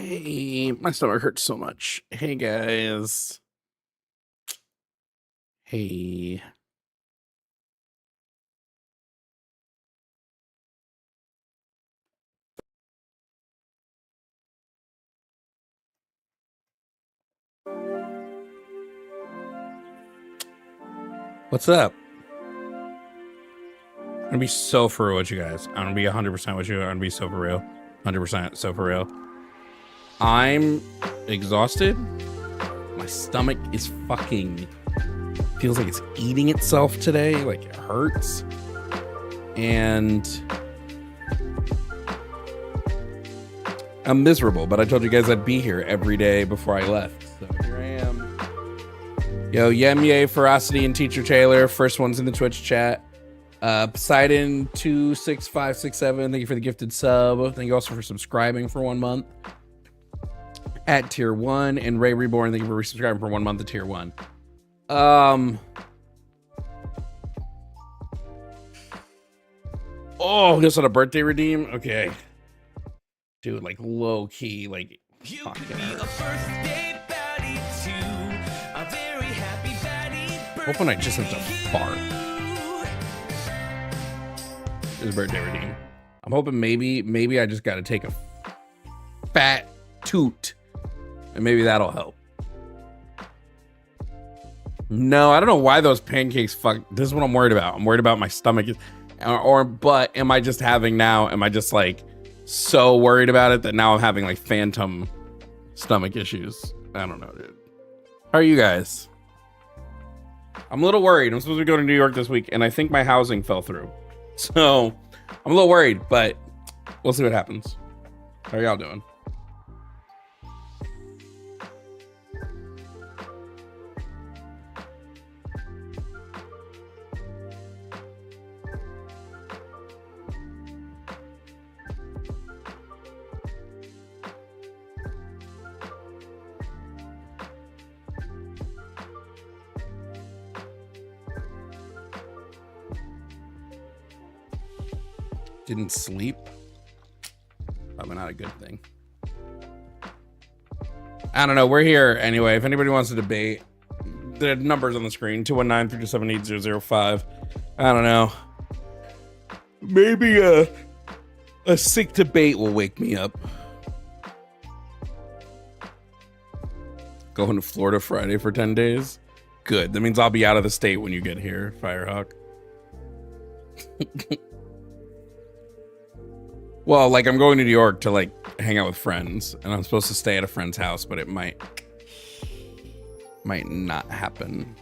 Hey, my stomach hurts so much. Hey, guys. Hey. What's up? I'm gonna be so for real with you guys. I'm gonna be 100% with you. I'm gonna be so for real. 100% so for real. I'm exhausted. My stomach is fucking feels like it's eating itself today. Like it hurts. And I'm miserable, but I told you guys I'd be here every day before I left. So here I am. Yo, Yemye, Ferocity, and Teacher Taylor. First one's in the Twitch chat. Poseidon26567, thank you for the gifted sub. Thank you also for subscribing for 1 month at tier 1. And Ray Reborn, thank you for resubscribing for 1 month at tier 1. Oh, just on a birthday redeem? Okay. Dude, like low key, like you could be a birthday baddie too. A very happy baddie. Hoping I just have to fart. His birthday redeem. I'm hoping maybe I just got to take a fat toot, and maybe that'll help. No, I don't know why those pancakes fuck. This is what I'm worried about. I'm worried about my stomach, but am I just having now? Am I just like so worried about it that now I'm having like phantom stomach issues? I don't know, dude. How are you guys? I'm a little worried. I'm supposed to go to New York this week, and I think my housing fell through. So I'm a little worried, but we'll see what happens. How are y'all doing? Didn't sleep. Probably not a good thing. I don't know. We're here anyway. If anybody wants to debate, the numbers on the screen: 219-327-8005. I don't know. Maybe a sick debate will wake me up. Going to Florida Friday for 10 days. Good. That means I'll be out of the state when you get here, Firehawk. Well, like I'm going to New York to like hang out with friends, and I'm supposed to stay at a friend's house, but it might not happen.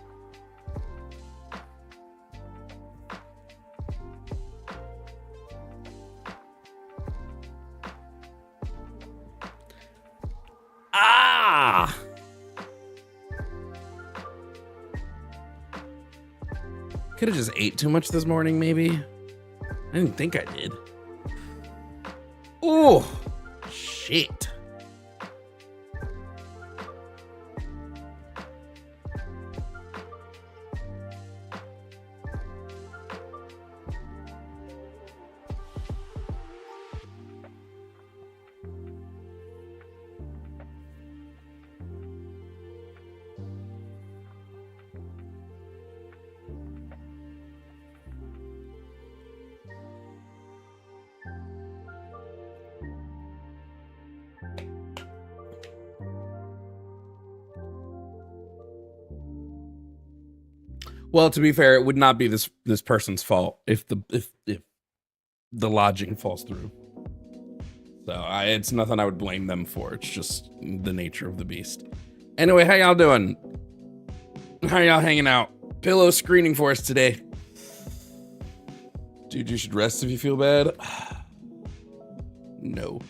Ah! Could have just ate too much this morning, maybe. I didn't think I did. Oh, shit. Well, to be fair, it would not be this person's fault if the lodging falls through. So it's nothing I would blame them for. It's just the nature of the beast. Anyway, how y'all doing? How y'all hanging out? Pillow screening for us today. Dude, you should rest if you feel bad. No.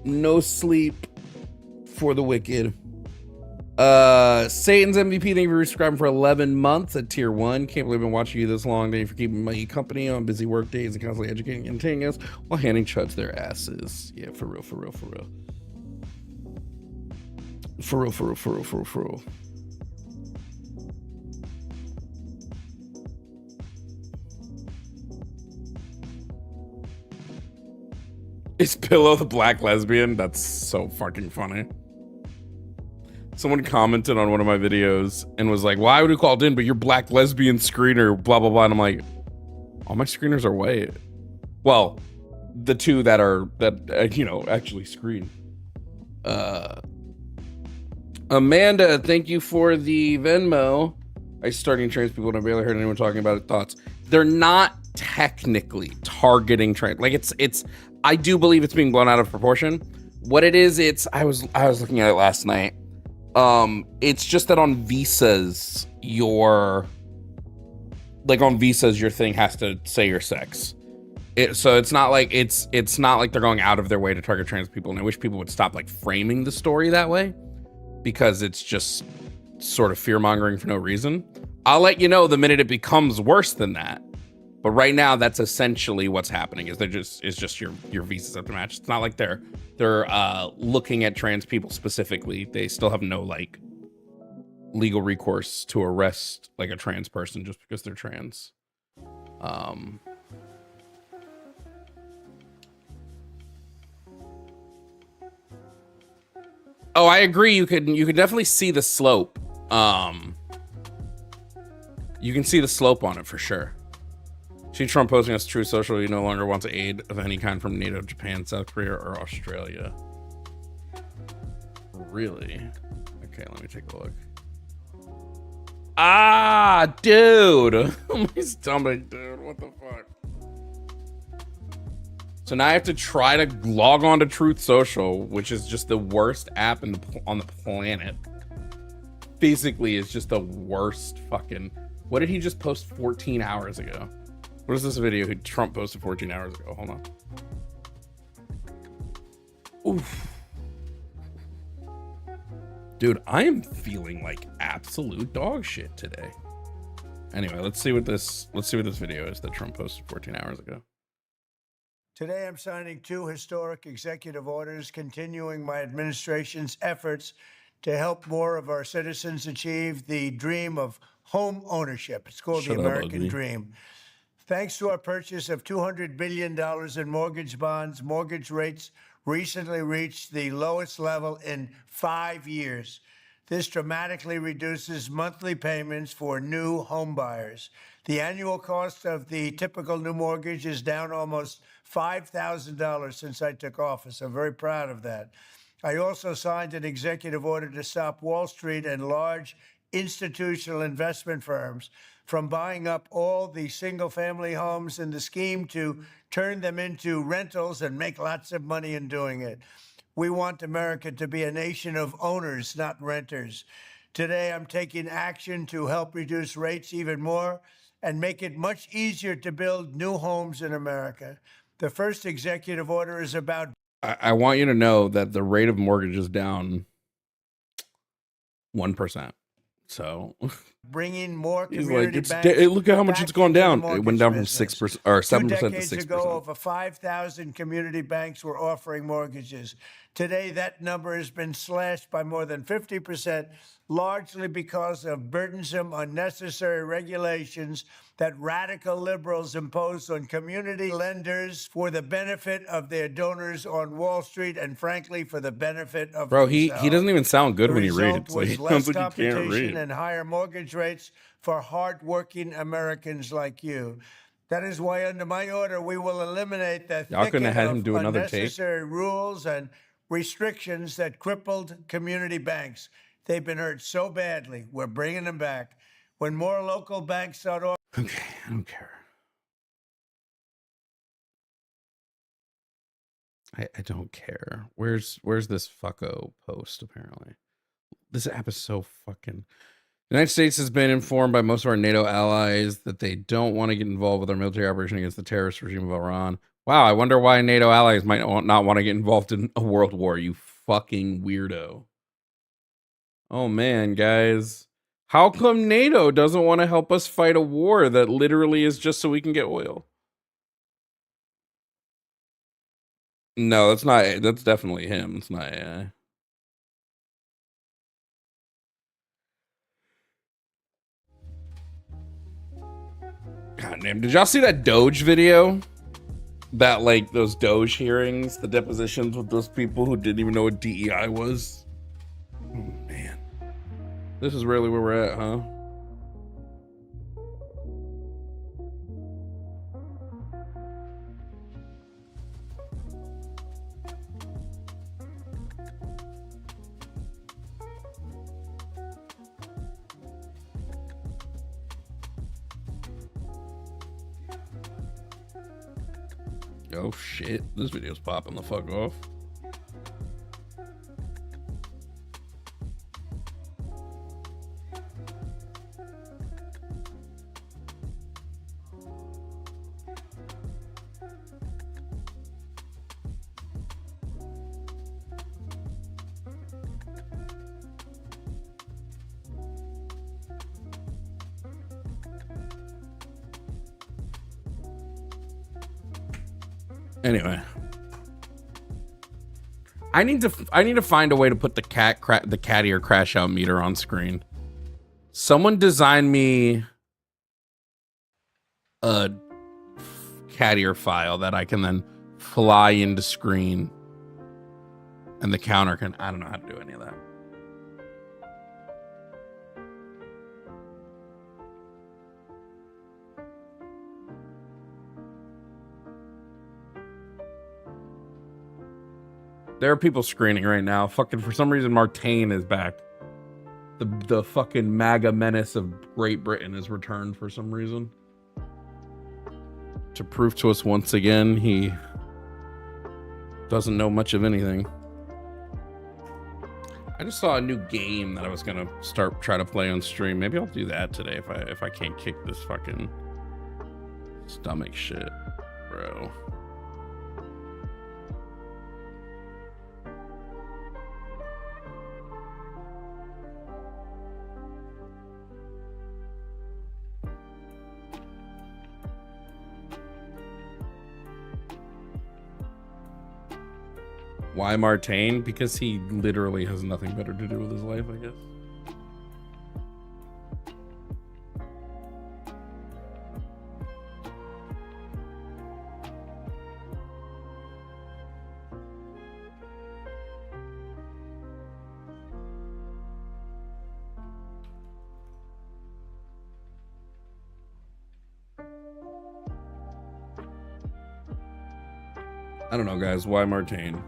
No sleep for the wicked. Satan's MVP, thank you for subscribing for 11 months at tier 1. Can't believe I've been watching you this long. Thank you for keeping my company on busy work days and constantly educating and entertaining us while handing chuds their asses. Yeah, for real, for real, for real. For real, for real, for real, for real, for real. Ice Pillow, the black lesbian. That's so fucking funny. Someone commented on one of my videos and was like, why would you called in, but you're black lesbian screener, blah, blah, blah. And I'm like, all my screeners are white. Well, the two that you know, actually screen. Amanda, thank you for the Venmo. I starting trans people and I barely heard anyone talking about it. Thoughts? They're not technically targeting trans. Like it's. I do believe it's being blown out of proportion. What it is, I was looking at it last night. It's just that on visas, your thing has to say your sex. So it's not like it's not like they're going out of their way to target trans people. And I wish people would stop like framing the story that way, because it's just sort of fear mongering for no reason. I'll let you know the minute it becomes worse than that. But right now, that's essentially what's happening. Is just your visas have to match. It's not like they're looking at trans people specifically. They still have no like legal recourse to arrest like a trans person just because they're trans. Oh, I agree. You could definitely see the slope. You can see the slope on it for sure. See Trump posting as Truth Social. He no longer wants aid of any kind from NATO, Japan, South Korea, or Australia. Really? Okay, let me take a look. Ah, dude. My stomach, dude. What the fuck? So now I have to try to log on to Truth Social, which is just the worst app on the planet. Basically, it's just the worst fucking... What did he just post 14 hours ago? What is this video Trump posted 14 hours ago? Hold on. Oof. Dude, I am feeling like absolute dog shit today. Anyway, let's see what this video is that Trump posted 14 hours ago. Today, I'm signing 2 historic executive orders continuing my administration's efforts to help more of our citizens achieve the dream of home ownership. It's called the American Dream. Thanks to our purchase of $200 billion in mortgage bonds, mortgage rates recently reached the lowest level in 5 years. This dramatically reduces monthly payments for new home buyers. The annual cost of the typical new mortgage is down almost $5,000 since I took office. I'm very proud of that. I also signed an executive order to stop Wall Street and large institutional investment firms from buying up all the single-family homes in the scheme to turn them into rentals and make lots of money in doing it. We want America to be a nation of owners, not renters. Today, I'm taking action to help reduce rates even more and make it much easier to build new homes in America. The first executive order is about... I want you to know that the rate of mortgage is down 1%. So bringing more he's community like, banks look at how much it's gone down. It went down from 6% or 7% to 6%. 2 decades ago, over 5,000 community banks were offering mortgages. Today, that number has been slashed by more than 50%, largely because of burdensome, unnecessary regulations that radical liberals imposed on community lenders for the benefit of their donors on Wall Street and, frankly, for the benefit of Bro, themselves. he doesn't even sound good when he reads. It's Like, less sounds like he can't competition read. and higher mortgage rates for hardworking Americans like you. That is why, under my order, we will eliminate the Y'all couldn't have had thicket him of do another take. unnecessary rules and restrictions that crippled community banks. They've been hurt so badly. We're bringing them back. When more local banks start off. Okay, I don't care. I don't care. Where's this fucko post? Apparently, this app is so fucking. The United States has been informed by most of our NATO allies that they don't want to get involved with our military operation against the terrorist regime of Iran. Wow, I wonder why NATO allies might not want to get involved in a world war, you fucking weirdo. Oh man, guys. How come NATO doesn't want to help us fight a war that literally is just so we can get oil? No, that's definitely him. It's not AI. God damn, did y'all see that Doge video? that like those Doge hearings, the depositions with those people who didn't even know what DEI was. Oh man, this is really where we're at, huh? Oh shit, this video's popping the fuck off. Anyway, I need to find a way to put the cat ear crash out meter on screen. Someone design me a cat ear file that I can then fly into screen, and the counter can. I don't know how to do any of that. There are people screening right now. Fucking for some reason, Martain is back. The fucking MAGA menace of Great Britain has returned for some reason. To prove to us once again he doesn't know much of anything. I just saw a new game that I was gonna try to play on stream. Maybe I'll do that today if I can't kick this fucking stomach shit, bro. Why Martain? Because he literally has nothing better to do with his life, I guess. I don't know, guys. Why Martain?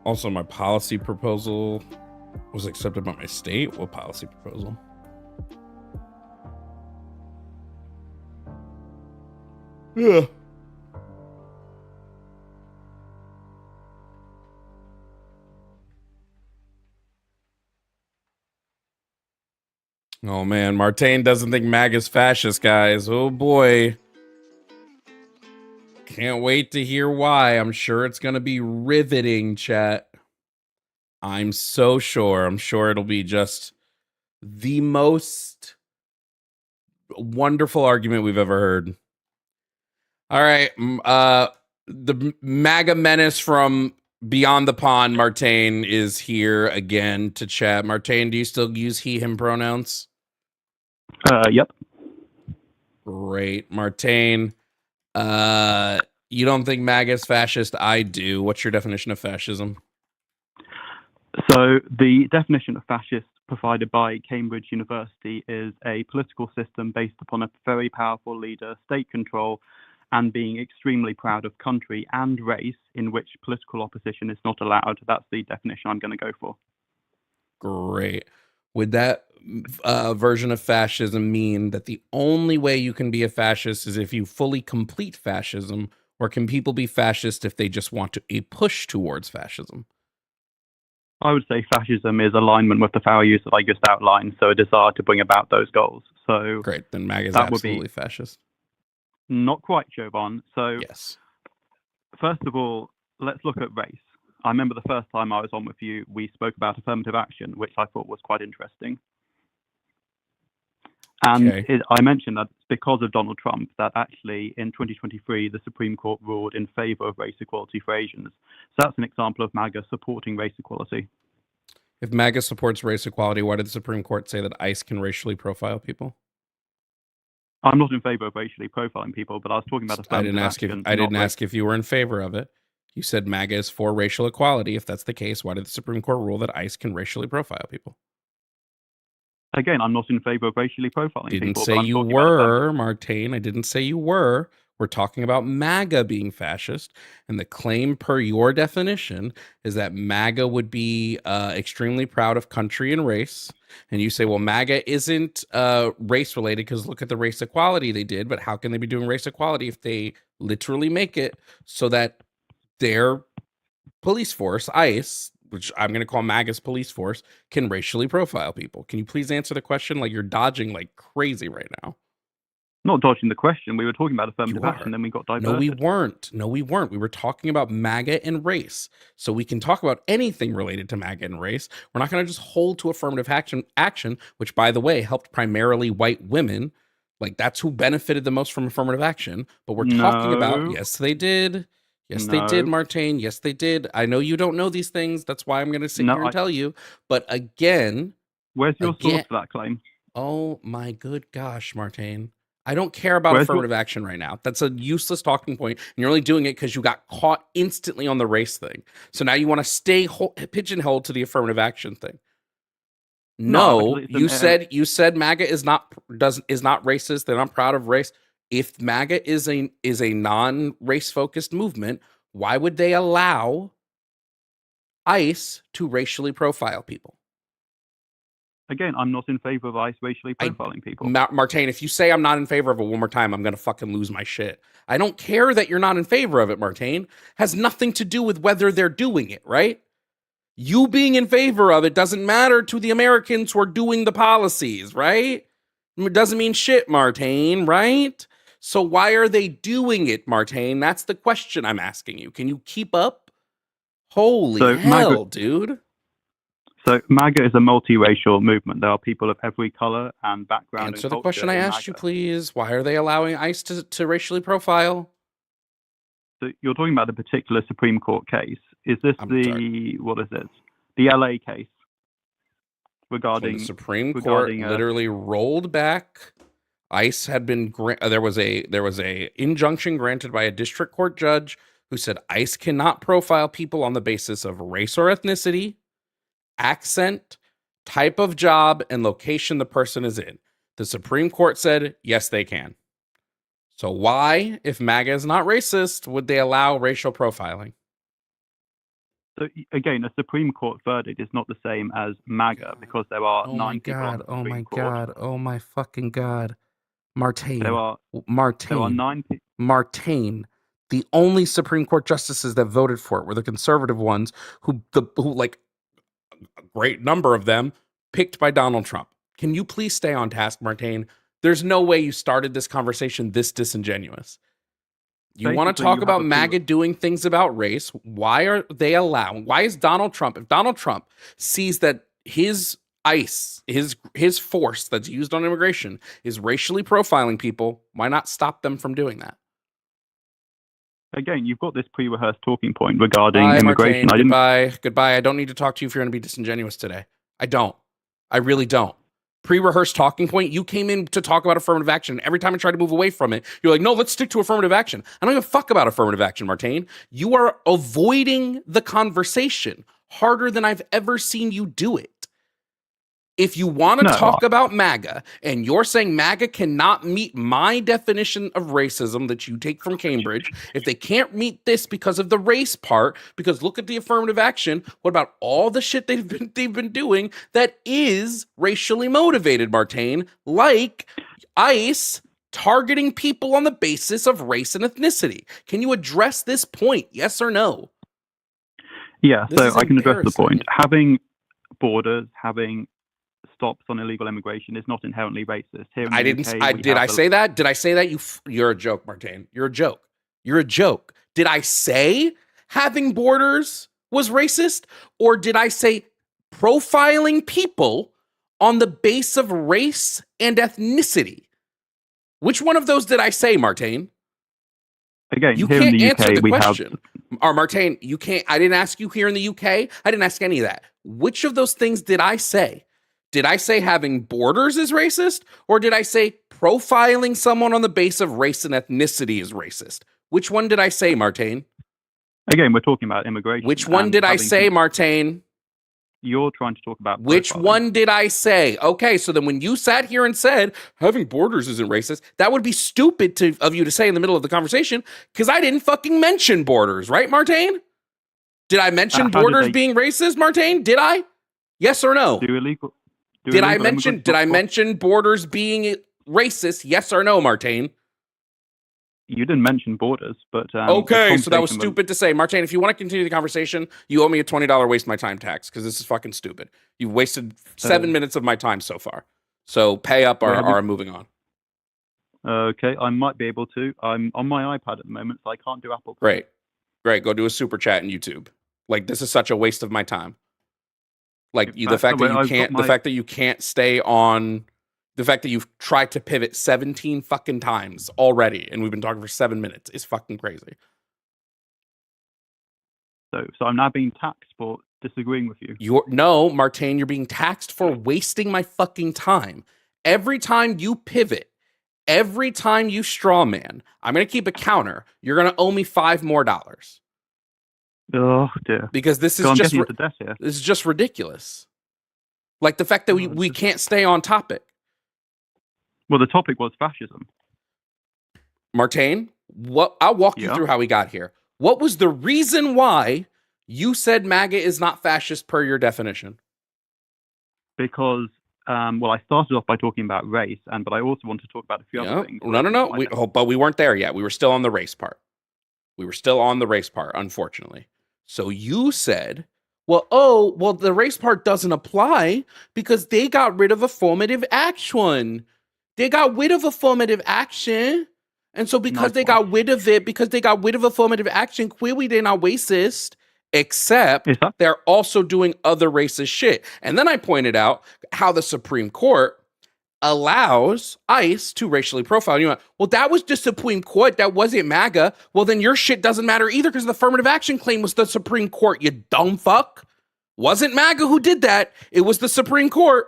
Also, my policy proposal was accepted by my state. What policy proposal? Yeah. Oh man, Martain doesn't think MAGA's fascist, guys. Oh boy. Can't wait to hear why. I'm sure it's going to be riveting, chat. I'm so sure. I'm sure it'll be just the most wonderful argument we've ever heard. All right. The MAGA menace from Beyond the Pond, Martain, is here again to chat. Martain, do you still use he, him pronouns? Yep. Great. Martain, you don't think MAGA is fascist? I do. What's your definition of fascism? So the definition of fascist provided by Cambridge University is a political system based upon a very powerful leader, state control, and being extremely proud of country and race in which political opposition is not allowed. That's the definition I'm going to go for. Great. Would that version of fascism mean that the only way you can be a fascist is if you fully complete fascism, Or can people be fascist if they just want to a push towards fascism? I would say fascism is alignment with the values that I just outlined, so a desire to bring about those goals. So Great, then MAGA is that would be absolutely fascist. not quite, Jovan. So Yes. first of all, let's look at race. I remember the first time I was on with you, we spoke about affirmative action, which I thought was quite interesting. And Okay. I mentioned that it's because of Donald Trump that actually in 2023, the Supreme Court ruled in favor of race equality for Asians. So that's an example of MAGA supporting race equality. If MAGA supports race equality, why did the Supreme Court say that ICE can racially profile people? I'm not in favor of racially profiling people, but I was talking about affirmative action. I didn't ask if you were in favor of it. You said MAGA is for racial equality. If that's the case, why did the Supreme Court rule that ICE can racially profile people? Again, I'm not in favor of racially profiling Didn't people. say you were, Martine. I didn't say you were. We're talking about MAGA being fascist. And the claim per your definition is that MAGA would be extremely proud of country and race. And you say, well, MAGA isn't race related because look at the race equality they did. But how can they be doing race equality if they literally make it so that their police force, ICE, which I'm going to call MAGA's police force, can racially profile people? Can you please answer the question? Like, you're dodging like crazy right now. Not dodging the question. We were talking about affirmative You are. action, then we got diverted. No, we weren't. No, we weren't. We were talking about MAGA and race. So we can talk about anything related to MAGA and race. We're not going to just hold to affirmative action, which, by the way, helped primarily white women. Like, that's who benefited the most from affirmative action. But we're talking about, No. yes, they did. Yes, they did, Martine. Yes, they did. I know you don't know these things. That's why I'm going to sit here and tell you. But again, where's your source for that claim? Oh my good gosh, Martine. I don't care about affirmative action right now. That's a useless talking point. And you're only doing it because you got caught instantly on the race thing. So now you want to stay pigeonholed to the affirmative action thing. No, you said MAGA is not racist. They're not proud of race. If MAGA is a non-race focused movement, why would they allow ICE to racially profile people? Again, I'm not in favor of ICE racially profiling people. Martine, if you say I'm not in favor of it one more time, I'm going to fucking lose my shit. I don't care that you're not in favor of it, Martine. Has nothing to do with whether they're doing it, right? You being in favor of it doesn't matter to the Americans who are doing the policies, right? It doesn't mean shit, Martine, right? So why are they doing it, Martine? That's the question I'm asking you. Can you keep up? Holy hell, dude. So MAGA is a multiracial movement. There are people of every color and background. Answer the question I asked you, please. Why are they allowing ICE to racially profile? So you're talking about a particular Supreme Court case. Is this what is it? The LA case regarding the Supreme Court literally rolled back. ICE had been there was a injunction granted by a district court judge who said ICE cannot profile people on the basis of race or ethnicity, accent, type of job, and location the person is in. The Supreme Court said, yes, they can. So why, if MAGA is not racist, would they allow racial profiling? So again, a Supreme Court verdict is not the same as MAGA because there are 9 people on the Supreme Court. Oh my fucking God. Martine. There are 9 people. Martine. The only Supreme Court justices that voted for it were the conservative ones who like a great number of them picked by Donald Trump. Can you please stay on task, Martine? There's no way you started this conversation this disingenuous. You want to talk about MAGA doing things about race? Why are they allowing? Why is Donald Trump, if Donald Trump sees that his ICE, his force that's used on immigration is racially profiling people, why not stop them from doing that? Again, you've got this pre-rehearsed talking point regarding immigration. Martine, goodbye. I don't need to talk to you if you're going to be disingenuous today. I don't. I really don't. Pre-rehearsed talking point. You came in to talk about affirmative action. Every time I try to move away from it, you're like, no, let's stick to affirmative action. I don't give a fuck about affirmative action, Martine. You are avoiding the conversation harder than I've ever seen you do it. If you want to talk about MAGA and you're saying MAGA cannot meet my definition of racism that you take from Cambridge, if they can't meet this because of the race part, because look at the affirmative action, what about all the shit they've been doing that is racially motivated, Martine? Like ICE targeting people on the basis of race and ethnicity. Can you address this point? Yes or no? Yeah, This so is I can address the point. embarrassing. Having borders, having stops on illegal immigration is not inherently racist. Here in the I didn't. UK, I we did. have I say that. Did I say that? You're a joke, Martin. You're a joke. You're a joke. Did I say having borders was racist, or did I say profiling people on the base of race and ethnicity? Which one of those did I say, Martin? Again, You here in can't the answer UK, the we have question. Or Martin, you can't. I didn't ask you here in the UK. I didn't ask any of that. Which of those things did I say? Did I say having borders is racist? Or did I say profiling someone on the base of race and ethnicity is racist? Which one did I say, Martin? again, we're talking about immigration. Which one and did I having say, some- Martin? You're trying to talk about Which profiling. one did I say? Okay, so then when you sat here and said having borders isn't racist, that would be stupid of you to say in the middle of the conversation because I didn't fucking mention borders, right, Martin? Did I mention How did borders they- being racist, Martin? Did I? Yes or no? Do illegal? do Did I illegal mention? immigrants Did not I qual- mention borders being racist? Yes or no, Martin? You didn't mention borders, but Okay, so that was conversation stupid to say, Martin. If you want to continue the conversation, you owe me a $20 waste my time tax because this is fucking stupid. You've wasted 7 minutes of my time so far. So pay up or I'm moving on. Okay, I might be able to. I'm on my iPad at the moment, so I can't do Apple. Great. Go do a super chat in YouTube. Like this is such a waste of my time. Like In the fact, fact that I've you got can't, the my- fact that you can't stay on, the fact that you've tried to pivot 17 fucking times already, and we've been talking for 7 minutes is fucking crazy. So I'm now being taxed for disagreeing with you. No, Martin, you're being taxed for wasting my fucking time. Every time you pivot, every time you straw man, I'm gonna keep a counter. You're gonna owe me $5 more Oh dear. because this is So I'm just getting into debt here. this is just ridiculous. Like the fact that we, Oh, we this is- can't stay on topic. Well, the topic was fascism. Martin, I'll walk you Yeah. through how we got here. What was the reason why you said MAGA is not fascist per your definition? Because well, I started off by talking about race, but I also want to talk about a few other things. No. But we weren't there yet. We were still on the race part. Unfortunately. So you said, well, the race part doesn't apply because they got rid of affirmative action. And so because Nice they one. got rid of it, because they got rid of affirmative action, clearly they're not racist, except Is that- they're also doing other racist shit. And then I pointed out how the Supreme Court allows ICE to racially profile. You went, well, that was just Supreme Court. That wasn't MAGA. Well, then your shit doesn't matter either because the affirmative action claim was the Supreme Court, you dumb fuck. Wasn't MAGA who did that. It was the Supreme Court.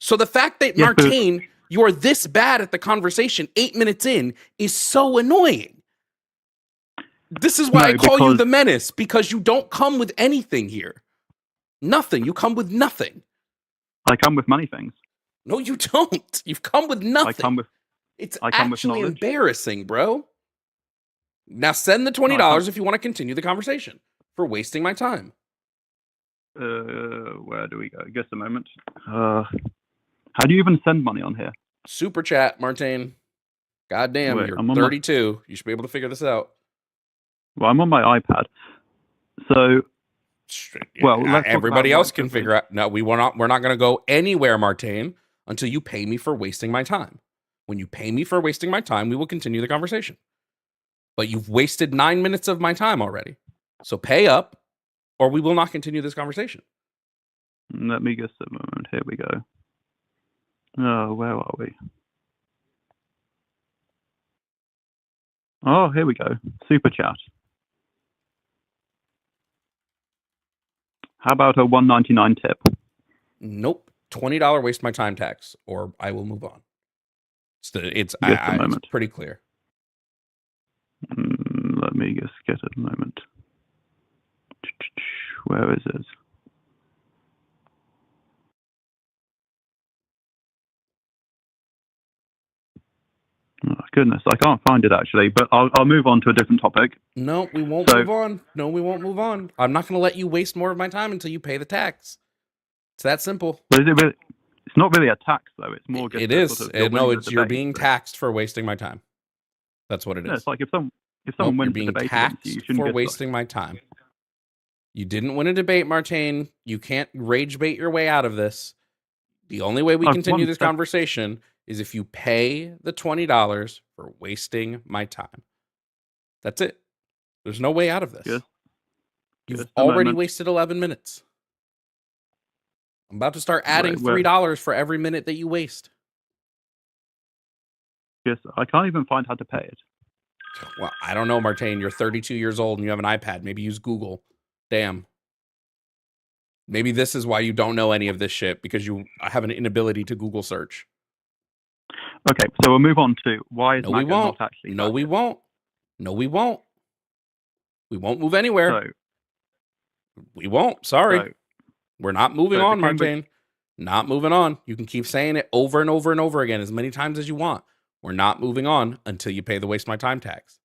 So the fact that, Yeah, but- Martin, you are this bad at the conversation 8 minutes in is so annoying. This is why No, I call you because- the menace, because you don't come with anything here. Nothing. You come with nothing. I come with many things. No, you don't. You've come with nothing. I come with It's I come with actually knowledge. embarrassing, bro. Now send the $20 if you want to continue the conversation for wasting my time. where do we go? Just a moment. How do you even send money on here? Super chat, Martin. Goddamn, Wait, you're I'm on my- 32. You should be able to figure this out. Well, I'm on my iPad. So Well, let's talk everybody about else what can difference- figure out. No, we're not going to go anywhere, Martin, until you pay me for wasting my time. When you pay me for wasting my time, we will continue the conversation. But you've wasted 9 minutes of my time already. So pay up, or we will not continue this conversation. let me just a moment. Here we go. Oh, where are we? Oh, here we go. Super chat. How about a $1.99 tip? Nope. $20 waste my time tax, or I will move on. It's Just a moment. it's pretty clear. Let me just get a moment. Where is it? Oh, goodness, I can't find it actually, but I'll move on to a different topic. No, we won't So- move on. No, we won't move on. I'm not going to let you waste more of my time until you pay the tax. It's that simple. But is it really, It's not really a tax though. It's more just It a is. sort of, you're No, winning it's the you're debate, being so- taxed for wasting my time. That's what it No, is. it's like if someone Nope, wins you're the being debate against taxed you, you shouldn't for get wasting my time. You didn't win a debate, Martine. You can't rage bait your way out of this. The only way we I've continue won this seven- conversation is if you pay the $20 for wasting my time. That's it. There's no way out of this. Yes. You've Just a already moment. wasted 11 minutes. I'm about to start adding Right, where- $3 for every minute that you waste. Yes, I can't even find how to pay it. Well, I don't know, Martine. You're 32 years old and you have an iPad. Maybe use Google. Damn. Maybe this is why you don't know any of this shit, because you have an inability to Google search. Okay, so we'll move on to why is No, we MAGA won't. not actually No, we fascist? won't. No, we won't. We won't move anywhere. So, We won't. Sorry. so We're not moving so the on, Cambridge- Martine. Not moving on. You can keep saying it over and over and over again as many times as you want. We're not moving on until you pay the waste my time tax.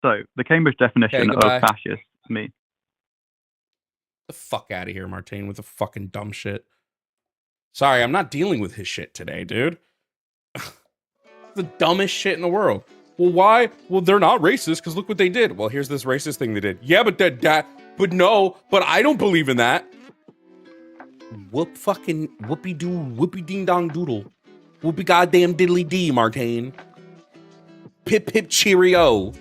So the Cambridge definition of goodbye. fascist means The fuck out of here, Martine, with the fucking dumb shit. Sorry, I'm not dealing with his shit today, dude. The dumbest shit in the world. Well, why? Well, they're not racist because look what they did. Well, here's this racist thing they did. Yeah, but but I don't believe in that. Whoopie ding dong doodle. Whoopie goddamn diddly dee, Martine. Pip pip cheerio.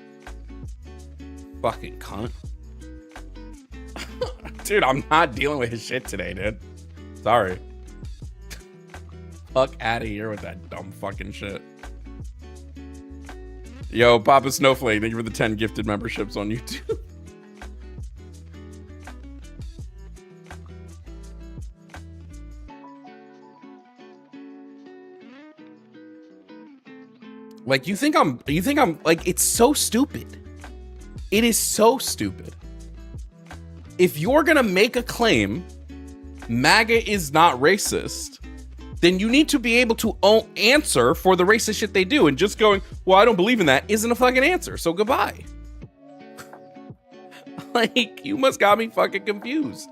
Fucking cunt. Dude, I'm not dealing with his shit today, dude. Sorry. Fuck out of here with that dumb fucking shit. Yo, Papa Snowflake, thank you for the 10 gifted memberships on YouTube. Like, you think I'm like, it's so stupid. It is so stupid. If you're gonna make a claim, MAGA is not racist, then you need to be able to answer for the racist shit they do. And just going, well, I don't believe in that, isn't a fucking answer. So goodbye. Like, you must got me fucking confused.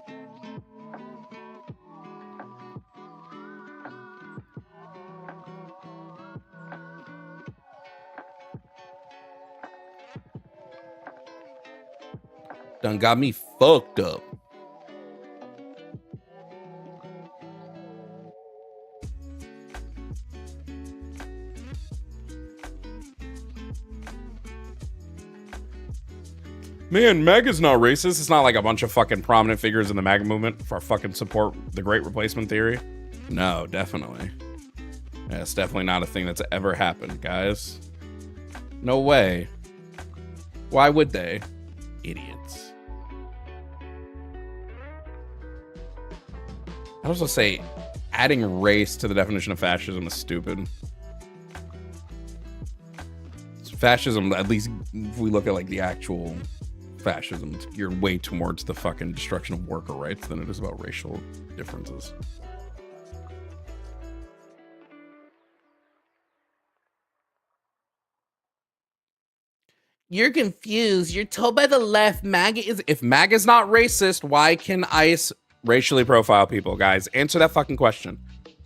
Done got me fucked up. Man, MAGA's not racist. It's not like a bunch of fucking prominent figures in the MAGA movement for fucking support the Great Replacement Theory. No, definitely. Yeah, it's definitely not a thing that's ever happened, guys. No way. Why would they? Idiots. I'd also say adding race to the definition of fascism is stupid. Fascism, at least if we look at like the actual fascism, it's geared way towards the fucking destruction of worker rights than it is about racial differences. You're confused. You're told by the left MAGA is... If MAGA is not racist, why can ICE racially profile people, guys? Answer that fucking question.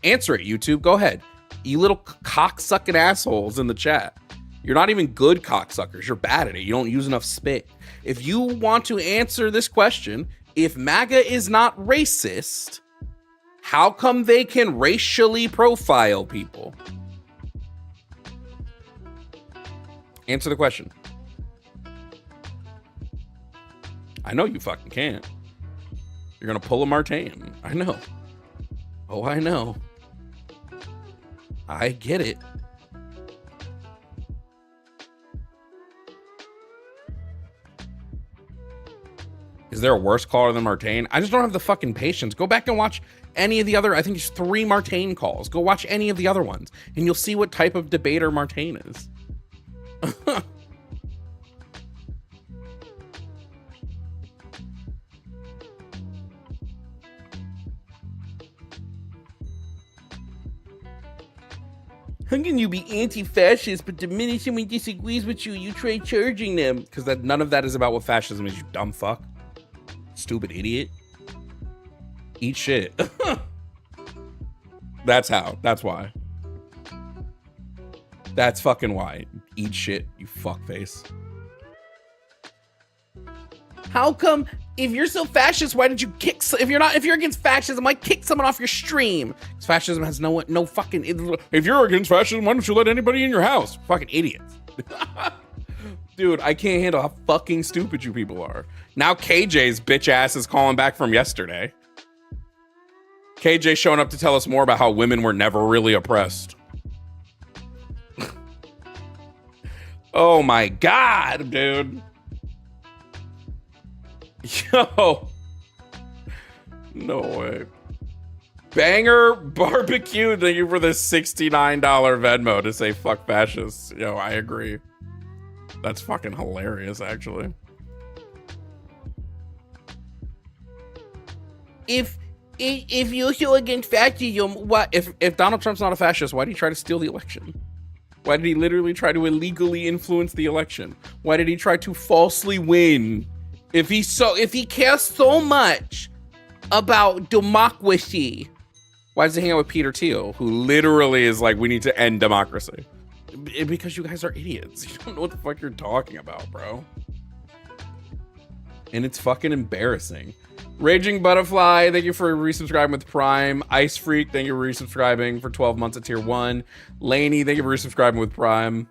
Answer it, YouTube. Go ahead. You little cocksucking assholes in the chat. You're not even good cocksuckers. You're bad at it. You don't use enough spit. If you want to answer this question, if MAGA is not racist, how come they can racially profile people? Answer the question. I know you fucking can't. You're gonna pull a Martine. I know. Oh, I know. I get it. Is there a worse caller than Martine? I just don't have the fucking patience. Go back and watch any of the other, I think it's 3 Martine calls. Go watch any of the other ones, and you'll see what type of debater Martine is. How can you be anti-fascist, but the minute someone disagrees with you, you try charging them? Because none of that is about what fascism is, you dumb fuck. Stupid idiot. Eat shit. That's how. That's why. That's fucking why. Eat shit, you fuckface. How come if you're so fascist, why did you kick? If you're against fascism, why kick someone off your stream? Because fascism has no fucking. If you're against fascism, why don't you let anybody in your house? Fucking idiots. Dude, I can't handle how fucking stupid you people are. Now KJ's bitch ass is calling back from yesterday. KJ showing up to tell us more about how women were never really oppressed. Oh my God, dude. Yo. No way. Banger Barbecue, thank you for the $69 Venmo to say fuck fascists. Yo, I agree. That's fucking hilarious, actually. If you're so against fascism, what if Donald Trump's not a fascist, why did he try to steal the election? Why did he literally try to illegally influence the election? Why did he try to falsely win? If he cares so much about democracy, why does he hang out with Peter Thiel, who literally is like, we need to end democracy? Because you guys are idiots. You don't know what the fuck you're talking about, bro. And it's fucking embarrassing. Raging Butterfly, thank you for resubscribing with Prime. Ice Freak, thank you for resubscribing for 12 months at tier 1. Laney, thank you for resubscribing with Prime.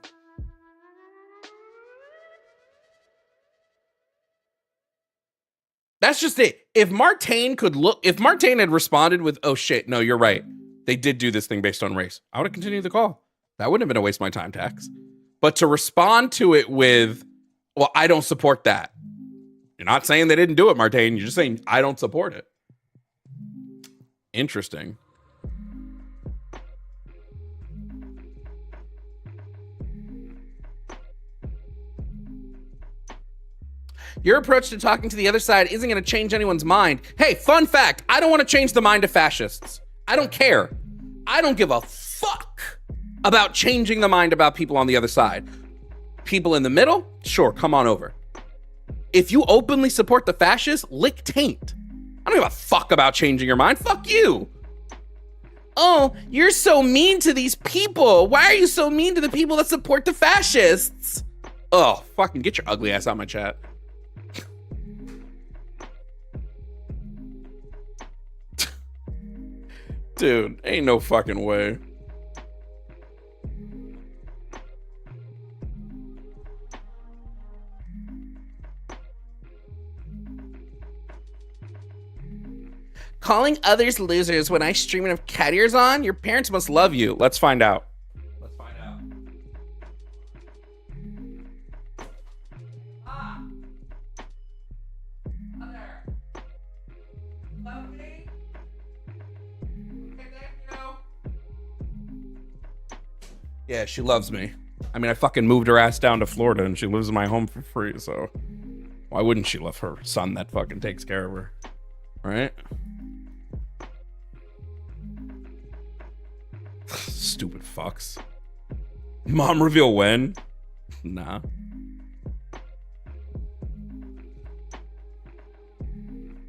That's just it. If Martain had responded with, oh shit, no, you're right, they did do this thing based on race, I would have continued the call. That wouldn't have been a waste of my time tax. But to respond to it with, well, I don't support that. You're not saying they didn't do it, Martain. You're just saying, I don't support it. Interesting. Your approach to talking to the other side isn't going to change anyone's mind. Hey, fun fact. I don't want to change the mind of fascists. I don't care. I don't give a fuck about changing the mind about people on the other side. People in the middle, sure, come on over. If you openly support the fascists, lick taint. I don't give a fuck about changing your mind. Fuck you. Oh, you're so mean to these people. Why are you so mean to the people that support the fascists? Oh, fucking get your ugly ass out of my chat. Dude, ain't no fucking way. Calling others losers when I stream and have cat ears on? Your parents must love you. Let's find out. Let's find out. Ah. Mother. Love me? Okay, thank you. Yeah, she loves me. I mean, I fucking moved her ass down to Florida and she lives in my home for free, so why wouldn't she love her son that fucking takes care of her? Right? Stupid fucks. Mom reveal when? Nah.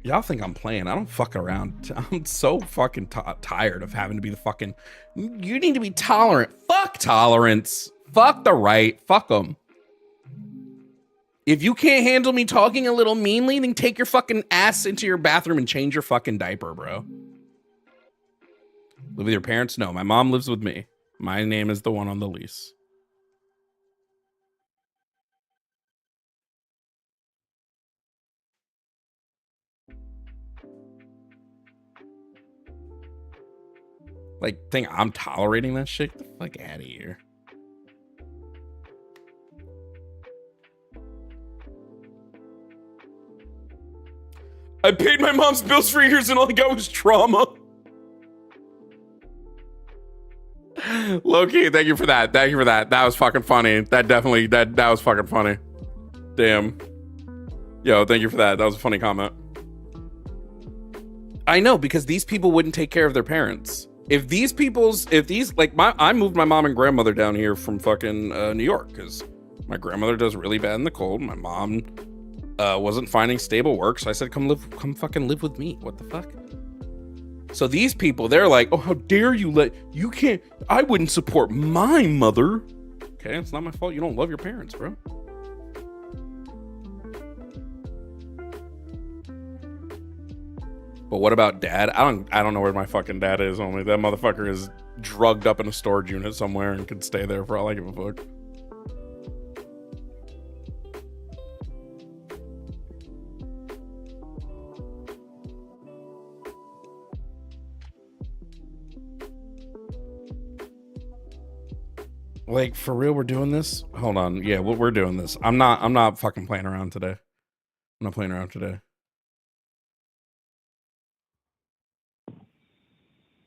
Y'all think I'm playing. I don't fuck around. I'm so fucking tired of having to be the fucking... You need to be tolerant. Fuck tolerance. Fuck the right. Fuck them. If you can't handle me talking a little meanly, then take your fucking ass into your bathroom and change your fucking diaper, bro. Live with your parents? No, my mom lives with me. My name is the one on the lease. Like, think I'm tolerating that shit? Get the fuck out of here. I paid my mom's bills for years and all I got was trauma. Low-key, thank you for that. Thank you for that. That was fucking funny. That definitely, that was fucking funny. Damn. Yo, thank you for that. That was a funny comment. I know, because these people wouldn't take care of their parents. I moved my mom and grandmother down here from fucking New York because my grandmother does really bad in the cold. My mom wasn't finding stable work, so I said, come fucking live with me. What the fuck? So these people, they're like, oh, how dare you can't, I wouldn't support my mother. Okay, it's not my fault you don't love your parents, bro. But what about dad? I don't know where my fucking dad is. Only that motherfucker is drugged up in a storage unit somewhere and could stay there for all I give a fuck. Like, for real, we're doing this? Hold on. Yeah, we're doing this. I'm not fucking playing around today. I'm not playing around today.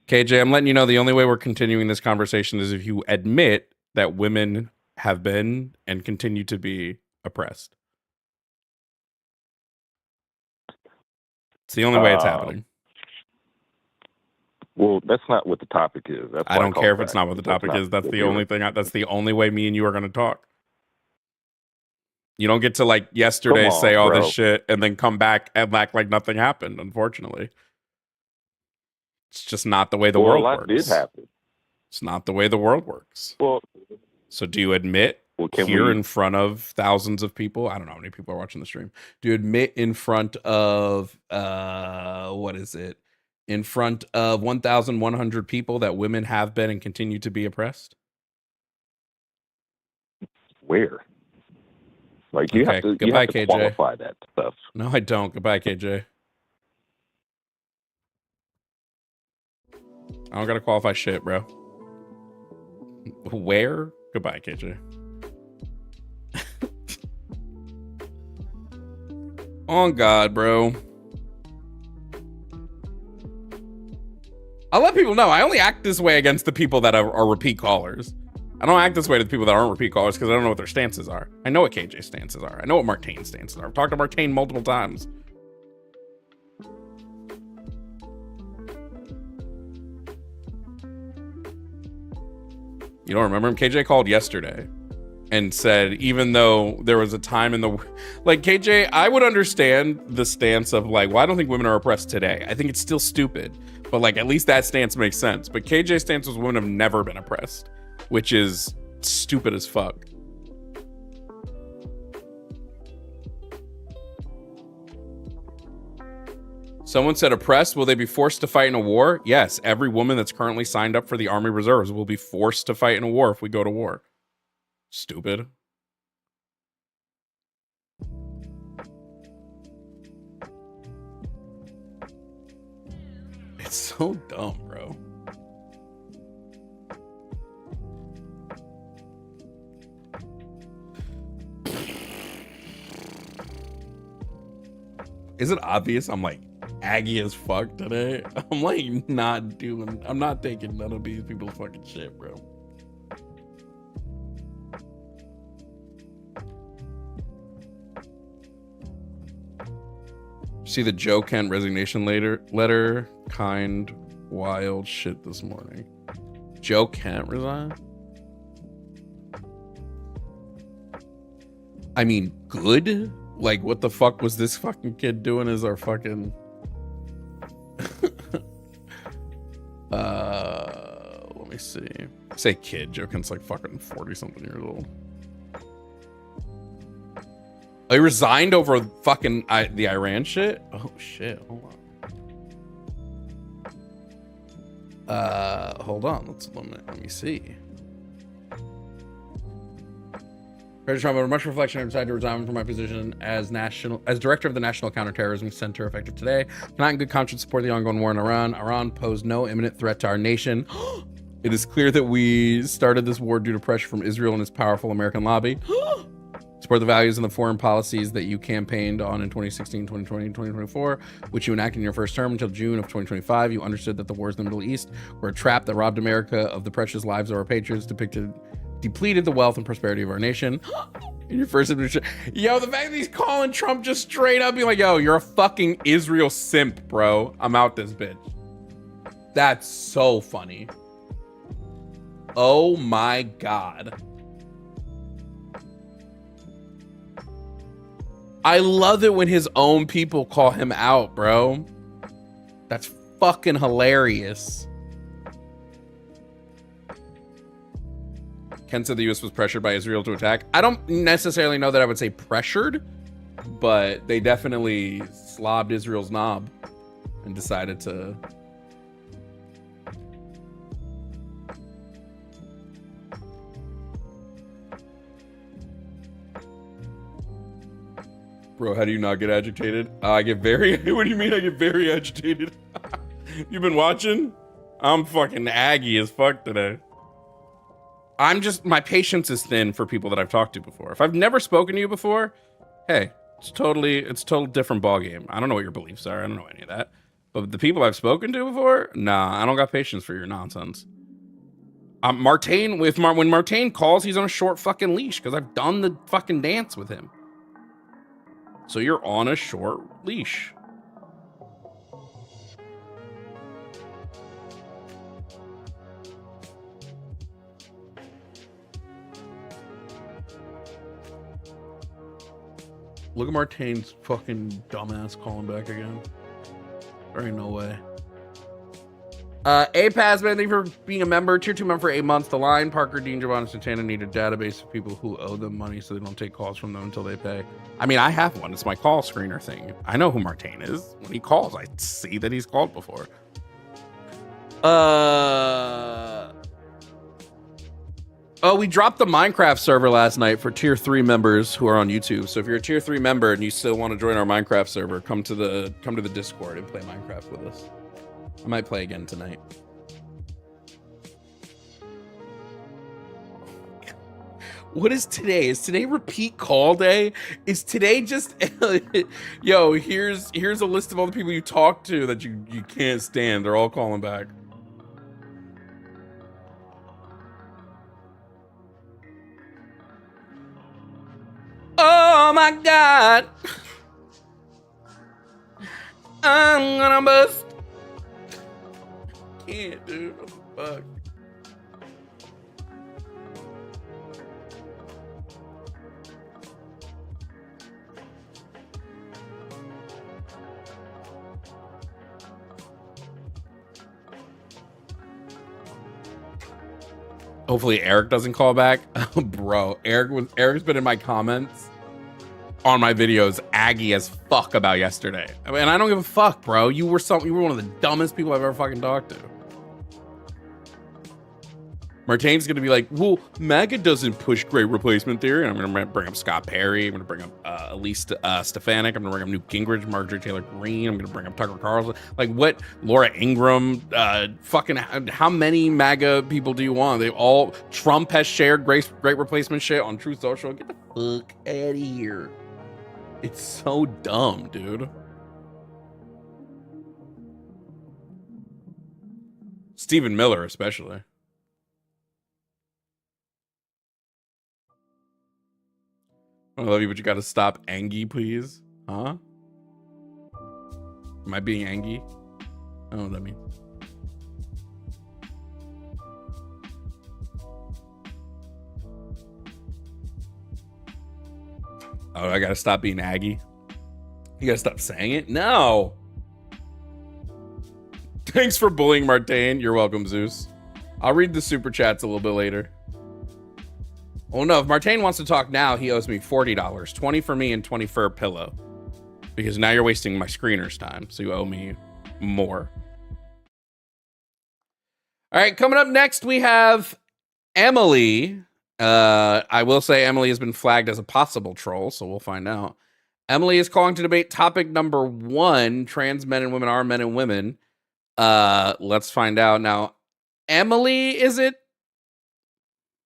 KJ, I'm letting you know the only way we're continuing this conversation is if you admit that women have been and continue to be oppressed. It's the only way it's happening. Well, that's not what the topic is. That's I don't care if it's not what the topic is. That's the only thing. That's the only way me and you are going to talk. You don't get to, like, yesterday say all this shit and then come back and act like nothing happened, unfortunately. It's just not the way the world works. Did happen. It's not the way the world works. Well, so do you admit here in front of thousands of people? I don't know how many people are watching the stream. Do you admit in front of what is it? In front of 1,100 people that women have been and continue to be oppressed? Where? Like you have to, goodbye, you have to qualify that stuff. No, I don't. Goodbye, KJ. I don't gotta qualify shit, bro. Where? Goodbye, KJ. On God, bro. I'll let people know. I only act this way against the people that are repeat callers. I don't act this way to the people that aren't repeat callers because I don't know what their stances are. I know what KJ's stances are. I know what Martane's stances are. I've talked to Martane multiple times. You don't remember him? KJ called yesterday and said, even though there was a time in the... Like, KJ, I would understand the stance of, like, well, I don't think women are oppressed today. I think it's still stupid. But, like, at least that stance makes sense. But KJ's stance was women have never been oppressed, which is stupid as fuck. Someone said oppressed, will they be forced to fight in a war? Yes, every woman that's currently signed up for the Army Reserves will be forced to fight in a war if we go to war. Stupid. It's so dumb, bro. Is it obvious I'm like aggy as fuck today? I'm like I'm not taking none of these people's fucking shit, bro. See the Joe Kent resignation letter? Kind, wild shit this morning. Joe Kent resign? I mean, good? Like, what the fuck was this fucking kid doing as our fucking... let me see. Say kid. Joe Kent's like fucking 40-something years old. Oh, he resigned over fucking the Iran shit? Oh, shit. Hold on. Hold on. Let me see. President Trump, after much reflection, I decided to resign from my position as director of the National Counterterrorism Center, effective today. Cannot in good conscience support the ongoing war in Iran. Iran posed no imminent threat to our nation. It is clear that we started this war due to pressure from Israel and its powerful American lobby. Support the values and the foreign policies that you campaigned on in 2016, 2020, and 2024, which you enacted in your first term until June of 2025. You understood that the wars in the Middle East were a trap that robbed America of the precious lives of our patriots, depleted the wealth and prosperity of our nation. In your first administration, yo, the fact that he's calling Trump just straight up being like, yo, you're a fucking Israel simp, bro. I'm out this bitch. That's so funny. Oh my God. I love it when his own people call him out, bro. That's fucking hilarious. Ken said the U.S. was pressured by Israel to attack. I don't necessarily know that I would say pressured, but they definitely slobbed Israel's knob and decided to. Bro, how do you not get agitated? I get very. What do you mean I get very agitated? You been watching? I'm fucking aggy as fuck today. My patience is thin for people that I've talked to before. If I've never spoken to you before, hey, it's a total different ballgame. I don't know what your beliefs are. I don't know any of that. But the people I've spoken to before, nah, I don't got patience for your nonsense. Martain, when Martain calls, he's on a short fucking leash because I've done the fucking dance with him. So you're on a short leash. Look at Martain's fucking dumbass calling back again. There ain't no way. APAS, man, thank you for being a member. Tier 2 member for 8 months. The line, Parker, Dean, Jovan, and Santana need a database of people who owe them money so they don't take calls from them until they pay. I mean, I have one. It's my call screener thing. I know who Martain is. When he calls, I see that he's called before. Oh, we dropped the Minecraft server last night for tier 3 members who are on YouTube. So if you're a tier 3 member and you still want to join our Minecraft server, come to the Discord and play Minecraft with us. I might play again tonight. What is today? Is today repeat call day? Is today just yo, here's a list of all the people you talk to that you can't stand. They're all calling back. Oh my god. I'm gonna bust. Can't, dude. What the fuck? Hopefully Eric doesn't call back. Bro, Eric's been in my comments on my videos aggy as fuck about yesterday. I mean, I don't give a fuck, bro. You were one of the dumbest people I've ever fucking talked to. Martain's gonna be like, well, MAGA doesn't push great replacement theory. And I'm gonna bring up Scott Perry. I'm gonna bring up Elise Stefanik. I'm gonna bring up Newt Gingrich, Marjorie Taylor Greene. I'm gonna bring up Tucker Carlson. Like, what? Laura Ingraham. Fucking, how many MAGA people do you want? They all. Trump has shared great replacement shit on Truth Social. Get the fuck out of here. It's so dumb, dude. Stephen Miller, especially. I love you, but you gotta stop Angie, please. Huh? Am I being Angie? I don't know what that means. Oh, I gotta stop being Aggie. You gotta stop saying it? No. Thanks for bullying Martain. You're welcome, Zeus. I'll read the super chats a little bit later. Oh no, if Martain wants to talk now, he owes me $40. 20 for me and 20 for a pillow. Because now you're wasting my screener's time, so you owe me more. All right, coming up next, we have Emily. I will say Emily has been flagged as a possible troll, so we'll find out. Emily is calling to debate topic number 1, trans men and women are men and women. Let's find out. Now, Emily, is it?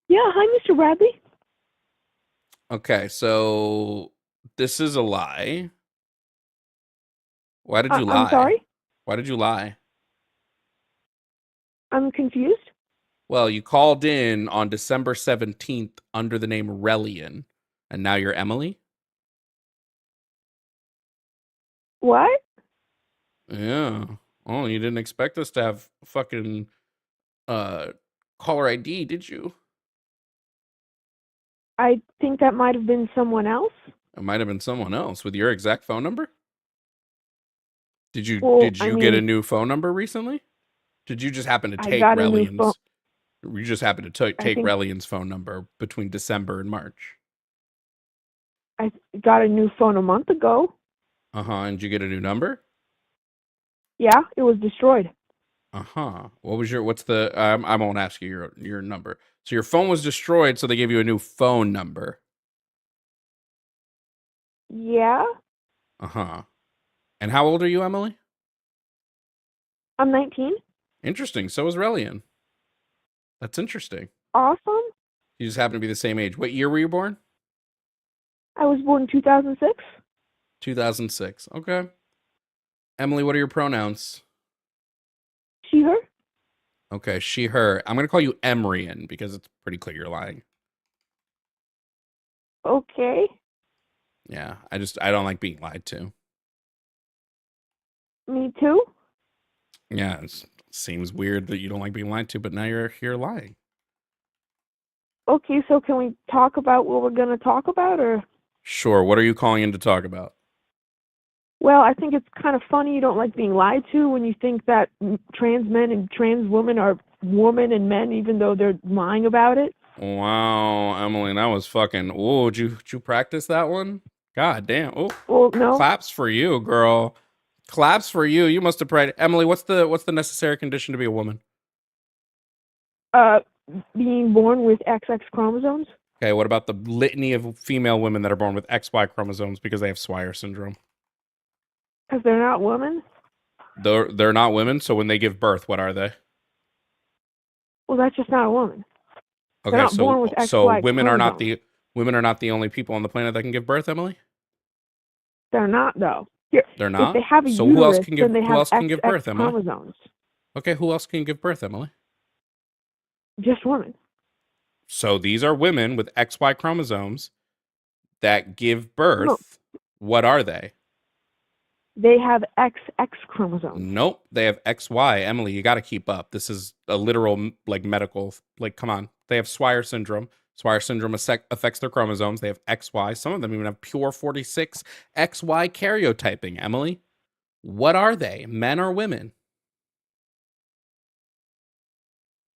Yeah, hi, Mr. Bradley. Okay, so this is a lie. Why did you lie? I'm sorry? Why did you lie? I'm confused. Well, you called in on December 17th under the name Relian, and now you're Emily? What? Yeah. Oh, you didn't expect us to have fucking caller ID, did you? I think that might have been someone else. It might have been someone else with your exact phone number. Well, did I you get a mean, new phone number recently? Did you just happen to I take got a new phone. Relian's? You just happened to I take think Relian's phone number between December and March. I got a new phone a month ago. And did you get a new number? Yeah, it was destroyed. What's the I won't ask you your number. So your phone was destroyed, so they gave you a new phone number. Yeah, And how old are you, Emily? I'm 19. Interesting. So is Relian. That's interesting. Awesome. You just happen to be the same age. What year were you born? I was born in 2006. 2006. Okay. Emily, what are your pronouns? She, her. Okay, she, her. I'm going to call you Emrian because it's pretty clear you're lying. Okay. Yeah, I don't like being lied to. Me too. Yeah, it seems weird that you don't like being lied to, but now you're here lying. Okay, so can we talk about what we're gonna talk about, or? Sure. What are you calling in to talk about? Well, I think it's kind of funny you don't like being lied to when you think that trans men and trans women are women and men, even though they're lying about it. Wow, Emily, that was fucking. Oh, did you practice that one? God damn. Oh, Well, no. claps for you, girl. Claps for you. You must have prayed. Emily, what's the necessary condition to be a woman? Uh, being born with XX chromosomes. Okay, what about the litany of female women that are born with XY chromosomes because they have Swyer syndrome? Because they're not women. They're not women, so when they give birth, what are they? Well, that's just not a woman. They're Okay, not born with so XY chromosomes. women are not the only people on the planet that can give birth, Emily? They're not, though. Here, They're if they not? have a So uterus, then they who have else can give XX birth, Emily? chromosomes. Okay, who else can give birth, Emily? Just women. So these are women with XY chromosomes that give No, birth. What are they? they have XX chromosomes. Nope, they have XY. Emily, you got to keep up. This is a literal, like, medical, like, come on. They have Swyer syndrome. Swyer syndrome affects their chromosomes. They have XY. Some of them even have pure 46 XY karyotyping. Emily, what are they? Men or women?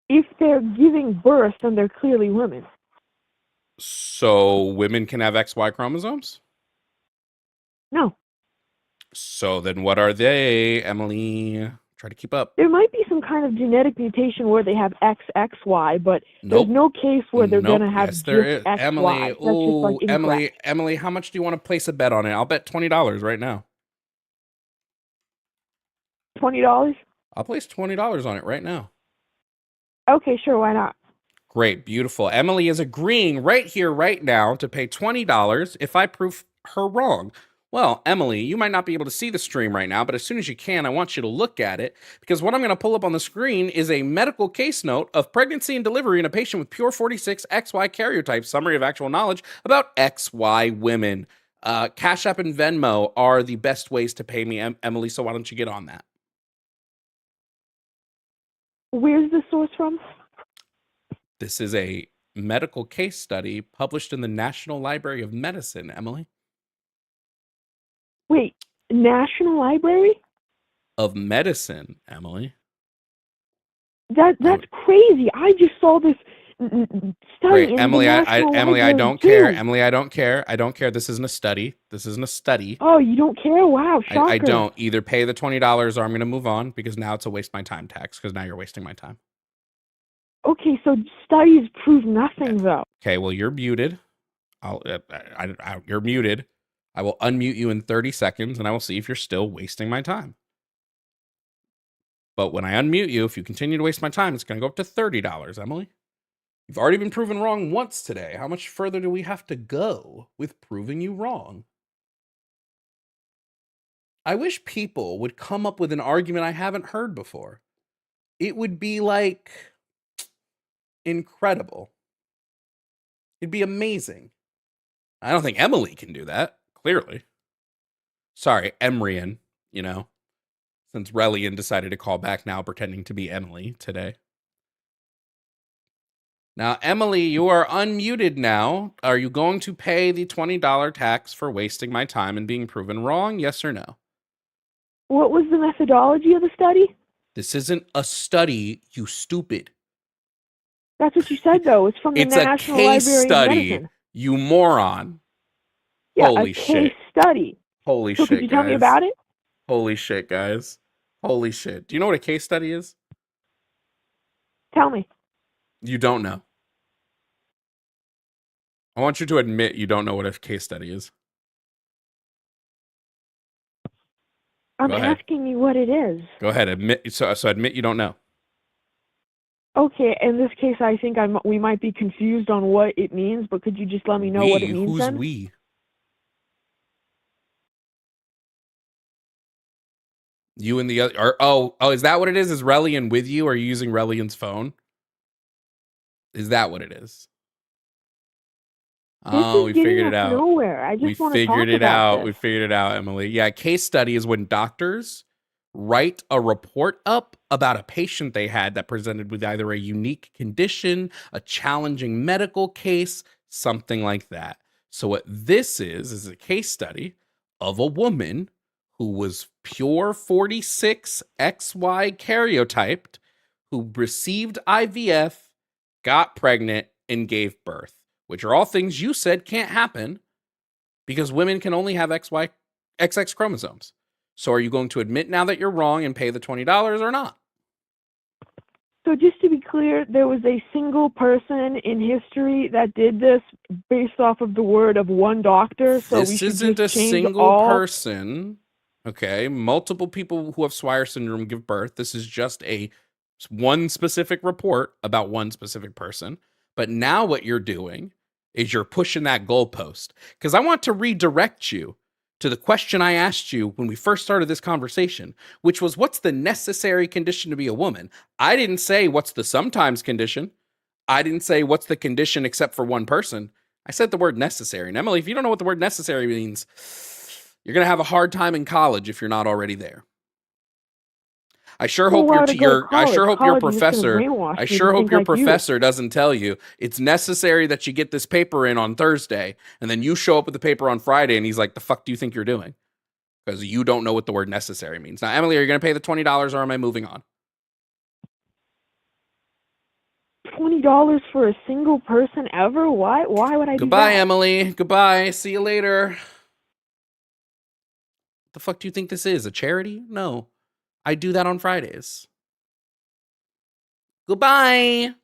If they're giving birth, then they're clearly women. So women can have XY chromosomes? No. So then what are they, Emily? Try to keep up. There might be some kind of genetic mutation where they have XXY, but there's Nope. no case where they're going to have Yes, there just is. XY. Emily, That's just like incorrect. Emily, how much do you want to place a bet on it? I'll bet $20 right now. $20? I'll place $20 on it right now. Okay, sure, why not? Great, beautiful. Emily is agreeing right here, right now, to pay $20 if I prove her wrong. Well, Emily, you might not be able to see the stream right now, but as soon as you can, I want you to look at it because what I'm going to pull up on the screen is a medical case note of pregnancy and delivery in a patient with pure 46 XY karyotype, summary of actual knowledge about XY women. Cash App and Venmo are the best ways to pay me, Emily, so why don't you get on that? Where's the source from? This is a medical case study published in the National Library of Medicine, Emily. Wait, National Library? Of Medicine, Emily. That's crazy. I just saw this study Great, in Emily. the National Emily, I Library don't too. care. Emily, I don't care. I don't care. This isn't a study. This isn't a study. Oh, you don't care? Wow, shocker. I don't. Either pay the $20 or I'm going to move on because now it's a waste my time tax because now you're wasting my time. Okay, so studies prove nothing, though. Okay, well, you're muted. You're muted. I will unmute you in 30 seconds and I will see if you're still wasting my time. But when I unmute you, if you continue to waste my time, it's going to go up to $30, Emily. You've already been proven wrong once today. How much further do we have to go with proving you wrong? I wish people would come up with an argument I haven't heard before. It would be like incredible. It'd be amazing. I don't think Emily can do that, clearly. Sorry, Emrian, since Relian decided to call back now pretending to be Emily today. Now, Emily, you are unmuted now. Are you going to pay the $20 tax for wasting my time and being proven wrong? Yes or no? What was the methodology of the study? This isn't a study, you stupid. That's what you said, though. It's from the It's a National case Library of study, Medicine. you moron. Yeah, Holy a case shit. study. Holy So shit, could you tell me guys. about it? Holy shit, guys. Holy shit. Do you know what a case study is? Tell me. You don't know. I want you to admit you don't know what a case study is. I'm Go ahead. asking you what it is. Go ahead. Admit. So admit you don't know. Okay, in this case, I think we might be confused on what it means, but could you just let me know what it means Who's then? we? You and the other. Is that what it is? Is Relian with you? Or are you using Relian's phone? Is that what it is? Oh, we figured it out. Nowhere. I just want to talk about this. We figured it out, Emily. Yeah, case study is when doctors write a report up about a patient they had that presented with either a unique condition, a challenging medical case, something like that. So what this is a case study of a woman who was pure 46 XY karyotyped, who received IVF, got pregnant, and gave birth, which are all things you said can't happen because women can only have XX chromosomes. So are you going to admit now that you're wrong and pay the $20 or not? So just to be clear, there was a single person in history that did this based off of the word of one doctor. So This we should isn't just a change single all... person. Okay, multiple people who have Swyer syndrome give birth. This is just one specific report about one specific person. But now what you're doing is you're pushing that goalpost, because I want to redirect you to the question I asked you when we first started this conversation, which was, what's the necessary condition to be a woman? I didn't say what's the sometimes condition. I didn't say what's the condition except for one person. I said the word necessary. And Emily, if you don't know what the word necessary means, you're going to have a hard time in college if you're not already there. I sure hope your professor doesn't tell you it's necessary that you get this paper in on Thursday, and then you show up with the paper on Friday and he's like, the fuck do you think you're doing? Because you don't know what the word necessary means. Now, Emily, are you going to pay the $20 or am I moving on? $20 for a single person ever? Why would I do that? Goodbye, Emily. Goodbye. See you later. What the fuck do you think this is? A charity? No. I do that on Fridays. Goodbye.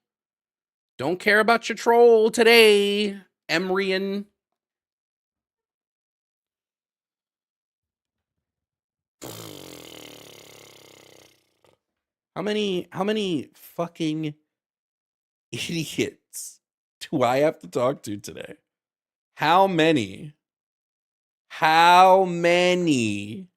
Don't care about your troll today, Emrian. How many fucking idiots do I have to talk to today? How many? How many?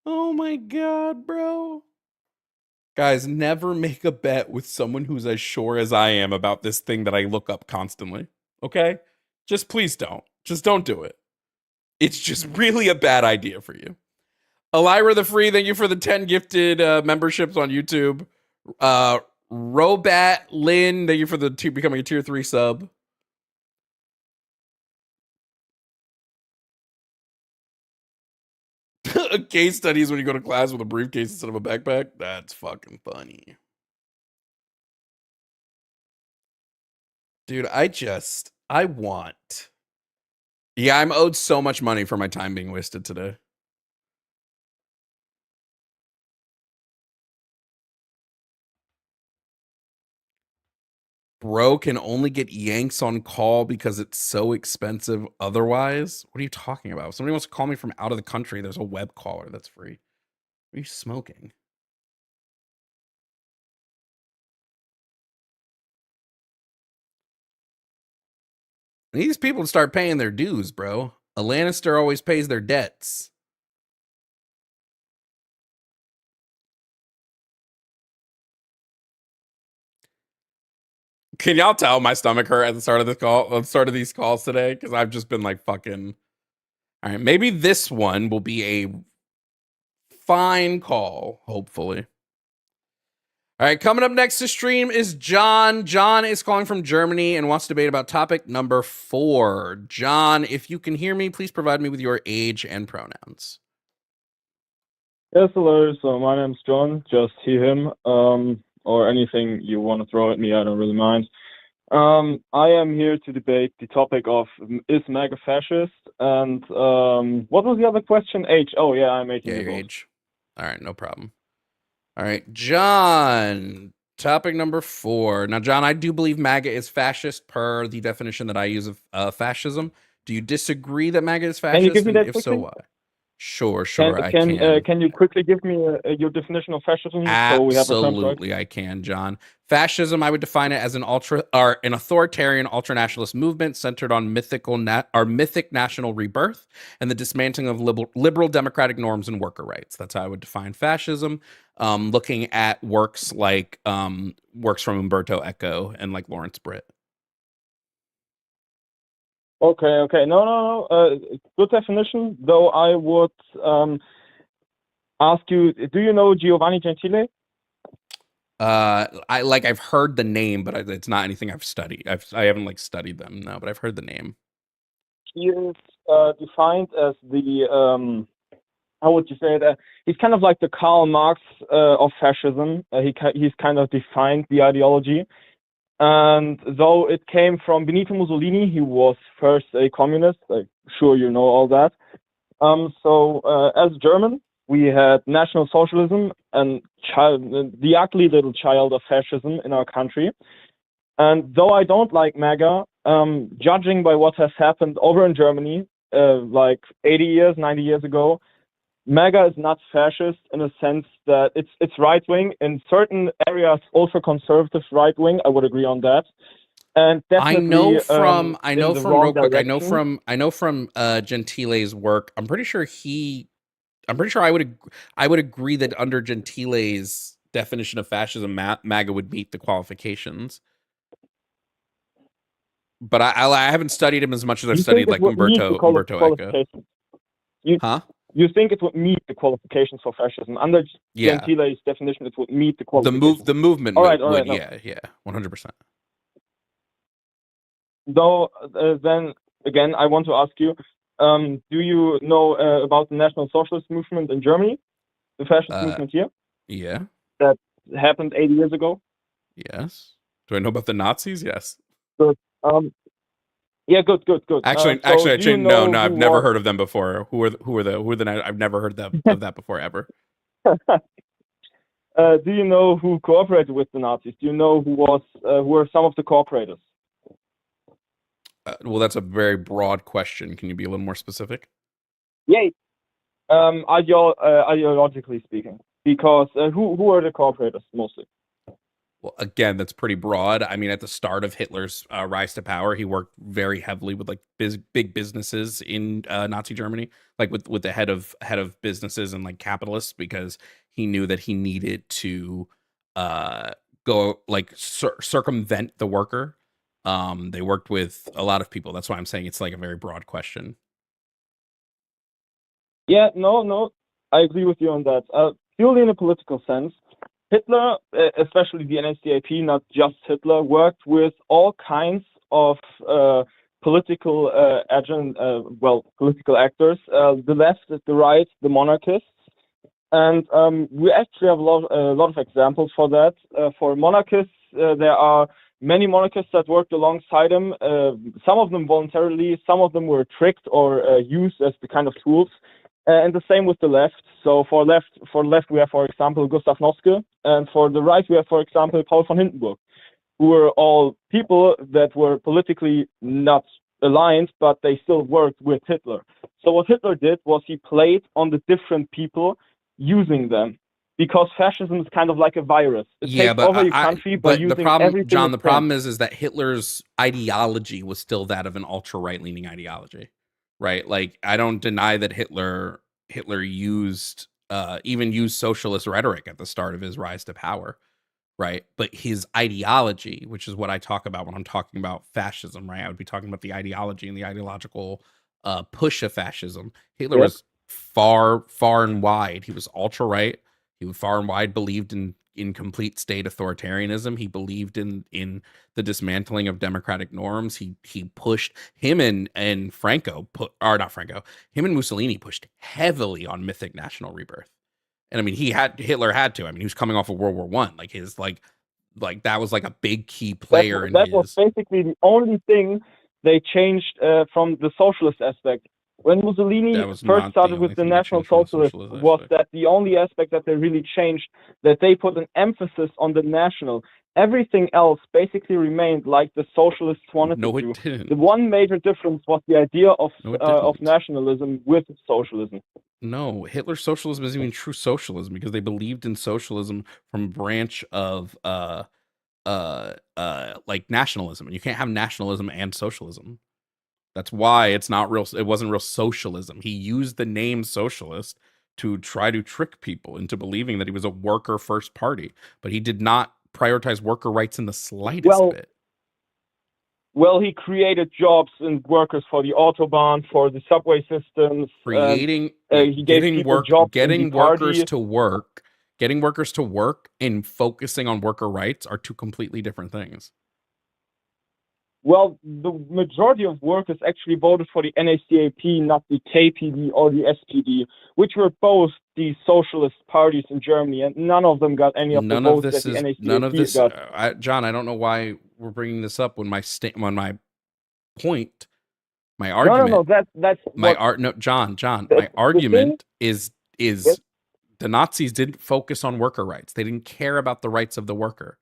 Oh my God, bro. Guys, never make a bet with someone who's as sure as I am about this thing that I look up constantly. Okay? Just please don't. Just don't do it. It's just really a bad idea for you. Elira the Free, thank you for the 10 gifted memberships on YouTube. Robat Lynn, thank you for the becoming a tier 3 sub. Case studies when you go to class with a briefcase instead of a backpack. That's fucking funny. Dude, I want. Yeah, I'm owed so much money for my time being wasted today. Bro can only get Yanks on call because it's so expensive otherwise. What are you talking about? If somebody wants to call me from out of the country, there's a web caller that's free. What are you smoking? These people start paying their dues, bro. A Lannister always pays their debts. Can y'all tell my stomach hurt at the start of these calls today? Because I've just been like fucking. All right, maybe this one will be a fine call, hopefully. All right, coming up next to stream is John. John is calling from Germany and wants to debate about topic number 4. John, if you can hear me, please provide me with your age and pronouns. Yes, hello. So my name's John. Just he, him, or anything you want to throw at me. I don't really mind. I am here to debate the topic of is MAGA fascist, and what was the other question? Age. Oh yeah, I'm 18 Yeah, years your old. age. All right, no problem. All right, John, topic number 4. Now, John, I do believe MAGA is fascist per the definition that I use of fascism. Do you disagree that MAGA is Can you fascist? give me And that if so, quickly? why? Sure, I can. Can you quickly give me your definition of fascism so we have the terms right? Absolutely, I can, John. Fascism, I would define it as an authoritarian ultranationalist movement centered on mythic national rebirth and the dismantling of liberal democratic norms and worker rights. That's how I would define fascism. Looking at works like works from Umberto Eco and like Lawrence Britt. Okay. No. Good definition. Though I would ask you, do you know Giovanni Gentile? I've heard the name, but it's not anything I've studied. I haven't like studied them, no, but I've heard the name. He is defined as the how would you say that? He's kind of like the Karl Marx of fascism. He's kind of defined the ideology. And though it came from Benito Mussolini, he was first a communist. I'm sure you know all that. So as German, we had National Socialism and the ugly little child of fascism in our country. And though I don't like MAGA, judging by what has happened over in Germany, like 80 years, 90 years ago, MAGA is not fascist in a sense that it's right wing in certain areas, also conservative right wing. I would agree on that. And definitely, I know from real quick. direction. I know from Gentile's work. I'm pretty sure I would agree that under Gentile's definition of fascism, MAGA would meet the qualifications. But I haven't studied him as much as I've studied like Umberto Eco. You think it would meet the qualifications for fascism under Gentile's definition? It would meet the qualifications. The movement. All right, would, no. yeah, 100%. Though then again, I want to ask you: do you know about the National Socialist movement in Germany, the fascist movement here? Yeah, that happened 80 years ago. Yes. Do I know about the Nazis? Yes. Good. Yeah, good. Actually, no. I've never heard of them before. Who are the? I've never heard of that before ever. Do you know who cooperated with the Nazis? Do you know who were some of the cooperators? Well, that's a very broad question. Can you be a little more specific? Yay. Ideologically speaking, because who are the cooperators mostly? Well, again, that's pretty broad. I mean, at the start of Hitler's rise to power, he worked very heavily with like big businesses in Nazi Germany, like with the head of businesses and like capitalists, because he knew that he needed to go like circumvent the worker. They worked with a lot of people. That's why I'm saying it's like a very broad question. Yeah, no, I agree with you on that. Purely in a political sense, Hitler, especially the NSDAP, not just Hitler, worked with all kinds of political political actors, the left, the right, the monarchists. And we actually have a lot of examples for that. For monarchists, there are many monarchists that worked alongside him. Some of them voluntarily, some of them were tricked or used as the kind of tools. And the same with the left. So for left we have, for example, Gustav Noske, and for the right we have, for example, Paul von Hindenburg, who were all people that were politically not aligned, but they still worked with Hitler. So what Hitler did was he played on the different people, using them, because fascism is kind of like a virus. It takes over your country by using everything. John, the problem is that Hitler's ideology was still that of an ultra right leaning ideology. Right, like I don't deny that Hitler used socialist rhetoric at the start of his rise to power, right? But his ideology, which is what I talk about when I'm talking about fascism, right? I would be talking about the ideology and the ideological push of fascism. Hitler was far and wide. He was ultra right. He far and wide believed in in complete state authoritarianism. He believed in the dismantling of democratic norms. He pushed him and Franco not Franco, him and Mussolini pushed heavily on mythic national rebirth. And I mean, Hitler had to. I mean, he was coming off of World War One. Like his like that was like a big key player in that his. was basically the only thing they changed from the socialist aspect. When Mussolini That was first not started the with only the thing they National changed from the Socialists, socialist was aspect. that the only aspect that they really changed, that they put an emphasis on the national. Everything else basically remained like the socialists wanted No, it to. it didn't. The one major difference was the idea of No, it of didn't. nationalism with socialism. No, Hitler's socialism isn't even true socialism because they believed in socialism from a branch of like nationalism, and you can't have nationalism and socialism. That's why it's not real. It wasn't real socialism. He used the name socialist to try to trick people into believing that he was a worker first party, but he did not prioritize worker rights in the slightest bit. Well, he created jobs and workers for the autobahn, for the subway systems. Creating, he gave people jobs in the workers party. to work, getting workers to work, and focusing on worker rights are two completely different things. Well, the majority of workers actually voted for the NSDAP, not the KPD or the SPD, which were both the socialist parties in Germany, and none of them got any of the votes that the NSDAP got. John, I don't know why we're bringing this up when my point, my argument. No, that's John. My argument is Yes. the Nazis didn't focus on worker rights. They didn't care about the rights of the worker.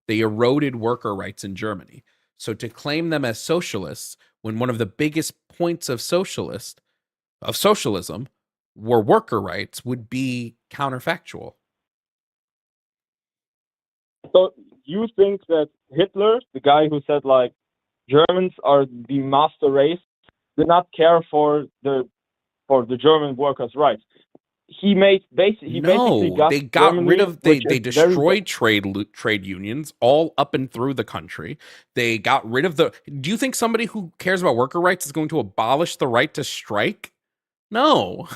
They eroded worker rights in Germany. So to claim them as socialists when one of the biggest points of socialism were worker rights would be counterfactual. So you think that Hitler, the guy who said like Germans are the master race, did not care for the German workers' rights? He basically got they got Germany, rid of they destroyed very trade unions all up and through the country. They got rid of do you think somebody who cares about worker rights is going to abolish the right to strike? No.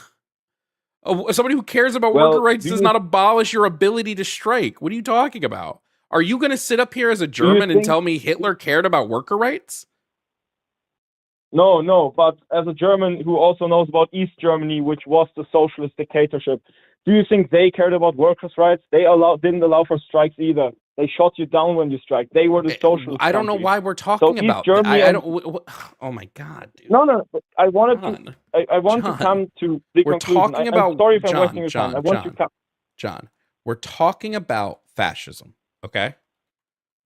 Somebody who cares about worker rights does not abolish your ability to strike. What are you talking about? Are you going to sit up here as a German and tell me Hitler cared about worker rights? No, but as a German who also knows about East Germany, which was the socialist dictatorship, do you think they cared about workers' rights? They didn't allow for strikes either. They shot you down when you strike. They were the socialist. I don't know why we're talking about that. I don't. Oh my god, dude. No. I want to come to the we're conclusion. Talking about I'm sorry if I'm wasting your time. I want to come. John, we're talking about fascism, okay?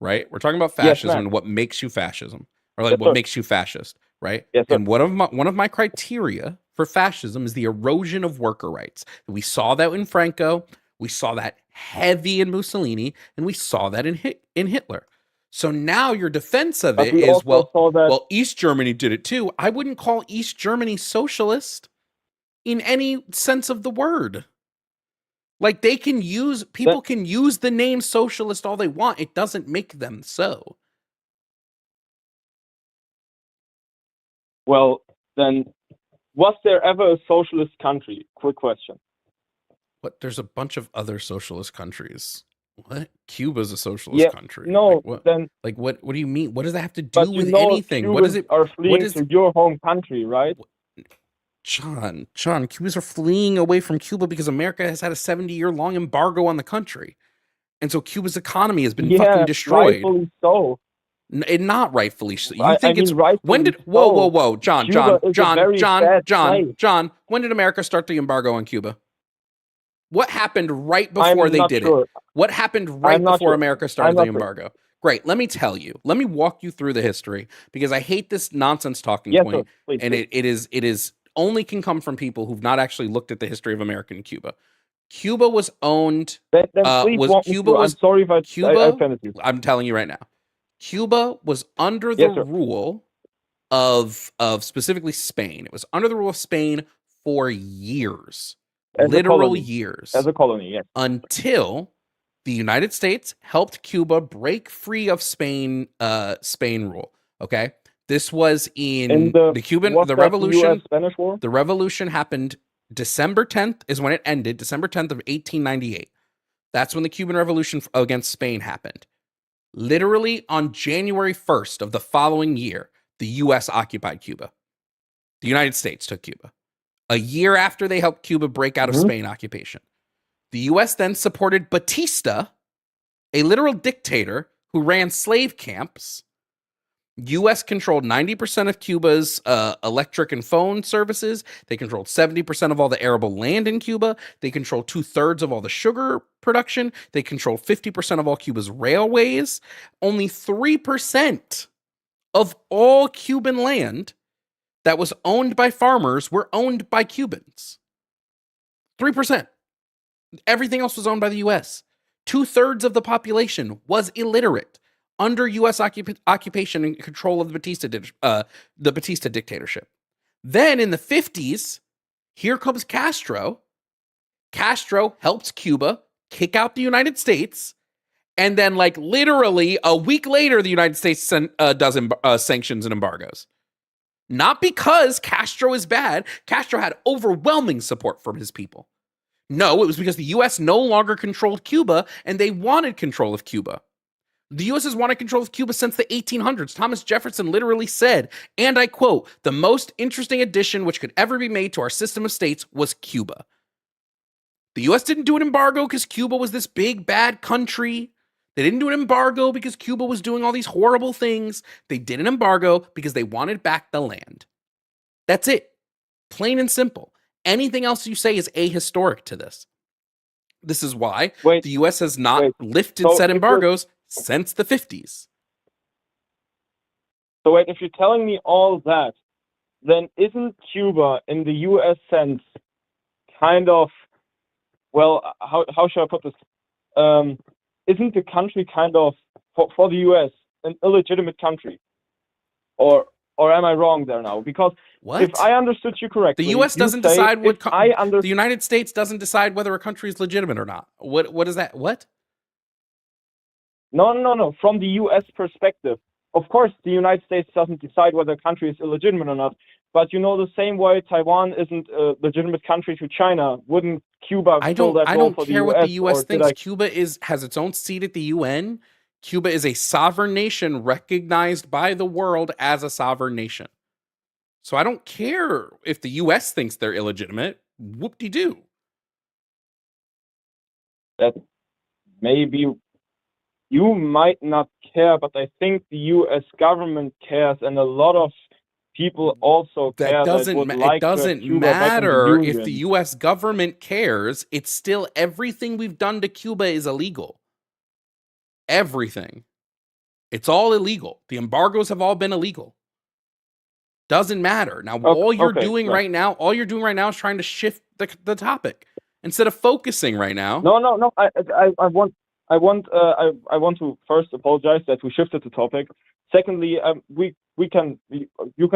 Right? We're talking about fascism and what makes you fascism, or like what makes you fascist, right? Yes, and one of my criteria for fascism is the erosion of worker rights. We saw that in Franco, we saw that heavy in Mussolini, and we saw that in Hitler. So now your defense of it is well, East Germany did it too. I wouldn't call East Germany socialist in any sense of the word. Like people can use the name socialist all they want. It doesn't make them so. Well, then, was there ever a socialist country? Quick question. What? There's a bunch of other socialist countries. What? Cuba's a socialist country. No, what? Then. Like what? What do you mean? What does that have to do with anything? Cubans what is it? Are fleeing to your home country, right? John, Cubans are fleeing away from Cuba because America has had a 70-year-long embargo on the country. And so Cuba's economy has been fucking destroyed. Rightfully so. Not rightfully so. You think it's when did whoa, John, when did America start the embargo on Cuba? What happened right before they did it? What happened right before America started the embargo? Great. Let me tell you. Let me walk you through the history because I hate this nonsense talking point. Please, and it is only can come from people who've not actually looked at the history of America and Cuba. Cuba was owned. I'm sorry if I offended you. I'm telling you right now. Cuba was under the rule of specifically Spain. It was under the rule of Spain for years, literal years, as a colony. Yes, until the United States helped Cuba break free of Spain rule. Okay, this was in the Revolution. Spanish War. The revolution happened December 10th is when it ended. December 10th of 1898. That's when the Cuban Revolution against Spain happened. Literally on January 1st of the following year, the U.S. occupied Cuba. The United States took Cuba. A year after they helped Cuba break out of Spain occupation. The U.S. then supported Batista, a literal dictator who ran slave camps. U.S. controlled 90% of Cuba's electric and phone services. They controlled 70% of all the arable land in Cuba. They controlled 2/3 of all the sugar production. They controlled 50% of all Cuba's railways. Only 3% of all Cuban land that was owned by farmers were owned by Cubans. 3%. Everything else was owned by the U.S. 2/3 of the population was illiterate under U.S. occupation and control of the Batista dictatorship. Then in the 50s, here comes Castro. Castro helps Cuba kick out the United States. And then, like, literally a week later, the United States does sanctions and embargoes. Not because Castro is bad. Castro had overwhelming support from his people. No, it was because the U.S. no longer controlled Cuba, and they wanted control of Cuba. The U.S. has wanted control of Cuba since the 1800s. Thomas Jefferson literally said, and I quote, "The most interesting addition which could ever be made to our system of states was Cuba." The U.S. didn't do an embargo because Cuba was this big, bad country. They didn't do an embargo because Cuba was doing all these horrible things. They did an embargo because they wanted back the land. That's it. Plain and simple. Anything else you say is ahistoric to this. This is why the U.S. has not lifted said embargoes since the 50s. So wait, if you're telling me all that, then isn't Cuba, in the U.S. sense, kind of, well, how should I put this? Isn't the country kind of, for the U.S., an illegitimate country? Or am I wrong there now? Because if I understood you correctly, the U.S. doesn't decide what the United States doesn't decide whether a country is legitimate or not. What is that? What? No. From the U.S. perspective, of course, the United States doesn't decide whether a country is illegitimate or not. But you know, the same way Taiwan isn't a legitimate country to China, wouldn't Cuba fill that role for the U.S.? I don't care what the U.S. thinks. Cuba has its own seat at the UN. Cuba is a sovereign nation recognized by the world as a sovereign nation. So I don't care if the U.S. thinks they're illegitimate. Whoop-de-doo. That maybe you might not care, but I think the U.S. government cares, and a lot of people also care. It doesn't matter if the U.S. government cares. It's still everything we've done to Cuba is illegal. Everything. It's all illegal. The embargoes have all been illegal. Doesn't matter. Now, all you're doing right now is trying to shift the topic instead of focusing right now. No. I want to first apologize that we shifted the topic. Secondly, you can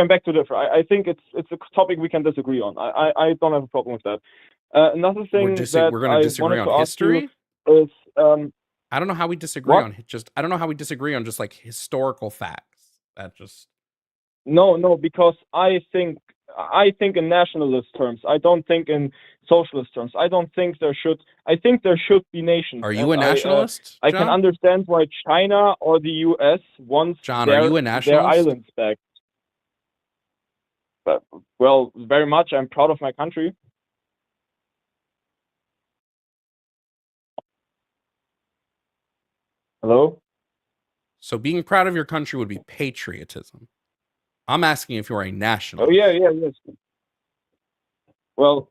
back to differ. I think it's a topic we can disagree on. I don't have a problem with that. Another thing we're going to disagree on history is I don't know how we disagree on I don't know how we disagree on just like historical facts. That just no, because I think in nationalist terms. I don't think in socialist terms. I think there should be nations. Are you a nationalist? I can understand why China or the U.S. wants are you a nationalist? Their islands back. But, well, very much. I'm proud of my country. Hello? So being proud of your country would be patriotism. I'm asking if you're a nationalist. Oh, yes. Well,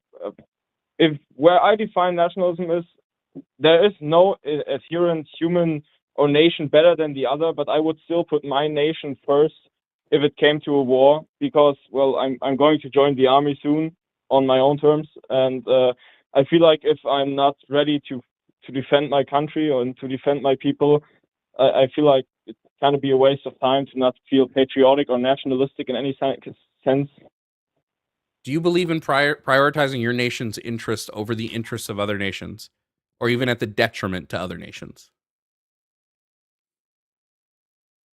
if where I define nationalism is, there is no adherent human or nation better than the other, but I would still put my nation first if it came to a war, because, well, I'm going to join the army soon on my own terms, and I feel like if I'm not ready to defend my country or to defend my people, I feel like it's kind of be a waste of time to not feel patriotic or nationalistic in any sense. Do you believe in prioritizing your nation's interests over the interests of other nations, or even at the detriment to other nations?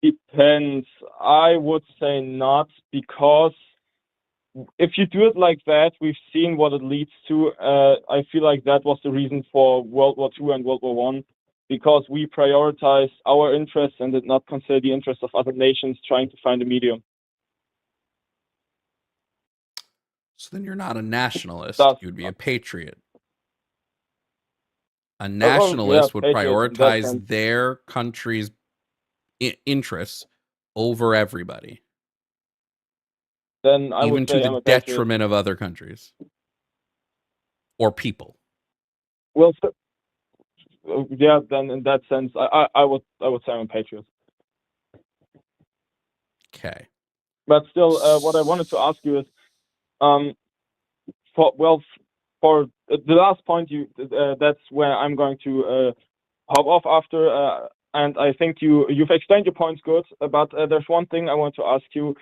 Depends. I would say not, because if you do it like that, we've seen what it leads to. I feel like that was the reason for World War II and World War One, because we prioritized our interests and did not consider the interests of other nations trying to find a medium. So then you're not a nationalist. Thus, You would be a patriot. A yeah, nationalist would patriot in that prioritize sense. their country's interests over everybody, Then I even would to say the I'm a patriot. detriment of other countries or people. Well, yeah. Then in that sense, I would say I'm a patriot. Okay. But still, what I wanted to ask you is, for the last point, that's where I'm going to hop off after. And I think you've explained your points good. But there's one thing I want to ask you.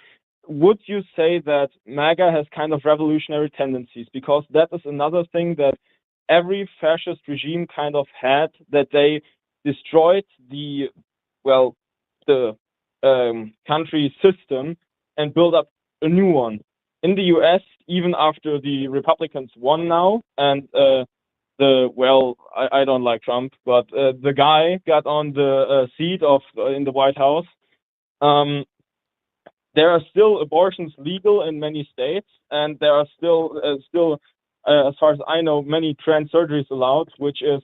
Would you say that MAGA has kind of revolutionary tendencies? Because that is another thing that every fascist regime kind of had, that they destroyed the country system and build up a new one. In the US, even after the Republicans won now, and I don't like Trump, but the guy got on the seat in the White House. There are still abortions legal in many states, and there are still, as far as I know, many trans surgeries allowed, which is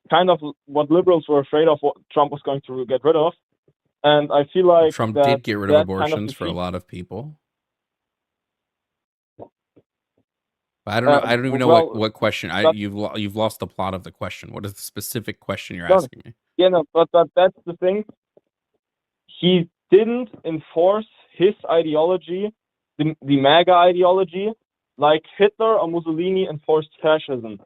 kind of what liberals were afraid of, what Trump was going to get rid of. And I feel like Trump that did get rid of that abortions kind of for a defeat. lot of people. But I don't know. I don't even know what question. You've lost the plot of the question. What is the specific question you're asking me? Yeah, no, but that's the thing. He didn't enforce his ideology, the MAGA ideology, like Hitler or Mussolini enforced fascism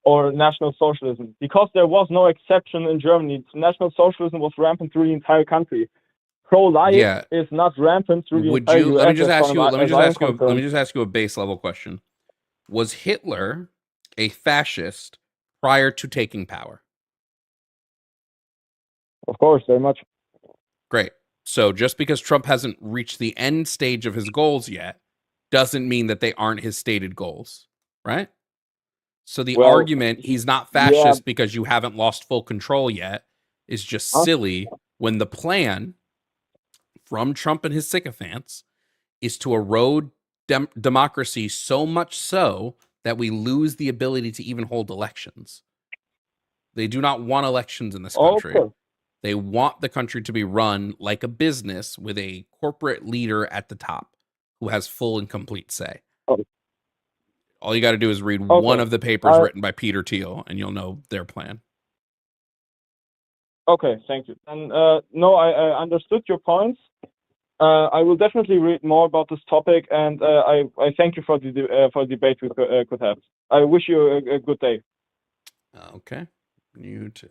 or National Socialism, because there was no exception in Germany. National Socialism was rampant through the entire country. Pro-life is not rampant through the entire US. Let me just ask you a base level question. Was Hitler a fascist prior to taking power? Of course, very much. Great. So just because Trump hasn't reached the end stage of his goals yet doesn't mean that they aren't his stated goals, right? So the argument he's not fascist because you haven't lost full control yet is just silly, when the plan from Trump and his sycophants is to erode democracy so much so that we lose the ability to even hold elections. They do not want elections in this country. Okay. They want the country to be run like a business with a corporate leader at the top who has full and complete say. All you got to do is read one of the papers written by Peter Thiel, and you'll know their plan. Okay, thank you. And no, I understood your points. I will definitely read more about this topic, and I thank you for the debate we could have. I wish you a good day. Okay, you too.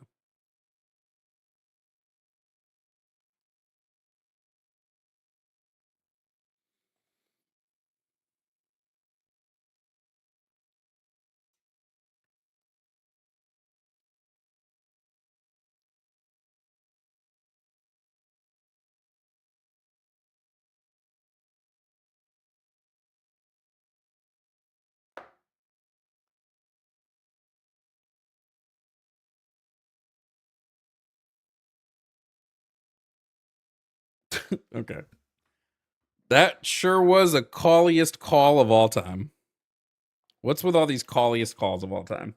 Okay. That sure was a calliest call of all time. What's with all these calliest calls of all time?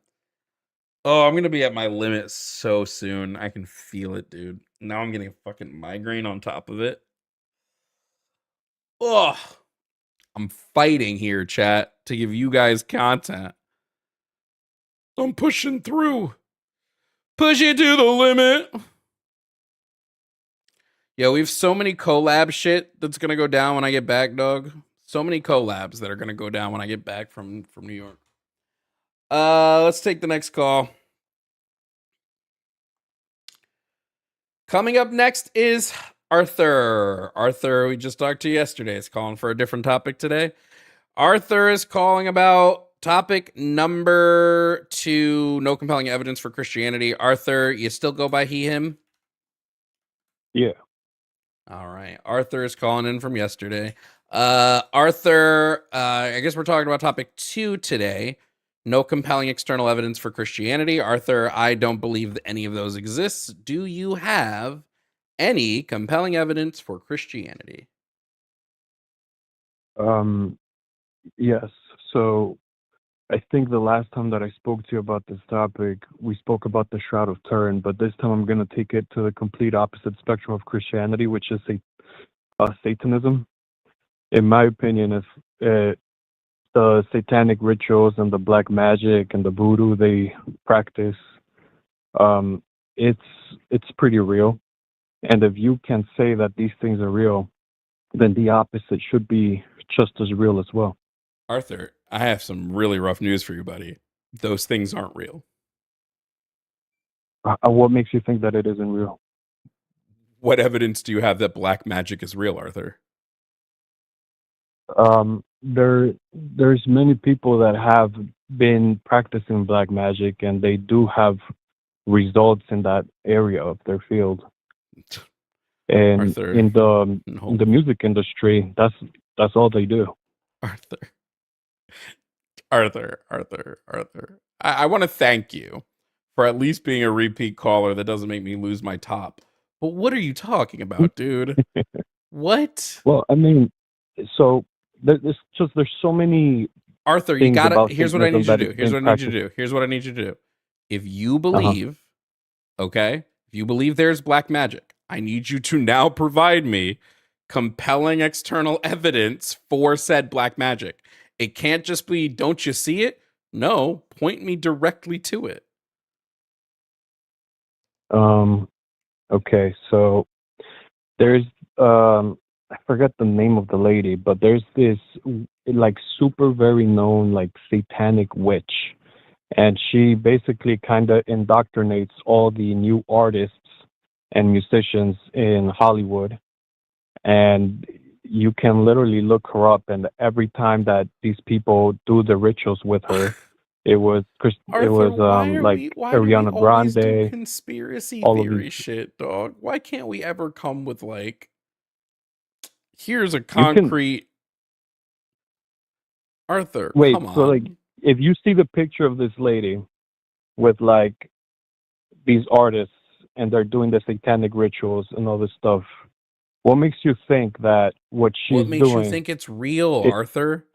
Oh, I'm going to be at my limit so soon. I can feel it, dude. Now I'm getting a fucking migraine on top of it. Ugh. I'm fighting here, chat, to give you guys content. I'm pushing through. Push it to the limit. Yo, we have so many collab shit that's going to go down when I get back, dog. So many collabs that are going to go down when I get back from New York. Let's take the next call. Coming up next is Arthur. Arthur, we just talked to yesterday. Is calling for a different topic today. Arthur is calling about topic number 2, no compelling evidence for Christianity. Arthur, you still go by he, him? Yeah. All right. Arthur is calling in from yesterday. Arthur, I guess we're talking about topic 2 today. No compelling external evidence for Christianity. Arthur, I don't believe that any of those exists. Do you have any compelling evidence for Christianity? Yes. So I think the last time that I spoke to you about this topic, we spoke about the Shroud of Turin, but this time I'm going to take it to the complete opposite spectrum of Christianity, which is Satanism. In my opinion, if the satanic rituals and the black magic and the voodoo they practice, it's pretty real. And if you can say that these things are real, then the opposite should be just as real as well. Arthur, I have some really rough news for you, buddy. Those things aren't real. What makes you think that it isn't real? What evidence do you have that black magic is real, Arthur? There's many people that have been practicing black magic, and they do have results in that area of their field. And Arthur, in the no. in the music industry, that's all they do. Arthur. I want to thank you for at least being a repeat caller that doesn't make me lose my top. But what are you talking about, dude? What? Well, I mean, so there's so many. Arthur, you things gotta. about Here's what I need you to Satanism do. that Here's is what I need you to do. Here's what I need you to do. If you believe, okay, if you believe there's black magic, I need you to now provide me compelling external evidence for said black magic. It can't just be, don't you see it? No, point me directly to it. Okay, so there's I forget the name of the lady, but there's this like super very known like satanic witch, and she basically kind of indoctrinates all the new artists and musicians in Hollywood, and you can literally look her up, and every time that these people do the rituals with her, it was Arthur, like why Ariana do we always do Grande, conspiracy all of theory these. shit, dog? Why can't we ever come with like, here's a You can concrete Arthur, wait. come So like, on. if you see the picture of this lady with like these artists and they're doing the satanic rituals and all this stuff, what makes you think that what she's What makes you doing? think it's real, It, Arthur?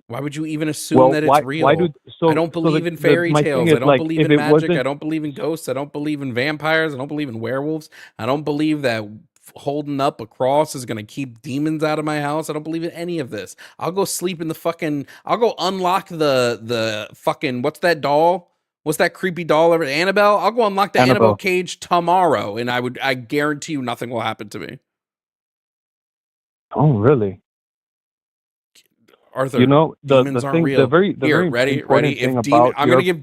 Why would you even assume well, that it's why do real? I don't so believe in the fairy my thing tales. I is don't like believe if in it magic. I wasn't don't believe in ghosts. I don't believe in vampires. I don't believe in werewolves. I don't believe that holding up a cross is going to keep demons out of my house. I don't believe in any of this. I'll go sleep in the fucking, I'll go unlock the fucking, what's that doll? What's that creepy doll over Annabelle? I'll go unlock the Annabelle Annabelle. cage tomorrow, and I guarantee you nothing will happen to me. Oh, really? Arthur, You know demons the aren't thing, real. the Here, very ready? important thing If demon, about your I'm gonna give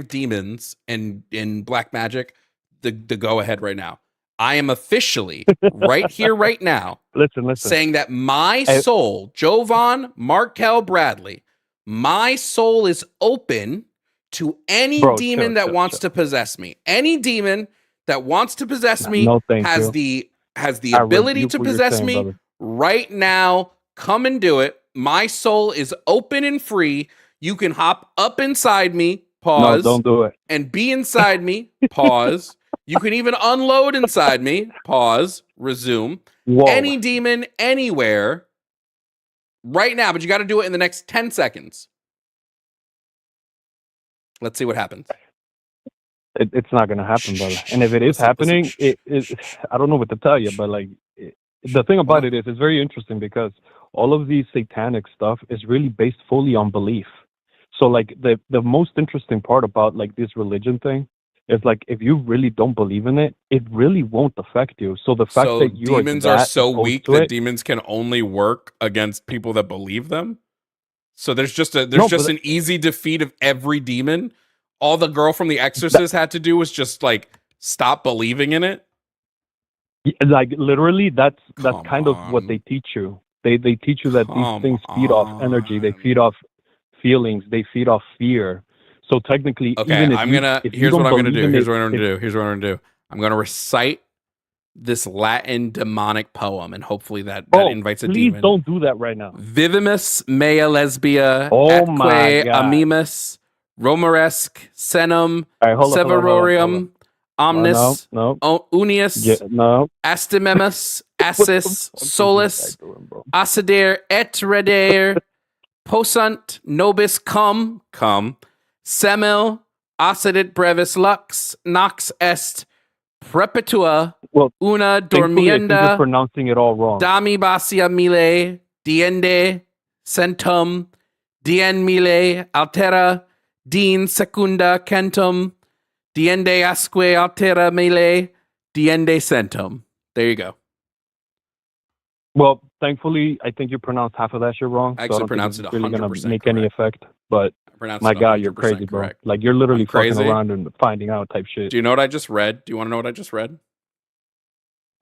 demons and in black magic the go ahead right now. I am officially right here, right now, listen, saying that my I, soul, Jovan Markel Bradley, my soul is open to any bro, demon that wants to possess me. Any demon that wants to possess me no, thank has you. the I ability rebuke to what you're possess saying, me brother. right now. Come and do it. My soul is open and free. You can hop up inside me, No, pause, don't do it. and be inside me, pause. You can even unload inside me, pause, resume. Whoa. Any demon, anywhere, right now, but you got to do it in the next 10 seconds. Let's see what happens. It's not gonna happen, brother. And if it is happening, it I don't know what to tell you, but like the thing about it is, it's very interesting because all of these satanic stuff is really based fully on belief. So like the most interesting part about like this religion thing is like if you really don't believe in it, it really won't affect you. So the fact So that you demons are so weak that demons can only work against people that believe them. So there's just an easy defeat of every demon. All the girl from The Exorcist had to do was just like stop believing in it. Like literally, that's kind of what they teach you. They teach you that these things feed off energy. They feed off feelings. They feed off fear. So technically, okay, even if here's what I'm gonna do. Here's what I'm gonna do. I'm gonna recite this Latin demonic poem, and hopefully that Bro, invites a please demon. don't do that right now. Vivimus mea lesbia Oh my atque God. amimus romaresque senum All right, hold on. severorium omnis No. unius Yeah, no. astimemus What the assis fuck is this solus guy doing, bro? Acider et redere possunt nobis cum semel accidit brevis lux nox est perpetua Well, una thankfully, I think you're dormienda pronouncing it all wrong. dami basia mille diende centum dien mille altera din secunda centum diende asque altera mille diende centum. There you go. Well, thankfully, I think you pronounced half of that shit wrong. I So I actually don't think pronounced it's it really gonna 100% make any correct. effect. But I pronounced my it God, you're 100% crazy, bro. correct. Like you're literally I'm fucking crazy. around and finding out type shit. Do you know what I just read? Do you want to know what I just read?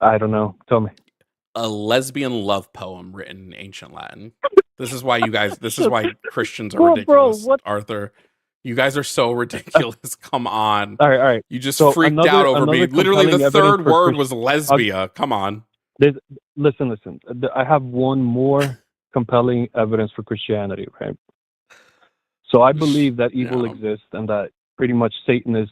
I don't know. Tell me. A lesbian love poem written in ancient Latin. This is why Christians are Bro, ridiculous, what? Arthur. You guys are so ridiculous. Come on. All right. You just So freaked out over me. another Literally, the compelling third evidence for word was lesbia. Come on. Listen. I have one more compelling evidence for Christianity, right? So I believe that evil Yeah. exists and that pretty much Satan is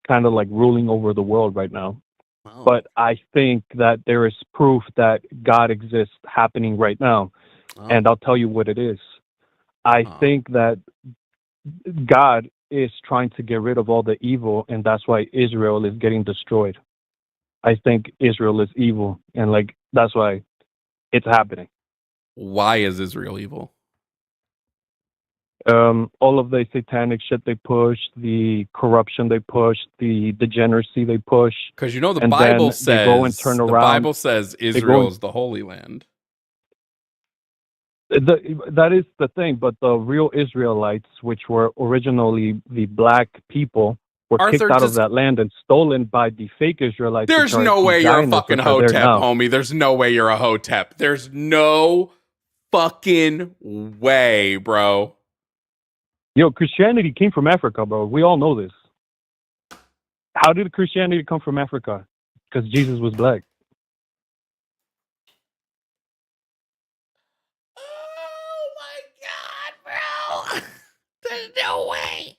kind of like ruling over the world right now. Wow. But I think that there is proof that God exists happening right now. Oh. And I'll tell you what it is. I Oh. think that God is trying to get rid of all the evil, and that's why Israel is getting destroyed. I think Israel is evil, and like that's why it's happening. Why is Israel evil? All of the satanic shit they push, the corruption they push, the degeneracy they push. Because you know the And Bible then says they go and turn the around. Bible says go Israel and- is the Holy Land. That is the thing, but the real Israelites, which were originally the black people, were Arthur, kicked out of that land and stolen by the fake Israelites. There's which are no the way you're a Zionists, fucking which are there hotep, now. homie. There's no way you're a hotep. There's no fucking way, bro. Yo, Christianity came from Africa, bro. We all know this. How did Christianity come from Africa? Because Jesus was black. Oh my god, bro. There's no way.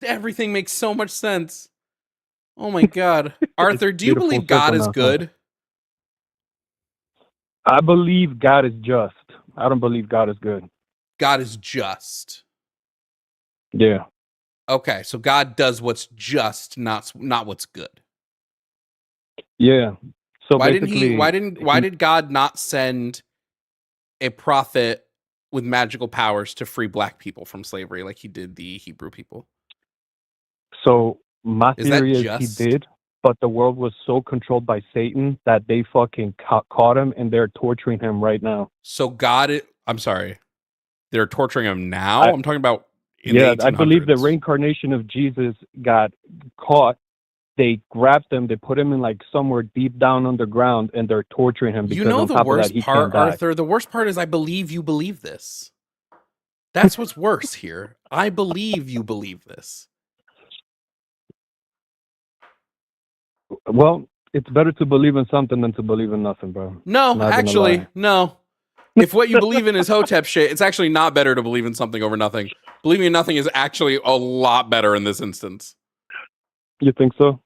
Everything makes so much sense. Oh my god. Arthur, do you beautiful believe God circle is now, good? I believe God is just. I don't believe God is good. God is just. Yeah. Okay, so God does what's just, not what's good. Yeah. So why basically, why did God not send a prophet with magical powers to free black people from slavery like he did the Hebrew people? So my Is that theory is just? he did, but the world was so controlled by Satan that they fucking caught him and they're torturing him right now. So I'm sorry. They're torturing him now? I'm talking about in Yeah, the 1800s. I believe the reincarnation of Jesus got caught. They grabbed him, they put him in like somewhere deep down underground, and they're torturing him because You know on the top of that, worst he part, can't die. Arthur? The worst part is I believe you believe this. That's what's worse here. I believe you believe this. Well, it's better to believe in something than to believe in nothing, bro. No, Not gonna actually, lie. no. If what you believe in is hotep shit, it's actually not better to believe in something over nothing. Believing in nothing is actually a lot better in this instance. You think so?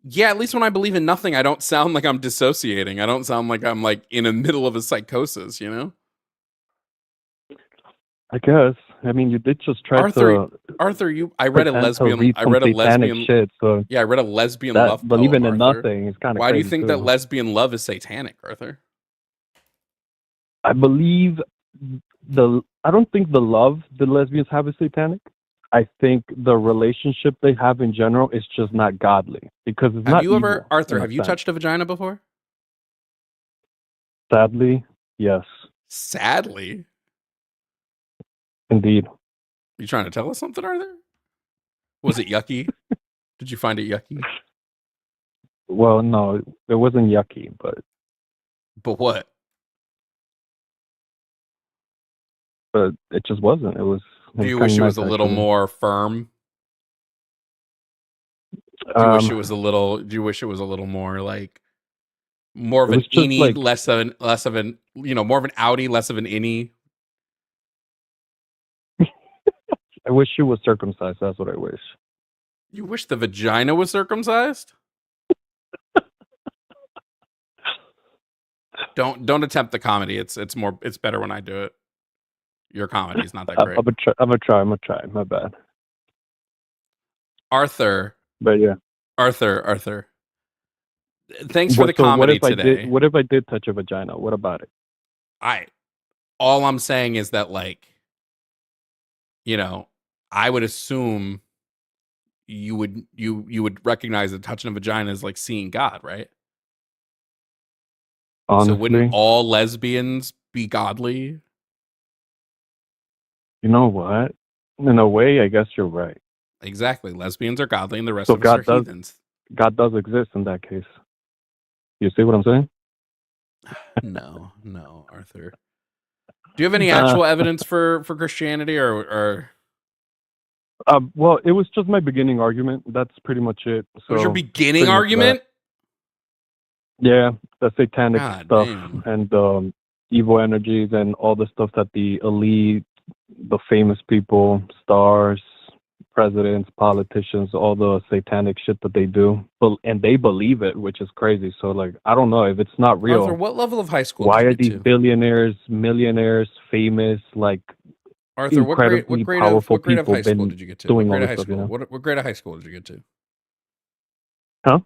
Yeah, at least when I believe in nothing, I don't sound like I'm dissociating. I don't sound like I'm like in the middle of a psychosis, you know? I guess. I mean, you did just try Arthur, to. I read a lesbian. I read a lesbian shit. So yeah, I read a lesbian that love believing poem, in Arthur. nothing is kind of. Why do you think that too. lesbian love is satanic, Arthur? I believe I don't think the love the lesbians have is satanic. I think the relationship they have in general is just not godly because it's not Have you evil, ever, Arthur, in a have you sense. touched a vagina before? Sadly, yes, Sadly. indeed. You trying to tell us something, Arthur? Was it yucky? Did you find it yucky? Well, no, it wasn't yucky, but what? it just wasn't. It was. Do you kinda wish it was nice, a little actually. more firm? Do you wish it was a little? Do you wish it was a little more like More of It an was just innie, like less of an more of an outie, less of an innie. I wish she was circumcised. That's what I wish. You wish the vagina was circumcised? Don't attempt the comedy. It's better when I do it. Your comedy is not that great. I'm gonna try. My bad. Arthur. But yeah. Arthur. Thanks for the comedy today. What if I did touch a vagina? What about it? All I'm saying is that, like, I would assume you would recognize that touching a vagina is like seeing God, right? Honestly, So wouldn't all lesbians be godly? You know what? In a way, I guess you're right. Exactly. Lesbians are godly and the rest So of us are heathens. God does exist in that case. You see what I'm saying? No, Arthur. Do you have any actual evidence for Christianity or well, it was just my beginning argument. That's pretty much it. So was your beginning argument? Yeah, the satanic God stuff damn. and evil energies and all the stuff that the elite, the famous people, stars, presidents, politicians, all the satanic shit that they do, and they believe it, which is crazy. So, like, I don't know if it's not real. Arthur, what level of high school Why did you are get these to? billionaires, millionaires, famous, like Arthur, what grade of high school did you get to? doing What grade all of this high stuff, you school? know? What grade of high school did you get to? Huh?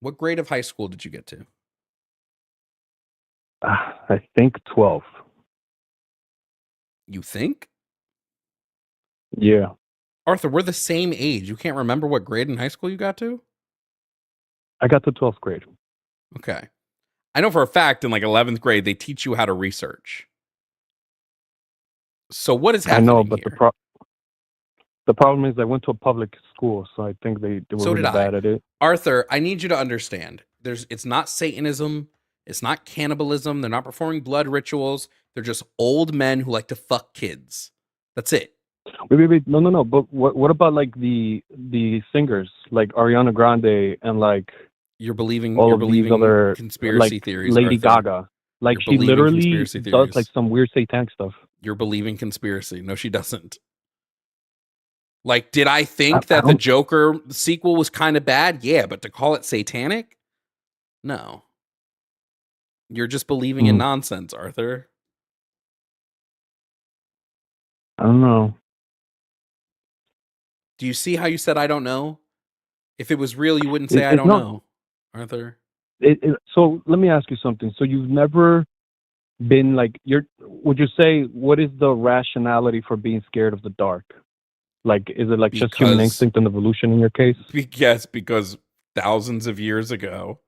What grade of high school did you get to? I think 12. You think? Yeah. Arthur, we're the same age. You can't remember what grade in high school you got to? I got to 12th grade. Okay. I know for a fact in like 11th grade, they teach you how to research. So what is happening I know, but here? the problem is I went to a public school, so I think they were So really did bad I. at it. Arthur, I need you to understand. It's not Satanism. It's not cannibalism. They're not performing blood rituals. They're just old men who like to fuck kids. That's it. Wait. No. But what about like the singers like Ariana Grande and like You're believing these other conspiracy like theories, Lady Arthur. Gaga? Like You're she believing literally conspiracy does theories. like some weird satanic stuff. You're believing conspiracy. No, she doesn't. Like, did I think I that the don't- Joker sequel was kind of bad? Yeah, but to call it satanic? No. You're just believing in nonsense, Arthur. I don't know. Do you see how you said I don't know? If it was real, you wouldn't say I It's don't not- know, Arthur. So let me ask you something. So you've never been like would you say what is the rationality for being scared of the dark? Like, is it like just human Because- instinct and evolution in your case? Yes, because thousands of years ago,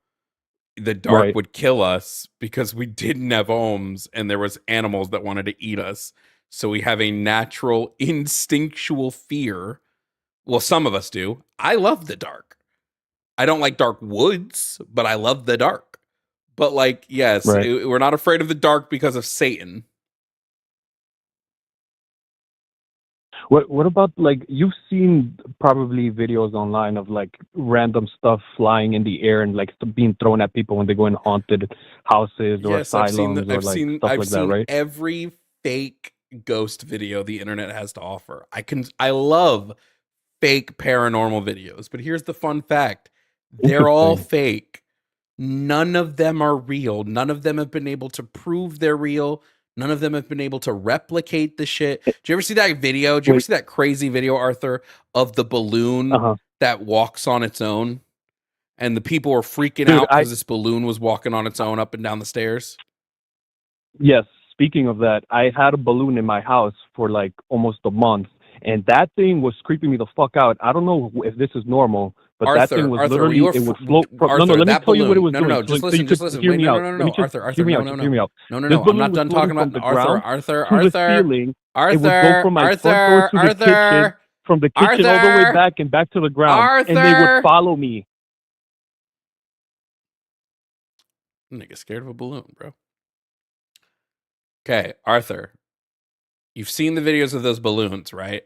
the dark Right. would kill us because we didn't have homes and there was animals that wanted to eat us. So we have a natural instinctual fear. Well, some of us do. I love the dark. I don't like dark woods, but I love the dark. But like, yes, Right. we're not afraid of the dark because of Satan. What about like you've seen probably videos online of like random stuff flying in the air and like being thrown at people when they go in haunted houses or Yes, I've asylums seen or like stuff like that, seen right? every fake ghost video the internet has to offer. I love fake paranormal videos, but here's the fun fact. They're all Interesting. fake. None of them are real. None of them have been able to prove they're real. None of them have been able to replicate the shit. Did you ever see that video? Did you ever Wait. see that crazy video, Arthur, of the balloon Uh-huh. that walks on its own? And the people were freaking Dude, out because this balloon was walking on its own up and down the stairs. Yes, speaking of that, I had a balloon in my house for like almost a month, and that thing was creeping me the fuck out. I don't know if this is normal, but that thing was literally it would float. Arthur, no, let me that tell you what it balloon- was no, doing. no, just so listen, you just could listen. hear Wait, me no, out. no, Let no, me no, just Arthur, hear me no, out. no, Just no. hear me out. No, This I'm balloon not was done floating talking from about the Arthur, ground Arthur, to the Arthur, ceiling. It would go Arthur, from my front door to the kitchen, Arthur, from the kitchen all the way Arthur, back and back to the ground, and they Arthur. would follow me. Nigga scared of a balloon, bro. Okay, Arthur, you've seen the videos of those balloons, right?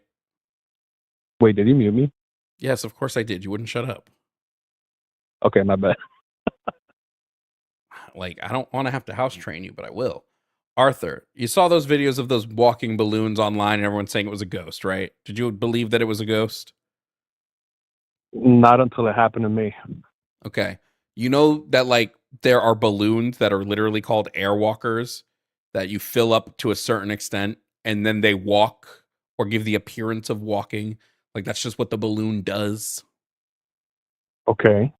Wait, did you mute me? Yes, of course I did. You wouldn't shut up. Okay, my bad. Like, I don't want to have to house train you, but I will. Arthur, you saw those videos of those walking balloons online and everyone saying it was a ghost, right? Did you believe that it was a ghost? Not until it happened to me. Okay. You know that like there are balloons that are literally called airwalkers that you fill up to a certain extent and then they walk or give the appearance of walking. Like that's just what the balloon does. Okay.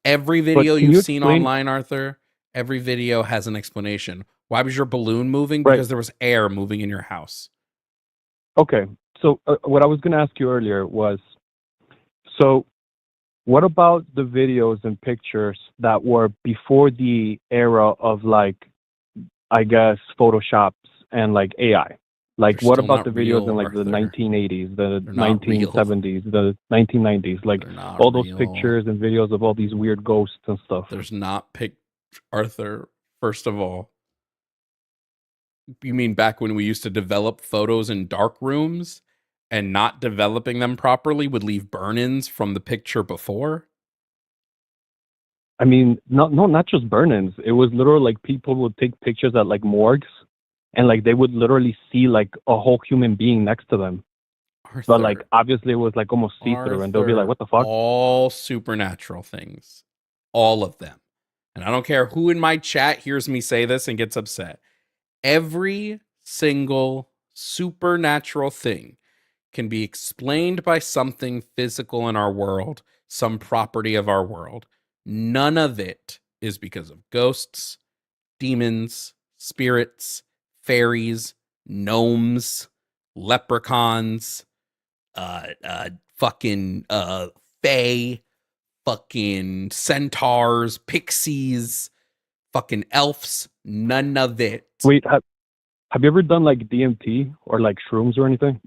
Every But video can you've you seen explain? online, Arthur, every video has an explanation. Why was your balloon moving? Right. Because there was air moving in your house. Okay. So what I was going to ask you earlier was, so what about the videos and pictures that were before the era of like, I guess, Photoshops and like AI? Like, They're what still about not the videos in real, like the Arthur. 1980s, the They're not real. 1970s, the 1990s, like They're not all those real. pictures and videos of all these weird ghosts and stuff? There's not Arthur, first of all, you mean back when we used to develop photos in dark rooms and not developing them properly would leave burn-ins from the picture before? I mean, not just burn-ins. It was literally like people would take pictures at like morgues, and like they would literally see like a whole human being next to them. But like Arthur, obviously it was like almost see-through, and they'll be like, "What the fuck?" all supernatural things. All of them. And I don't care who in my chat hears me say this and gets upset. Every single supernatural thing can be explained by something physical in our world, some property of our world. None of it is because of ghosts, demons, spirits, fairies, gnomes, leprechauns, fucking fae, fucking centaurs, pixies, fucking elves. None of it. Wait, have you ever done like DMT or like shrooms or anything?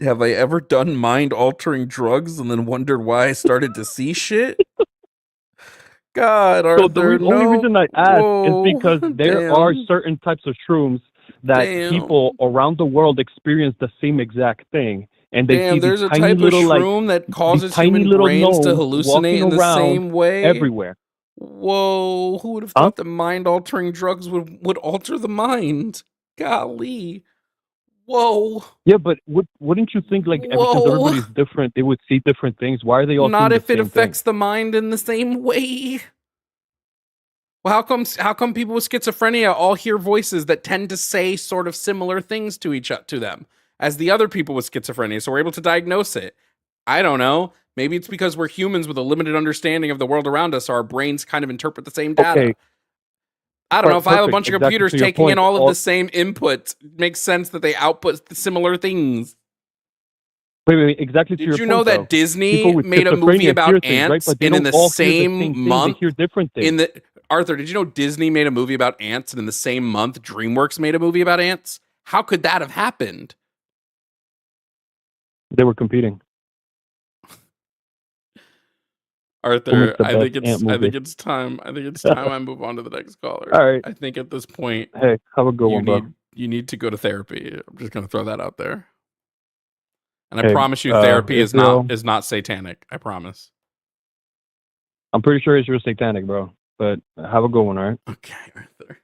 Have I ever done mind altering drugs and then wondered why I started to see shit? God, So the Arthur, only no. reason I ask is Whoa. because there are Damn. certain types of shrooms that Damn. people around the world experience the same exact thing, and they see Damn, these there's a tiny type of little like shroom that these causes tiny human little brains to gnomes hallucinate walking in the around same way. everywhere. Whoa, who would have Huh? thought that mind altering drugs would alter the mind? Golly. Whoa. Yeah, but wouldn't you think like because Whoa. everybody's different, they would see different things? Why are they all Not seeing the if it same thing? affects the mind in the same way. Well, how come people with schizophrenia all hear voices that tend to say sort of similar things to them as the other people with schizophrenia, so we're able to diagnose it? I don't know. Maybe it's because we're humans with a limited understanding of the world around us, so our brains kind of interpret the same data. Okay, I don't know. If I have a perfect. bunch of Exactly computers to your taking in point. all of the same inputs, it makes sense that they output similar things. Wait, exactly to Did your you point, know though. that Disney People with made a movie schizophrenia hear about things, right? ants, But they and in don't the all hear the same same thing. month, They hear different things. Arthur, did you know Disney made a movie about ants, and in the same month, DreamWorks made a movie about ants? How could that have happened? They were competing. Who Arthur, makes the best ant movie? it's time. I think it's time I move on to the next caller. All right. I think at this point, Hey, have a good one, bro. you need to go to therapy. I'm just gonna throw that out there. And I Hey, promise you, therapy is Israel, not satanic. I promise. I'm pretty sure it's your satanic, bro. But have a good one, all right? Okay, Arthur.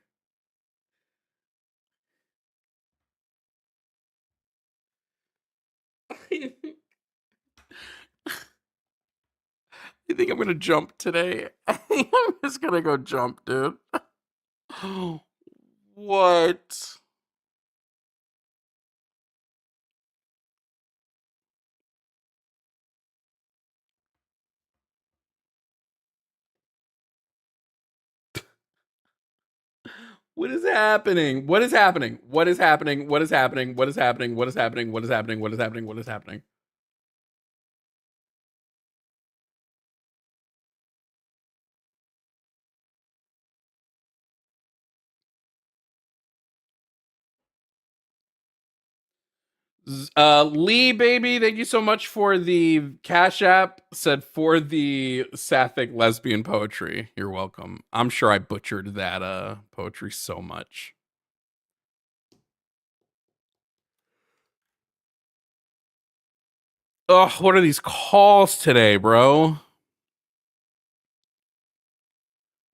You think I'm gonna jump today? I think I'm just gonna go jump, dude. What? What is happening? What is happening? What is happening? What is happening? What is happening? What is happening? What is happening? What is happening? What is happening? Lee, baby, thank you so much for the Cash App. Said for the sapphic lesbian poetry. You're welcome. I'm sure I butchered that poetry so much. Ugh, what are these calls today, bro?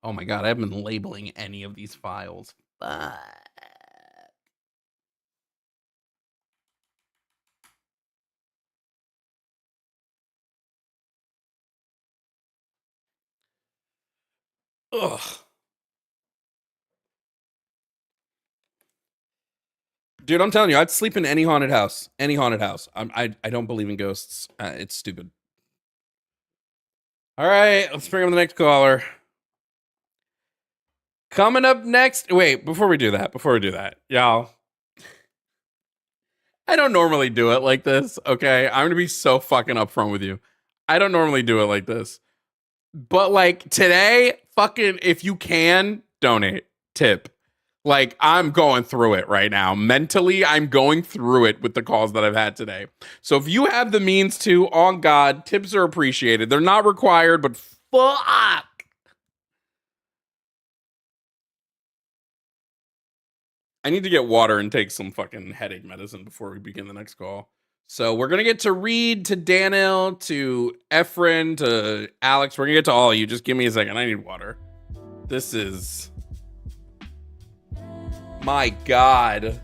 Oh my god, I haven't been labeling any of these files. Fuck. Ugh. Dude, I'm telling you, I'd sleep in any haunted house. Any haunted house. I don't believe in ghosts. It's stupid. All right, let's bring up the next caller. Coming up next. Wait, before we do that, y'all. I don't normally do it like this, okay? I'm gonna be so fucking upfront with you. I don't normally do it like this. But like today, fucking if you can, donate. Tip. Like I'm going through it right now. Mentally, I'm going through it with the calls that I've had today. So if you have the means to, on God, tips are appreciated. They're not required, but fuck. I need to get water and take some fucking headache medicine before we begin the next call. So we're gonna get to Reed, to Daniel, to Efren, to Alex. We're gonna get to all of you. Just give me a second. I need water. This is my God.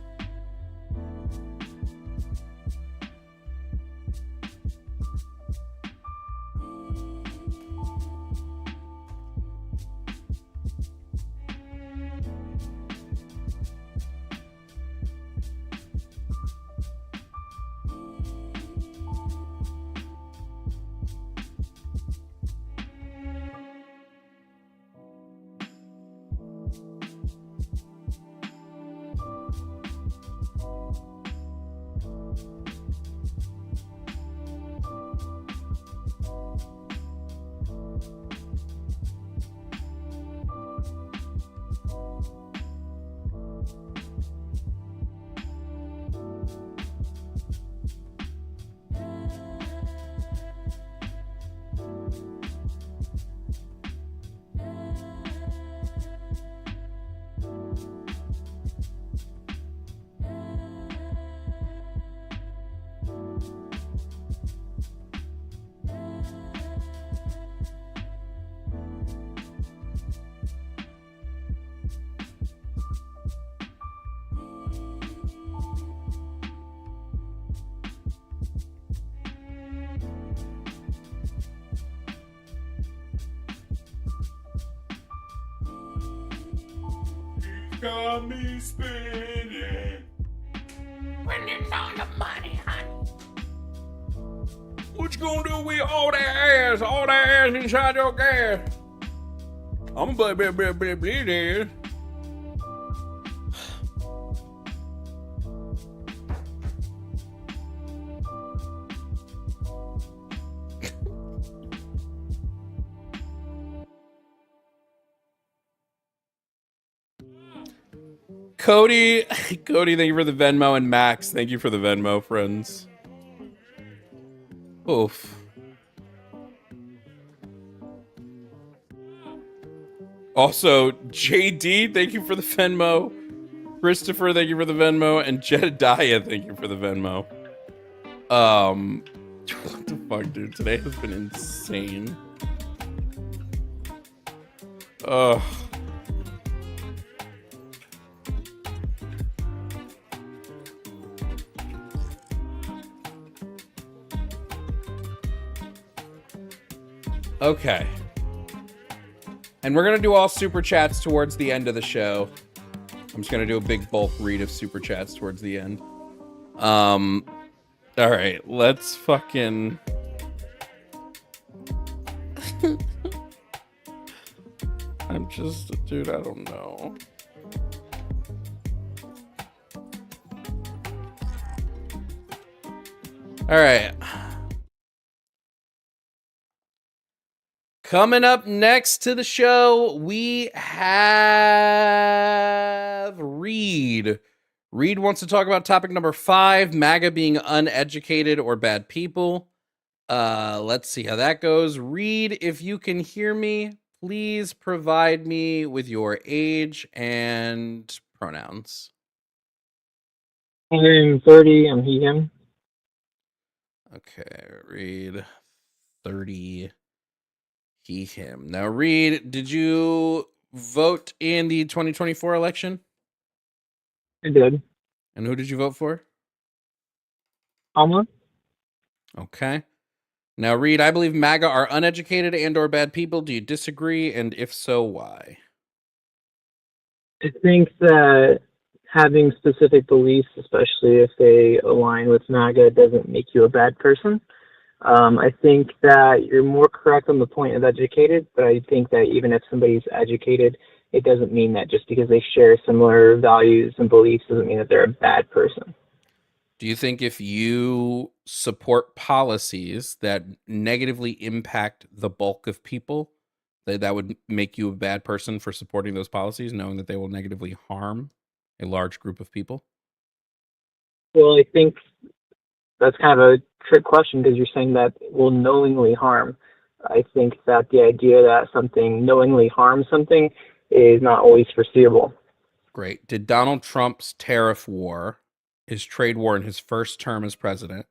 Got me spinning. When it's on the money, honey. What you gonna do with all that ass inside your gas? I'm gonna bleed it. Cody, thank you for the Venmo, and Max, thank you for the Venmo, friends. Oof. Also, JD, thank you for the Venmo. Christopher, thank you for the Venmo, and Jedediah, thank you for the Venmo. What the fuck, dude? Today has been insane. Ugh. Okay. And we're going to do all super chats towards the end of the show. I'm just going to do a big bulk read of super chats towards the end. All right, let's fucking... I'm just a dude, I don't know. All right. Coming up next to the show, we have Reed. Reed wants to talk about topic number 5, MAGA being uneducated or bad people. Let's see how that goes. Reed, if you can hear me, please provide me with your age and pronouns. I'm 30, I'm he, him. Okay, Reed, 30, he, him. Now, Reed, did you vote in the 2024 election? I did. And who did you vote for? Kamala? Okay. Now, Reed, I believe MAGA are uneducated and or bad people. Do you disagree? And if so, why? I think that having specific beliefs, especially if they align with MAGA, doesn't make you a bad person. I think that you're more correct on the point of educated, but I think that even if somebody's educated, it doesn't mean that just because they share similar values and beliefs doesn't mean that they're a bad person. Do you think if you support policies that negatively impact the bulk of people, that would make you a bad person for supporting those policies, knowing that they will negatively harm a large group of people? Well, I think that's kind of a trick question because you're saying that will knowingly harm. I think that the idea that something knowingly harms something is not always foreseeable. Great. Did Donald Trump's tariff war, his trade war in his first term as president,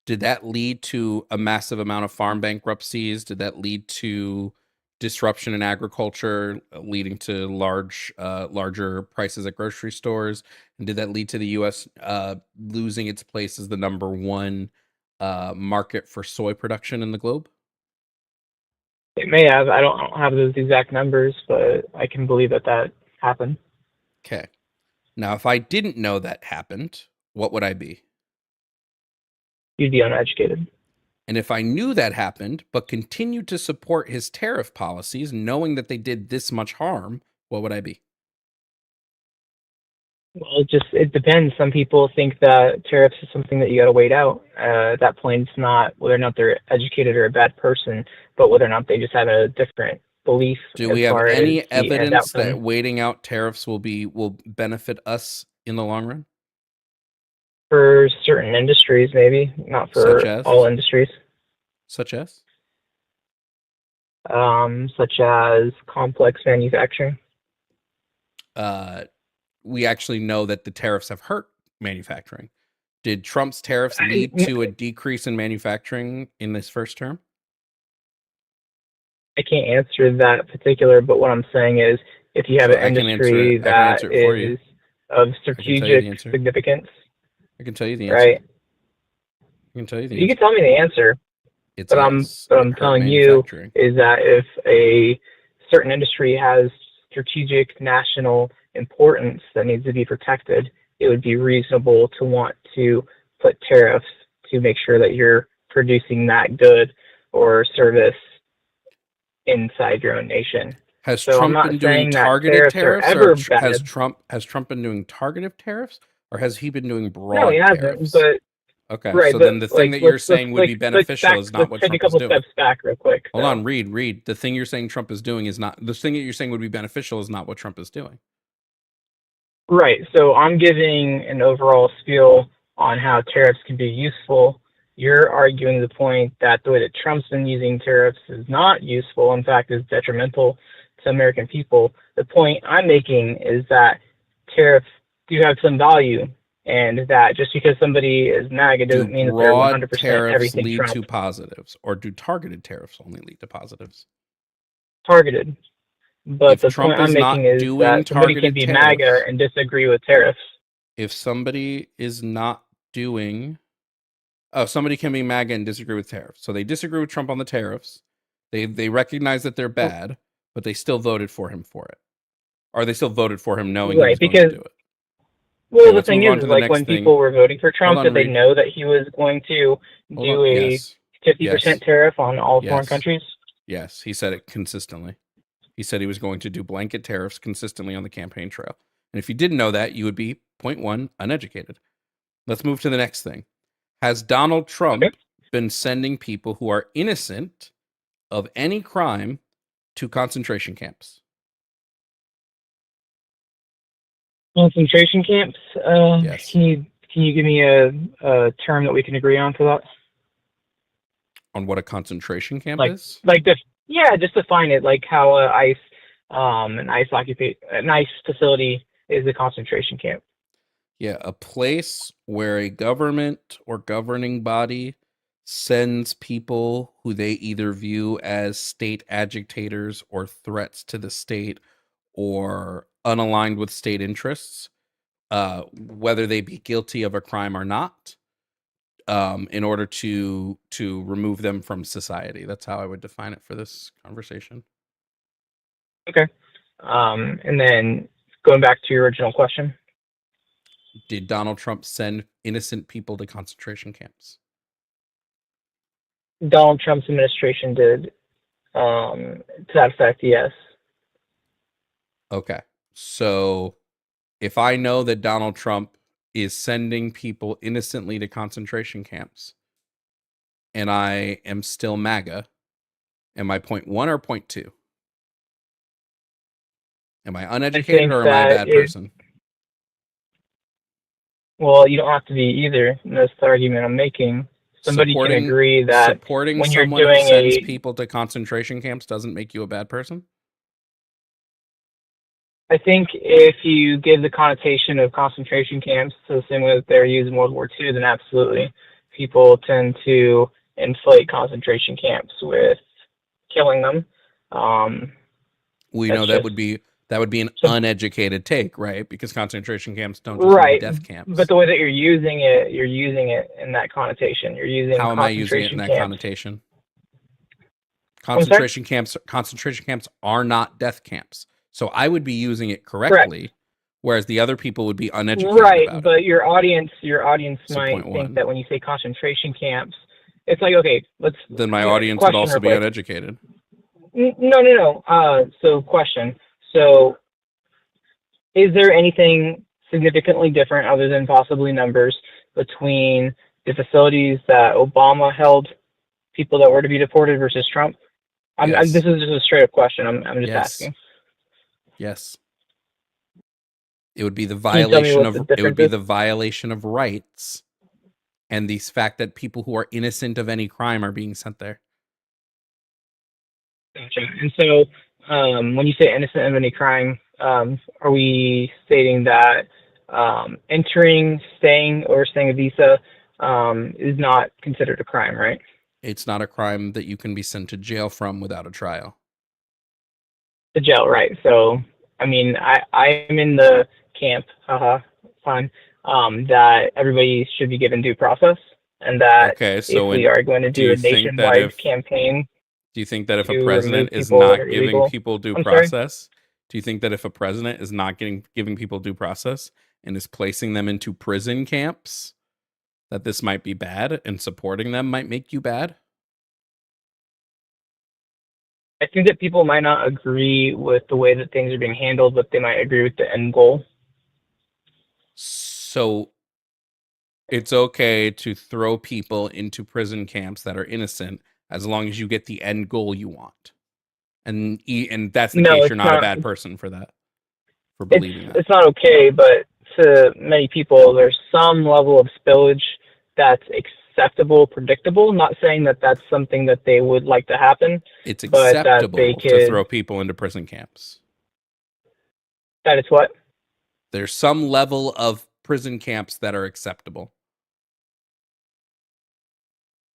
did that lead to a massive amount of farm bankruptcies? Did that lead to disruption in agriculture, leading to larger prices at grocery stores? And did that lead to the U.S. Losing its place as the number one market for soy production in the globe? It may have. I don't have those exact numbers, but I can believe that happened. Okay. Now, if I didn't know that happened, what would I be? You'd be uneducated. And if I knew that happened, but continued to support his tariff policies, knowing that they did this much harm, what would I be? Well, it depends. Some people think that tariffs is something that you got to wait out. At that point, it's not whether or not they're educated or a bad person, but whether or not they just have a different belief. Do we have any evidence that waiting out tariffs will benefit us in the long run? For certain industries, maybe not for all industries. Such as? Such as complex manufacturing. We actually know that the tariffs have hurt manufacturing. Did Trump's tariffs lead to a decrease in manufacturing in this first term? I can't answer that particular, but what I'm saying is if you have an industry that is of strategic significance. I can tell you the answer. Right. I can tell you the answer. You can tell me the answer. But I'm telling you is that if a certain industry has strategic national importance that needs to be protected, it would be reasonable to want to put tariffs to make sure that you're producing that good or service inside your own nation. Has Trump been doing targeted tariffs, or has Trump been doing targeted tariffs, or has he been doing broad tariffs? No, he hasn't. But okay, right, so then the thing that you're saying would be beneficial is not what Trump is doing. Take a couple steps back real quick. Hold on, Reed. The thing you're saying Trump is doing is not the thing that you're saying would be beneficial is not what Trump is doing. Right. So I'm giving an overall spiel on how tariffs can be useful. You're arguing the point that the way that Trump's been using tariffs is not useful. In fact, is detrimental to American people. The point I'm making is that tariffs do have some value, and that just because somebody is MAGA doesn't mean that they're 100% everything lead Trump. To positives, or do targeted tariffs only lead to positives? Targeted. But the point I'm making is that somebody can be MAGA and disagree with tariffs. If somebody is not doing... somebody can be MAGA and disagree with tariffs. So they disagree with Trump on the tariffs. They recognize that they're bad, but they still voted for him for it. Or they still voted for him knowing he was going to do it. Well, the thing is, like when people were voting for Trump, did they know that he was going to do a 50% tariff on all foreign countries? Yes, he said it consistently. He said he was going to do blanket tariffs consistently on the campaign trail. And if you didn't know that, you would be, point one, uneducated. Let's move to the next thing. Has Donald Trump been sending people who are innocent of any crime to concentration camps? Concentration camps? Yes. Can you give me a term that we can agree on for that? On what a concentration camp is? Just define it. Like how an ICE facility is a concentration camp. Yeah, a place where a government or governing body sends people who they either view as state agitators or threats to the state or unaligned with state interests, whether they be guilty of a crime or not, in order to remove them from society. That's how I would define it for this conversation. Okay. And then going back to your original question. Did Donald Trump send innocent people to concentration camps? Donald Trump's administration did, to that effect, yes. Okay. So if I know that Donald Trump is sending people innocently to concentration camps and I am still MAGA, am I point one or point two? Am I uneducated or am I a bad person? Well, you don't have to be either. And that's the argument I'm making. Somebody can agree that supporting when you're someone who doing sends a people to concentration camps doesn't make you a bad person? I think if you give the connotation of concentration camps to the same way that they're used in World War II, then absolutely. People tend to inflate concentration camps with killing them. We know that would be an uneducated take, right? Because concentration camps don't just mean death camps. But the way that you're using it in that connotation. You're using How am I using it in that camps. connotation? Concentration camps are not death camps. So I would be using it correctly, whereas the other people would be uneducated about but it. your audience might think that when you say concentration camps, it's like, okay, let's. Then my audience would also be uneducated. No. So question. So is there anything significantly different other than possibly numbers between the facilities that Obama held people that were to be deported versus Trump? Yes. This is just a straight up question. I'm just asking. Yes. It would be the violation of rights and the fact that people who are innocent of any crime are being sent there. Gotcha. And so when you say innocent of any crime, are we stating that entering, staying, or staying a visa is not considered a crime, right? It's not a crime that you can be sent to jail from without a trial. To jail, right. So, I mean, I'm in the camp, fine, that everybody should be given due process, and that if we are going to do a nationwide campaign. Do you think that if a president is not giving people due process, do you think that if a president is not giving people due process and is placing them into prison camps, that this might be bad and supporting them might make you bad? I think that people might not agree with the way that things are being handled, but they might agree with the end goal. So it's okay to throw people into prison camps that are innocent as long as you get the end goal you want. And that's the case, you're not a bad person for that, for believing that. It's not okay, but to many people, there's some level of spillage that's acceptable, predictable. Not saying that that's something that they would like to happen. It's acceptable to throw people into prison camps. That is what? There's some level of prison camps that are acceptable.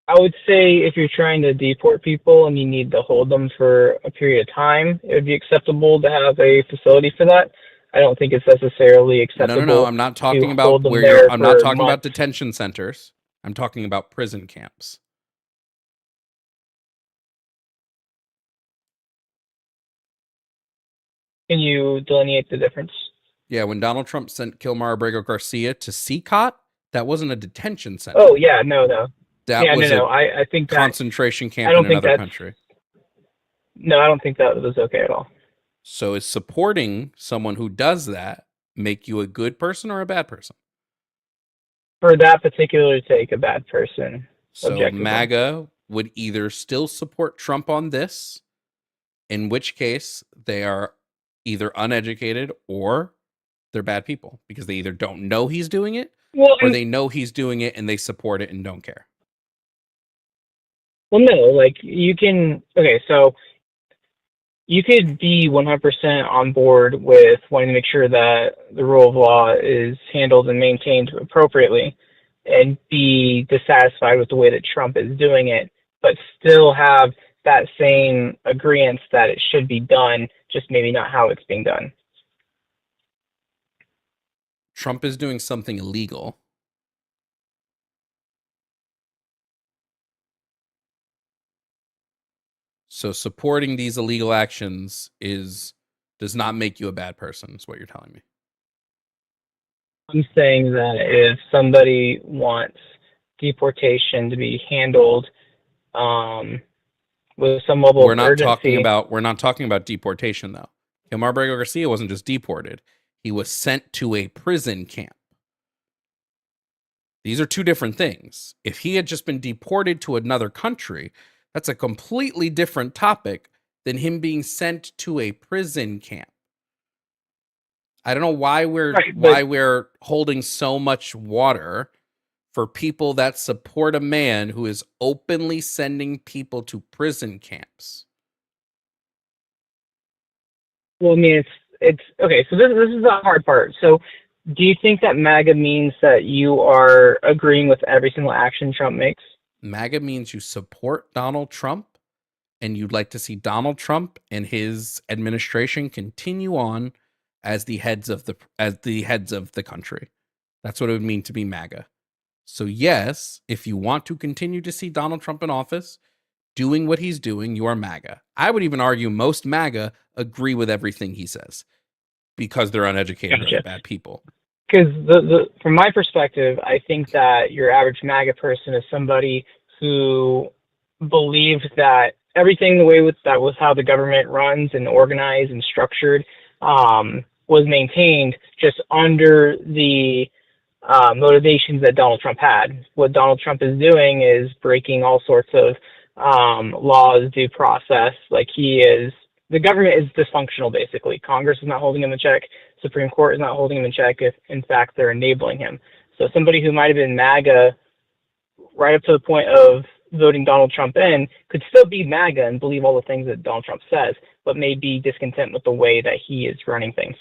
I would say if you're trying to deport people and you need to hold them for a period of time, it would be acceptable to have a facility for that. I don't think it's necessarily acceptable. No. I'm not talking about I'm not talking about detention centers. I'm talking about prison camps. Can you delineate the difference? Yeah, when Donald Trump sent Kilmar Abrego Garcia to CCOT, that wasn't a detention center. Oh, yeah, no. That was I think concentration camp in another country. No, I don't think that was okay at all. So is supporting someone who does that make you a good person or a bad person? For that particular take, a bad person. So MAGA would either still support Trump on this, in which case they are either uneducated or they're bad people because they either don't know he's doing it or they know he's doing it and they support it and don't care. Well, no, like you can, so you could be 100% on board with wanting to make sure that the rule of law is handled and maintained appropriately. and be dissatisfied with the way that Trump is doing it, but still have that same agreement that it should be done, just maybe not how it's being done. Trump is doing something illegal. So supporting these illegal actions does not make you a bad person, is what you're telling me. I'm saying that if somebody wants deportation to be handled with some level We're of not urgency. talking about deportation though. Gilmar Borrego Garcia wasn't just deported. He was sent to a prison camp. These are two different things. If he had just been deported to another country, that's a completely different topic than him being sent to a prison camp. I don't know why we're holding so much water for people that support a man who is openly sending people to prison camps. Well, I mean, it's okay. So this is the hard part. So, do you think that MAGA means that you are agreeing with every single action Trump makes? MAGA means you support Donald Trump and you'd like to see Donald Trump and his administration continue on as the heads of the country. That's what it would mean to be MAGA. So yes, if you want to continue to see Donald Trump in office, doing what he's doing, you are MAGA. I would even argue most MAGA agree with everything he says because they're uneducated or bad people. Because from my perspective, I think that your average MAGA person is somebody who believes that everything that was how the government runs and organized and structured was maintained just under the motivations that Donald Trump had. What Donald Trump is doing is breaking all sorts of laws, due process. Like the government is dysfunctional basically. Congress is not holding him in check. Supreme Court is not holding him in check if in fact they're enabling him. So somebody who might have been MAGA right up to the point of voting Donald Trump in could still be MAGA and believe all the things that Donald Trump says, but may be discontent with the way that he is running things.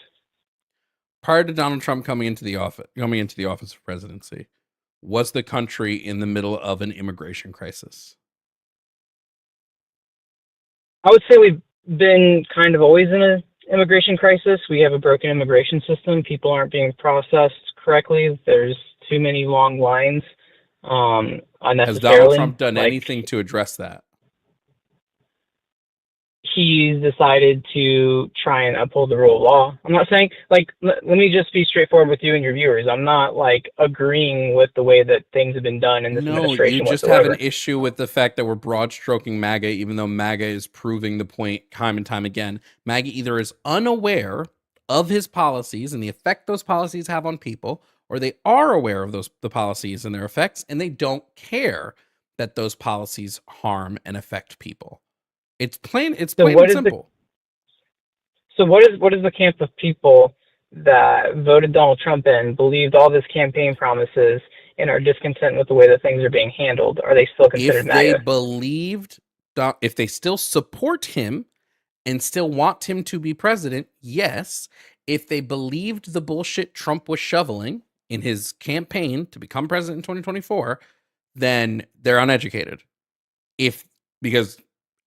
Prior to Donald Trump coming into the office of presidency, was the country in the middle of an immigration crisis? I would say we've been kind of always in an immigration crisis. We have a broken immigration system. People aren't being processed correctly. There's too many long lines unnecessarily. Has Donald Trump done anything to address that? He's decided to try and uphold the rule of law. I'm not saying, let me just be straightforward with you and your viewers. I'm not, agreeing with the way that things have been done in this administration. No, you just have an issue with the fact that we're broad-stroking MAGA, even though MAGA is proving the point time and time again. MAGA either is unaware of his policies and the effect those policies have on people, or they are aware of the policies and their effects, and they don't care that those policies harm and affect people. It's plain and simple. So what is the camp of people that voted Donald Trump in, believed all of his campaign promises, and are discontent with the way that things are being handled? Are they still considered MAGA? If they still support him and still want him to be president, yes. If they believed the bullshit Trump was shoveling in his campaign to become president in 2024, then they're uneducated. Because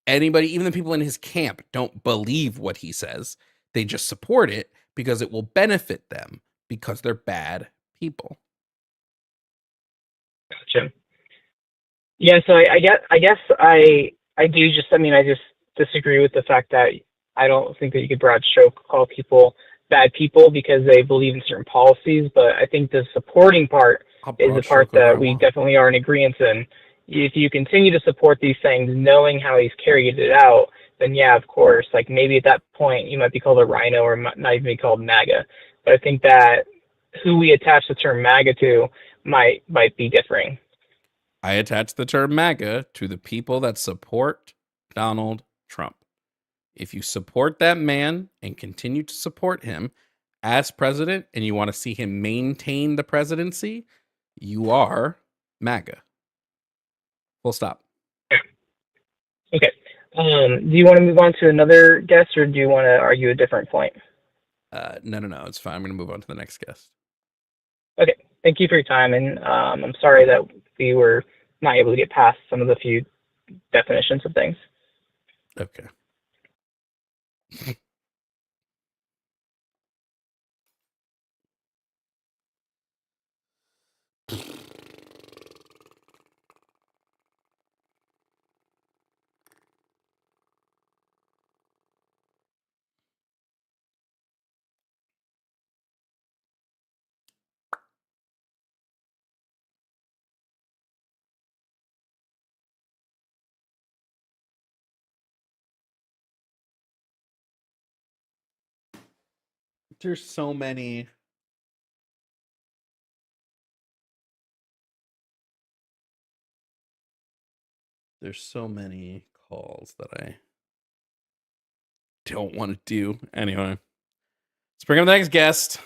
anybody, even the people in his camp, don't believe what he says. They just support it because it will benefit them because they're bad people. Gotcha. Yeah, so I guess I just disagree with the fact that I don't think that you could broad stroke call people bad people because they believe in certain policies, but I think the supporting part is the part that we definitely are in agreement in. If you continue to support these things, knowing how he's carried it out, then yeah, of course, maybe at that point you might be called a rhino or not even be called MAGA. But I think that who we attach the term MAGA to might be differing. I attach the term MAGA to the people that support Donald Trump. If you support that man and continue to support him as president and you want to see him maintain the presidency, you are MAGA. Full stop. Okay. Do you want to move on to another guest, or do you want to argue a different point? No. It's fine. I'm going to move on to the next guest. Okay. Thank you for your time, and I'm sorry that we were not able to get past some of the few definitions of things. Okay. There's so many. There's so many calls that I don't want to do. Anyway, let's bring up the next guest.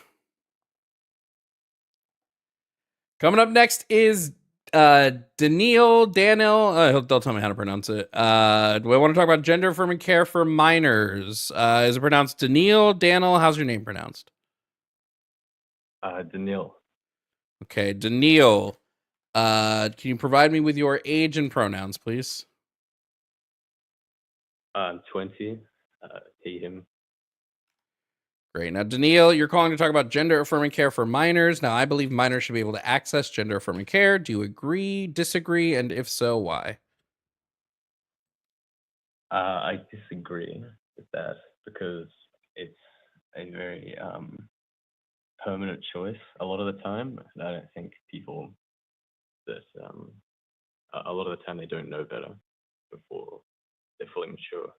Coming up next is Daniel. They'll tell me how to pronounce it. Do I want to talk about gender affirming care for minors? Is it pronounced Daniel? How's your name pronounced? Daniil. Okay, Daniel. Can you provide me with your age and pronouns, please? I'm 20. He, him. Great. Now, Daniil, you're calling to talk about gender affirming care for minors. Now, I believe minors should be able to access gender affirming care. Do you agree, disagree, and if so, why? I disagree with that because it's a very permanent choice a lot of the time. And I don't think people that a lot of the time they don't know better before they're fully mature.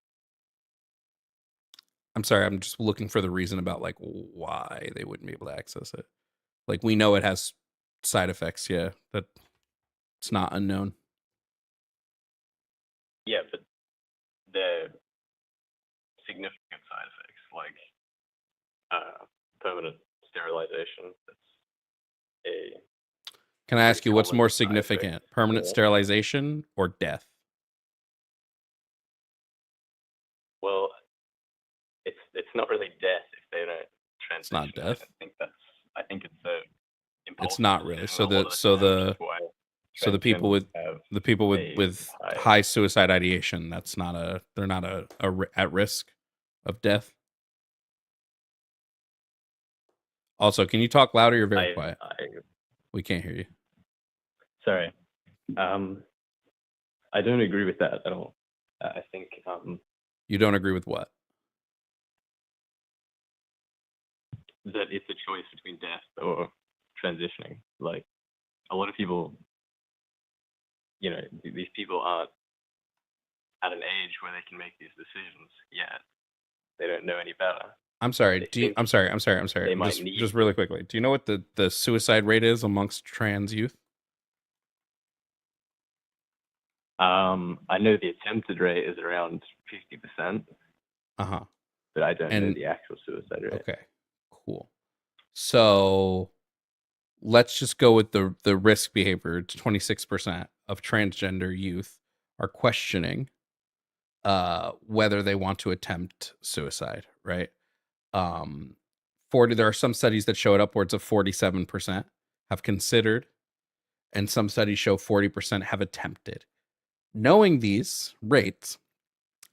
I'm sorry, I'm just looking for the reason about like why they wouldn't be able to access it. Like we know it has side effects, yeah, but it's not unknown. Yeah, but they're significant side effects like permanent sterilization. That's a Can I ask you what's common more side effect. significant, permanent Yeah. sterilization or death? Well, it's not really death if they don't transition. It's not death. I think it's a impulsive It's not really. So decision a lot the of so time, which the is why so the people trans with women have a high suicide ideation, that's not a they're not at risk of death. Also, can you talk louder? You're very quiet. We can't hear you. Sorry. I don't agree with that at all. I think You don't agree with what? that it's a choice between death or transitioning. Like a lot of people, you know, these people aren't at an age where they can make these decisions yet. They don't know any better. I'm sorry. I'm sorry. they might Just, need- just really quickly. Do you know what the suicide rate is amongst trans youth? I know the attempted rate is around 50%, Uh-huh. but I don't know the actual suicide rate. Okay. Cool. So let's just go with the risk behavior. It's 26% of transgender youth are questioning whether they want to attempt suicide, right? 40 there are some studies that show it upwards of 47% have considered, and some studies show 40% have attempted. Knowing these rates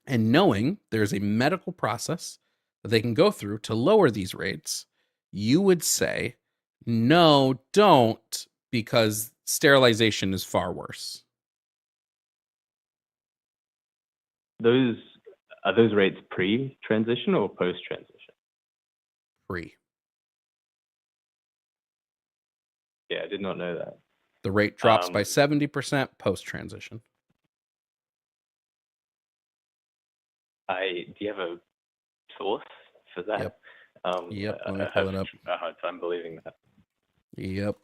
and knowing there's a medical process that they can go through to lower these rates, you would say, no, don't, because sterilization is far worse. Are those rates pre-transition or post-transition? Pre. Yeah, I did not know that. The rate drops by 70% post-transition. Do you have a source for that? Yep. Yep. Let me I pull have it up. a hard time believing that. Yep.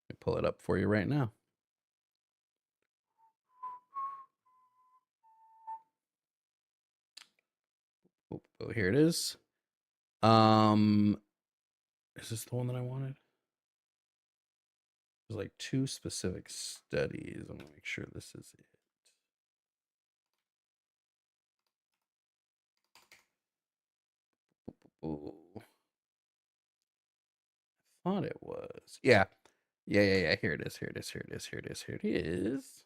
Let me pull it up for you right now. Oh, here it is. Is this the one that I wanted? There's like two specific studies. I'm gonna make sure this is it. Ooh. thought it was. Yeah. Yeah. Here it is. Here it is.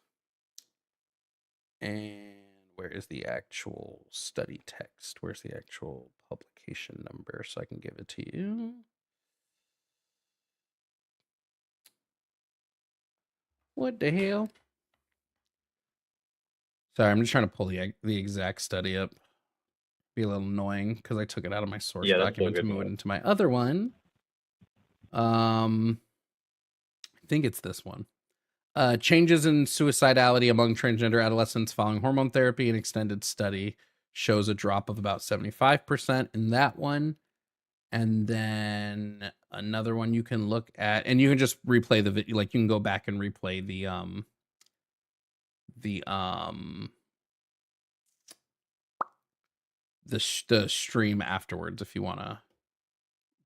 And where is the actual study text? Where's the actual publication number so I can give it to you? What the hell? Sorry, I'm just trying to pull the exact study up. Be a little annoying because I took it out of my source Yeah, that's all document to good, move it man. into my other one. I think it's this one. Changes in suicidality among transgender adolescents following hormone therapy. An extended study shows a drop of about 75% in that one. And then another one you can look at, and you can just replay the video. Like you can go back and replay the stream afterwards if you want to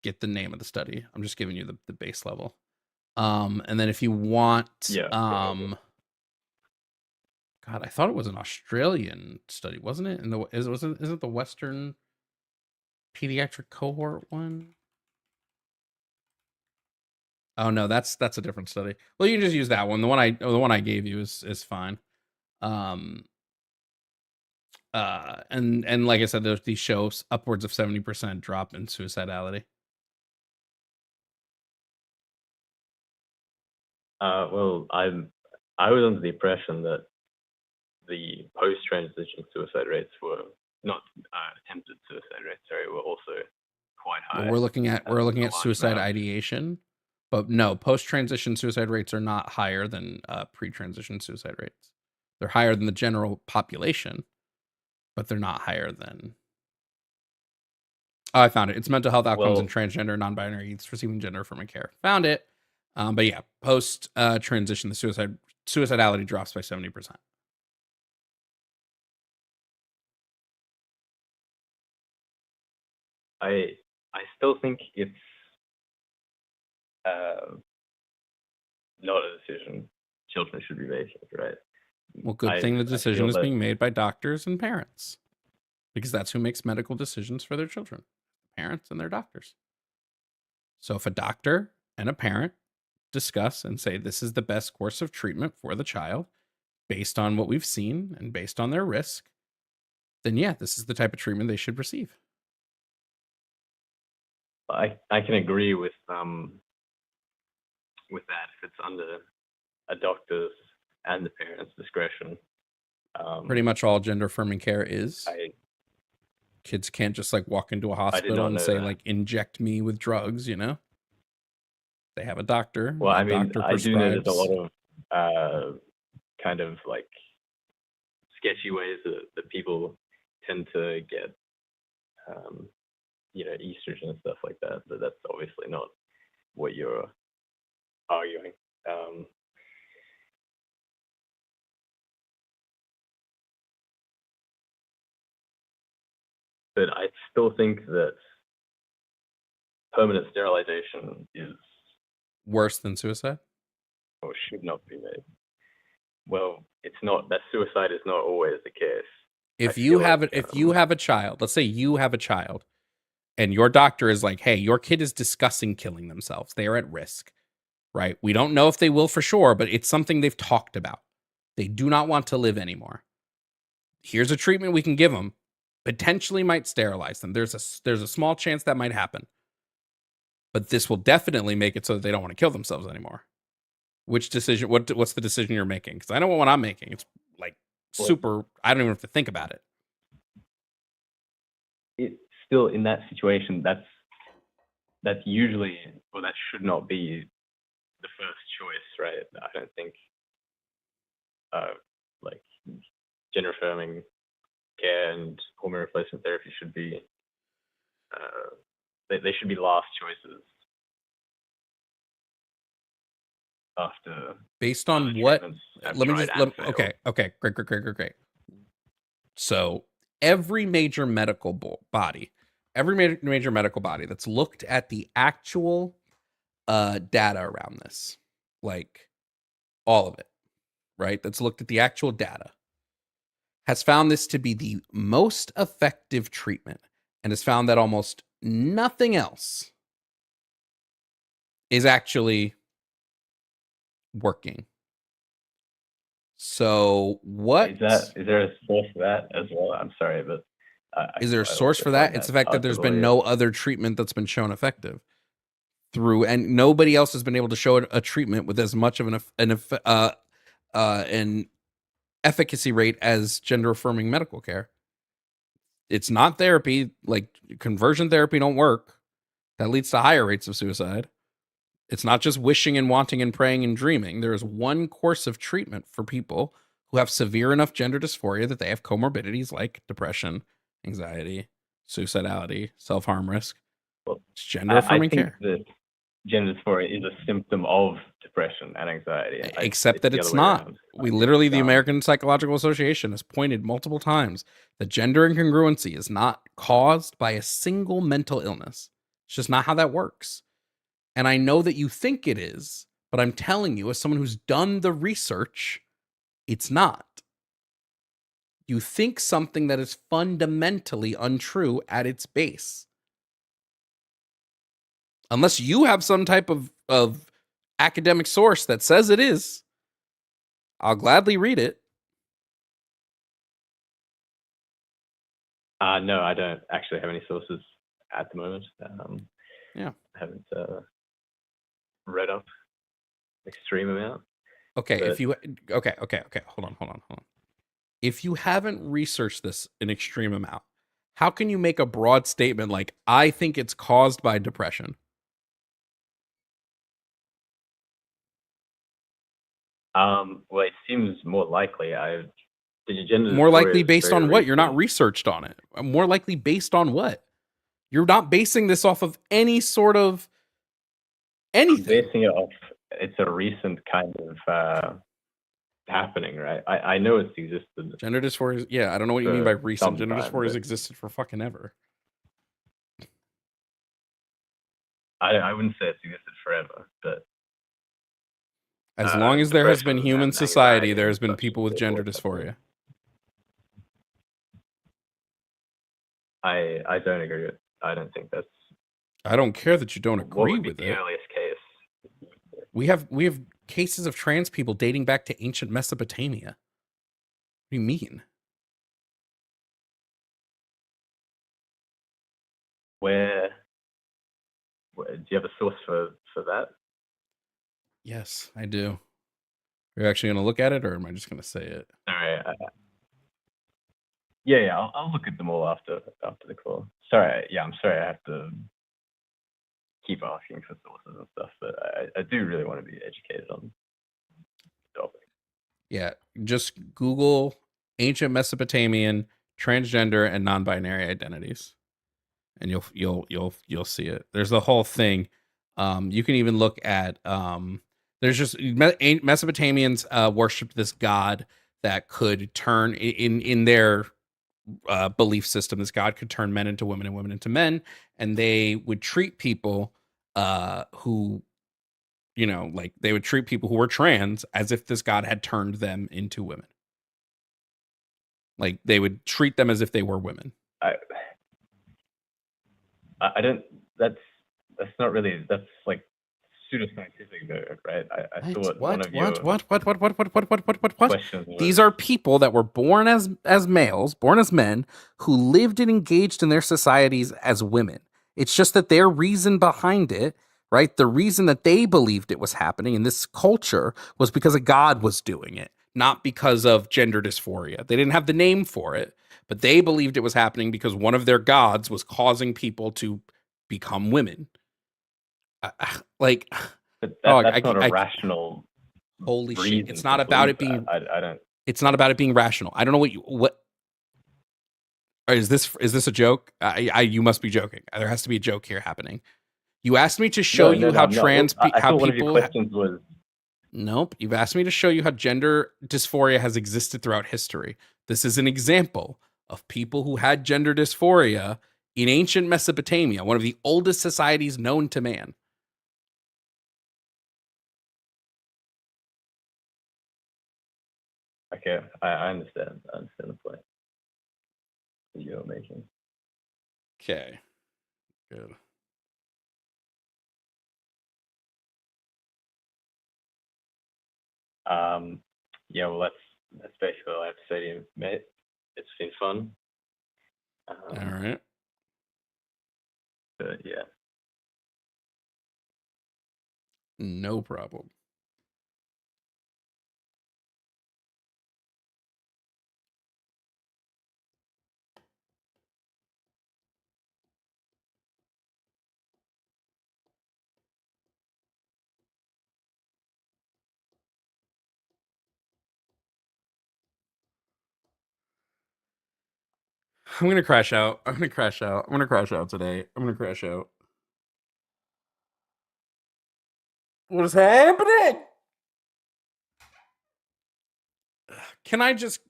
get the name of the study. I'm just giving you the base level. And then if you want, Yeah. God, I thought it was an Australian study, wasn't it? Isn't it the Western pediatric cohort one? Oh no, that's a different study. Well, you can just use that one. The one I gave you is fine. And like I said, these shows upwards of 70% drop in suicidality. Well, I was under the impression that the post-transition suicide rates were not attempted suicide rates. Sorry, were also quite high. We're looking at a large suicide amount. ideation, but no, post-transition suicide rates are not higher than pre-transition suicide rates. They're higher than the general population, but they're not higher than. Oh, I found it. It's mental health outcomes in transgender, non-binary youths receiving gender-affirming care. Found it. But yeah, post transition, the suicidality drops by 70%. I still think it's not a decision children should be making, right? Well, good thing the I decision feel is that- being made by doctors and parents, because that's who makes medical decisions for their children, parents and their doctors. So if a doctor and a parent discuss and say this is the best course of treatment for the child based on what we've seen and based on their risk, then yeah, this is the type of treatment they should receive. I can agree with that if it's under a doctor's and the parents' discretion. Pretty much all gender affirming care is. Kids can't just like walk into a hospital and say like inject me with drugs, you know. They have a doctor. Well, I mean, doctor I do know there's a prescribes. lot of kind of like sketchy ways that people tend to get, estrogen and stuff like that. But that's obviously not what you're arguing. But I still think that permanent sterilization is worse than suicide, or should not be made. Well, it's not. That suicide is not always the case. If you have a child, let's say you have a child, and your doctor is like, "Hey, your kid is discussing killing themselves. They are at risk." Right? We don't know if they will for sure, but it's something they've talked about. They do not want to live anymore. Here's a treatment we can give them. Potentially might sterilize them. There's a small chance that might happen. But this will definitely make it so that they don't want to kill themselves anymore. Which decision? What's the decision you're making? Because I know what I'm making. It's like super. I don't even have to think about it. It's still in that situation. That's usually, or that should not be the first choice, right? I don't think like gender affirming care and hormone replacement therapy should be they should be last choices after based on what okay great. So every major medical body that's looked at the actual data around this, like all of it, right, that's looked at the actual data, has found this to be the most effective treatment and has found that almost nothing else is actually working. So what Is there a source for that as well? I'm sorry, but is there a I source also for that? find It's the fact that hard to there's been believe. no other treatment that's been shown effective and nobody else has been able to show a treatment with as much of an efficacy rate as gender affirming medical care. It's not therapy. Like conversion therapy don't work. That leads to higher rates of suicide. It's not just wishing and wanting and praying and dreaming. There is one course of treatment for people who have severe enough gender dysphoria that they have comorbidities like depression, anxiety, suicidality, self-harm risk. Well, It's gender I affirming think care. that gender dysphoria is a symptom of depression and anxiety. Except that the it's other way not. around. We literally, the American Psychological Association has pointed multiple times that gender incongruency is not caused by a single mental illness. It's just not how that works. And I know that you think it is, but I'm telling you, as someone who's done the research, it's not. You think something that is fundamentally untrue at its base. Unless you have some type of academic source that says it is, I'll gladly read it. No, I don't actually have any sources at the moment. Yeah. I haven't read up extreme amount. Okay, but if you okay, hold on. If you haven't researched this an extreme amount, how can you make a broad statement like I think it's caused by depression? well, it seems more likely. The gender More dysphoria likely is based very on what? You're not recent. researched on it. More likely based on what? You're not basing this off of any sort of I'm anything. basing it off. It's a recent kind of happening, right? I know it's existed. Gender dysphoria, yeah, I don't know what you mean by recent. Gender Sometime, dysphoria has but existed for fucking ever. I wouldn't say it's existed forever, but As long as there has been depression human and society, anxiety there has and been such people with so gender forth, I think. dysphoria. I don't agree with. I don't think that's. I don't care that you don't What agree would be with the it. earliest case? We have cases of trans people dating back to ancient Mesopotamia. What do you mean? Do you have a source for that? Yes, I do. Are you actually going to look at it, or am I just going to say it? All right. Yeah. I'll look at them all after the call. Sorry. Yeah, I'm sorry. I have to keep asking for sources and stuff, but I do really want to be educated on the topic. Yeah, just Google ancient Mesopotamian transgender and non-binary identities, and you'll see it. There's the whole thing. You can even look at there's just Mesopotamians worshipped this god that could turn in their belief system. This god could turn men into women and women into men, and they would treat people who, you know, like they would treat people who were trans as if this god had turned them into women. Like they would treat them as if they were women. I don't. That's not really. That's like pseudoscientific, though, right? I thought one of your What? questions was, These are people that were born as males, born as men, who lived and engaged in their societies as women. It's just that their reason behind it, right? The reason that they believed it was happening in this culture was because a god was doing it, not because of gender dysphoria. They didn't have the name for it, but they believed it was happening because one of their gods was causing people to become women. Like, but oh, that's not a rational. Holy shit! It's reason not to about believe it being. that. I don't. It's not about it being rational. I don't know what. Is this a joke? You must be joking. There has to be a joke here happening. You asked me to show you how trans I how thought one of people. your questions was. Nope. You've asked me to show you how gender dysphoria has existed throughout history. This is an example of people who had gender dysphoria in ancient Mesopotamia, one of the oldest societies known to man. Okay, I understand. I understand the point that you're making. Okay. Good. Yeah, well, that's basically all I have to say to you, mate. It's been fun. All right. But yeah. No problem. I'm gonna crash out. I'm gonna crash out. I'm gonna crash out today. I'm gonna crash out. What is happening? Can I just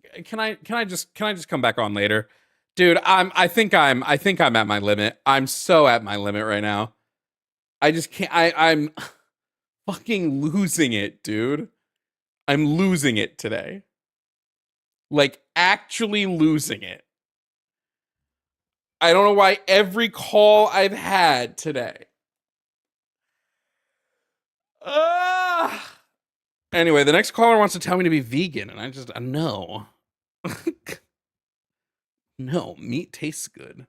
come back on later? Dude, I think I'm at my limit. I'm so at my limit right now. I just can't I'm fucking losing it, dude. I'm losing it today. Like actually losing it. I don't know why every call I've had today. Anyway, the next caller wants to tell me to be vegan, and I just no. No, meat tastes good.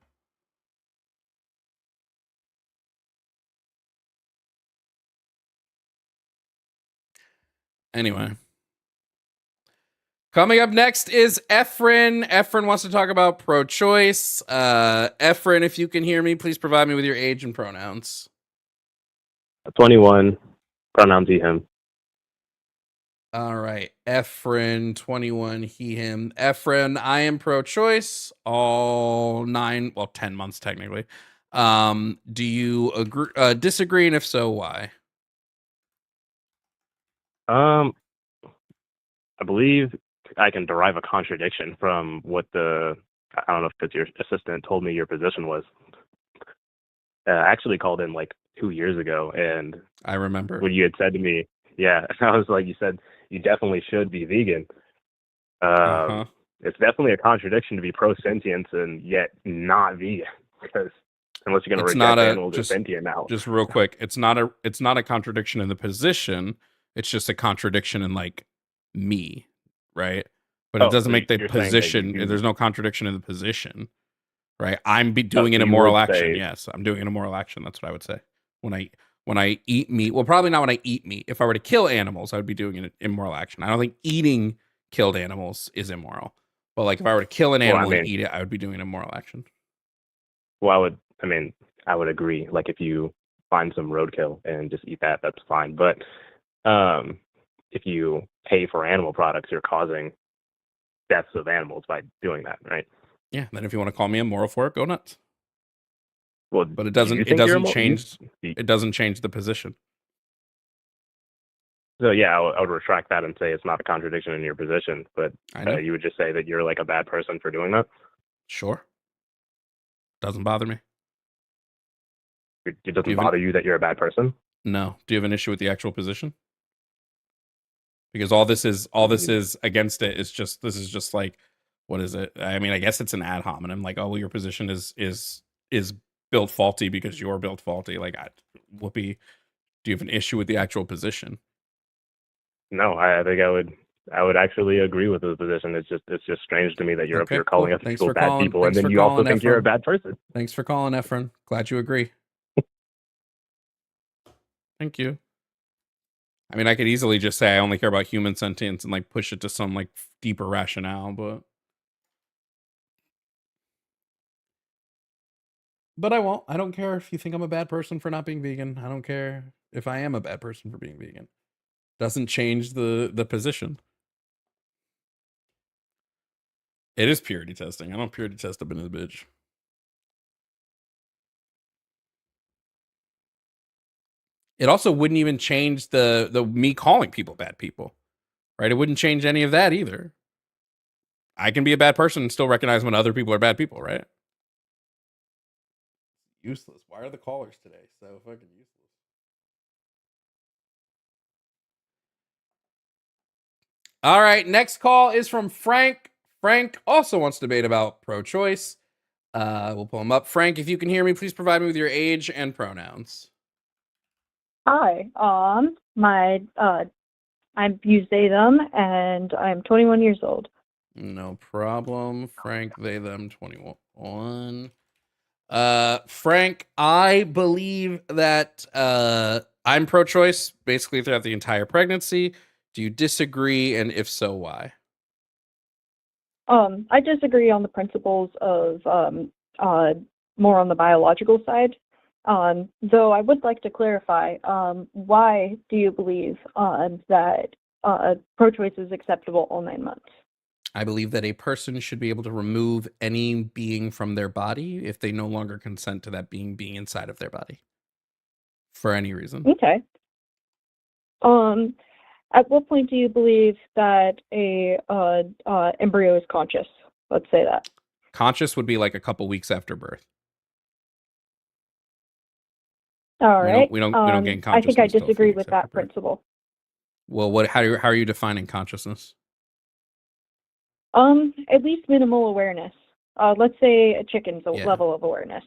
Anyway. Coming up next is Efren. Efren wants to talk about pro-choice. Efren, if you can hear me, please provide me with your age and pronouns. 21, pronouns he, him. All right. Efren, 21, he, him. Efren, I am pro-choice. All 10 months technically. Do you agree, disagree, and if so, why? I believe I can derive a contradiction from what I don't know if it's your assistant told me your position was. I actually called in like 2 years ago, and I remember what you had said to me. Yeah, I was like, you said you definitely should be vegan. It's definitely a contradiction to be pro-sentience and yet not vegan, because unless you're going to reject animals as sentient now. Just real quick, it's not a contradiction in the position. It's just a contradiction in like me, right? But it doesn't make the position. There's no contradiction in the position, right? I'm doing an immoral action. Yes, I'm doing an immoral action. That's what I would say when I eat meat. Well, probably not when I eat meat. If I were to kill animals, I would be doing an immoral action. I don't think eating killed animals is immoral. But like if I were to kill an animal and eat it, I would be doing an immoral action. Well, I would agree. Like if you find some roadkill and just eat that, that's fine. But if you pay for animal products, you're causing deaths of animals by doing that, right? Yeah. Then if you want to call me immoral for it, go nuts. Well, but it doesn't change the position. So yeah, I would retract that and say it's not a contradiction in your position, but you would just say that you're like a bad person for doing that? Sure. Doesn't bother me. It doesn't bother you that you're a bad person? No. Do you have an issue with the actual position? Because all this is against it is just, this is just like, what is it? I mean, I guess it's an ad hominem. Like, oh, well, your position is built faulty because you're built faulty. Like, whoopee. Do you have an issue with the actual position? No, I think I would actually agree with the position. It's just strange to me that you're up here calling us people bad people, and then you also think you're a bad person. Thanks for calling, Efren. Glad you agree. Thank you. I mean, I could easily just say I only care about human sentience and like push it to some like deeper rationale, but I won't. I don't care if you think I'm a bad person for not being vegan. I don't care if I am a bad person for being vegan. Doesn't change the position. It is purity testing. I don't purity test up in the bitch. It also wouldn't even change the me calling people bad people, right? It wouldn't change any of that either. I can be a bad person and still recognize when other people are bad people, right? Useless. Why are the callers today so fucking useless? All right, next call is from Frank. Frank also wants to debate about pro-choice. We'll pull him up. Frank, if you can hear me, please provide me with your age and pronouns. Hi. My I use they, them, and I'm 21 years old. No problem. Frank, they, them, 21. Frank, I believe that I'm pro-choice basically throughout the entire pregnancy. Do you disagree? And if so, why? I disagree on the principles of more on the biological side. Though I would like to clarify, why do you believe that pro-choice is acceptable all 9 months? I believe that a person should be able to remove any being from their body if they no longer consent to that being inside of their body for any reason. Okay. At what point do you believe that a embryo is conscious? Let's say that. Conscious would be like a couple weeks after birth. All right. We don't gain I think I consciousness till a few disagree weeks with after that birth. principle. Well, how are you defining consciousness? At least minimal awareness. Let's say a chicken's Yeah. level of awareness.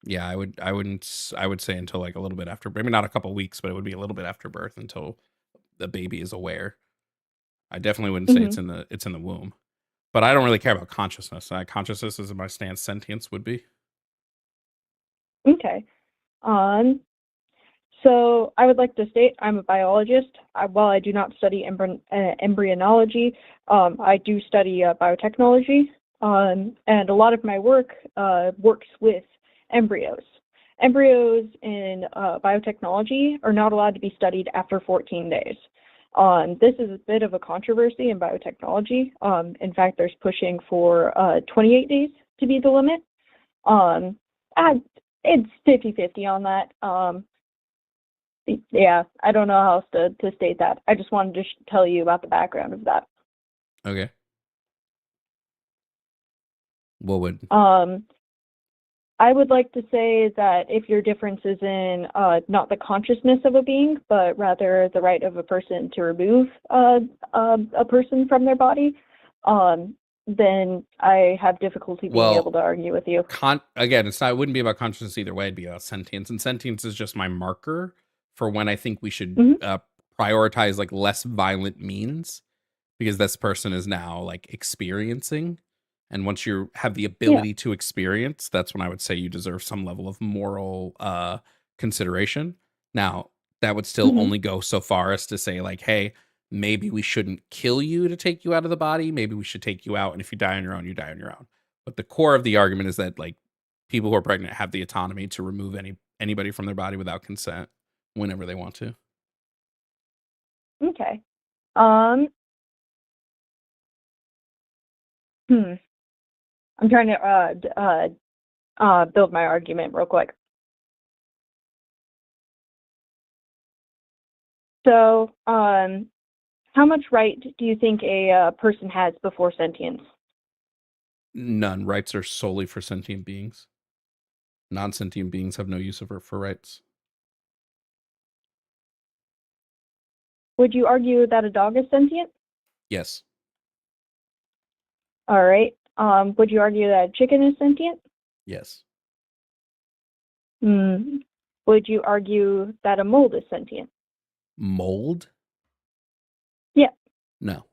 Yeah, I would say until like a little bit after, maybe not a couple weeks, but it would be a little bit after birth until the baby is aware. I definitely wouldn't say it's in the womb, but I don't really care about consciousness. Consciousness is my stance. Sentience would be. Okay. So I would like to state I'm a biologist. While I do not study embryology, I do study biotechnology, and a lot of my work works with embryos. Embryos in biotechnology are not allowed to be studied after 14 days. This is a bit of a controversy in biotechnology. In fact, there's pushing for 28 days to be the limit. It's 50-50 on that. Yeah, I don't know how else to state that. I just wanted to tell you about the background of that. Okay. What would? I would like to say that if your difference is in not the consciousness of a being, but rather the right of a person to remove a person from their body, then I have difficulty being able to argue with you. Again, it wouldn't be about consciousness either way. It'd be about sentience, and sentience is just my marker for when I think we should prioritize like less violent means, because this person is now like experiencing. And once you have the ability to experience, that's when I would say you deserve some level of moral consideration. Now, that would still only go so far as to say like, hey, maybe we shouldn't kill you to take you out of the body. Maybe we should take you out. And if you die on your own, you die on your own. But the core of the argument is that like people who are pregnant have the autonomy to remove anybody from their body without consent whenever they want to. Okay. I'm trying to build my argument real quick. So, how much right do you think a person has before sentience? None. Rights are solely for sentient beings. Non-sentient beings have no use for rights. Would you argue that a dog is sentient? Yes. All right. Would you argue that a chicken is sentient? Yes. Would you argue that a mold is sentient? Mold? Yeah. No.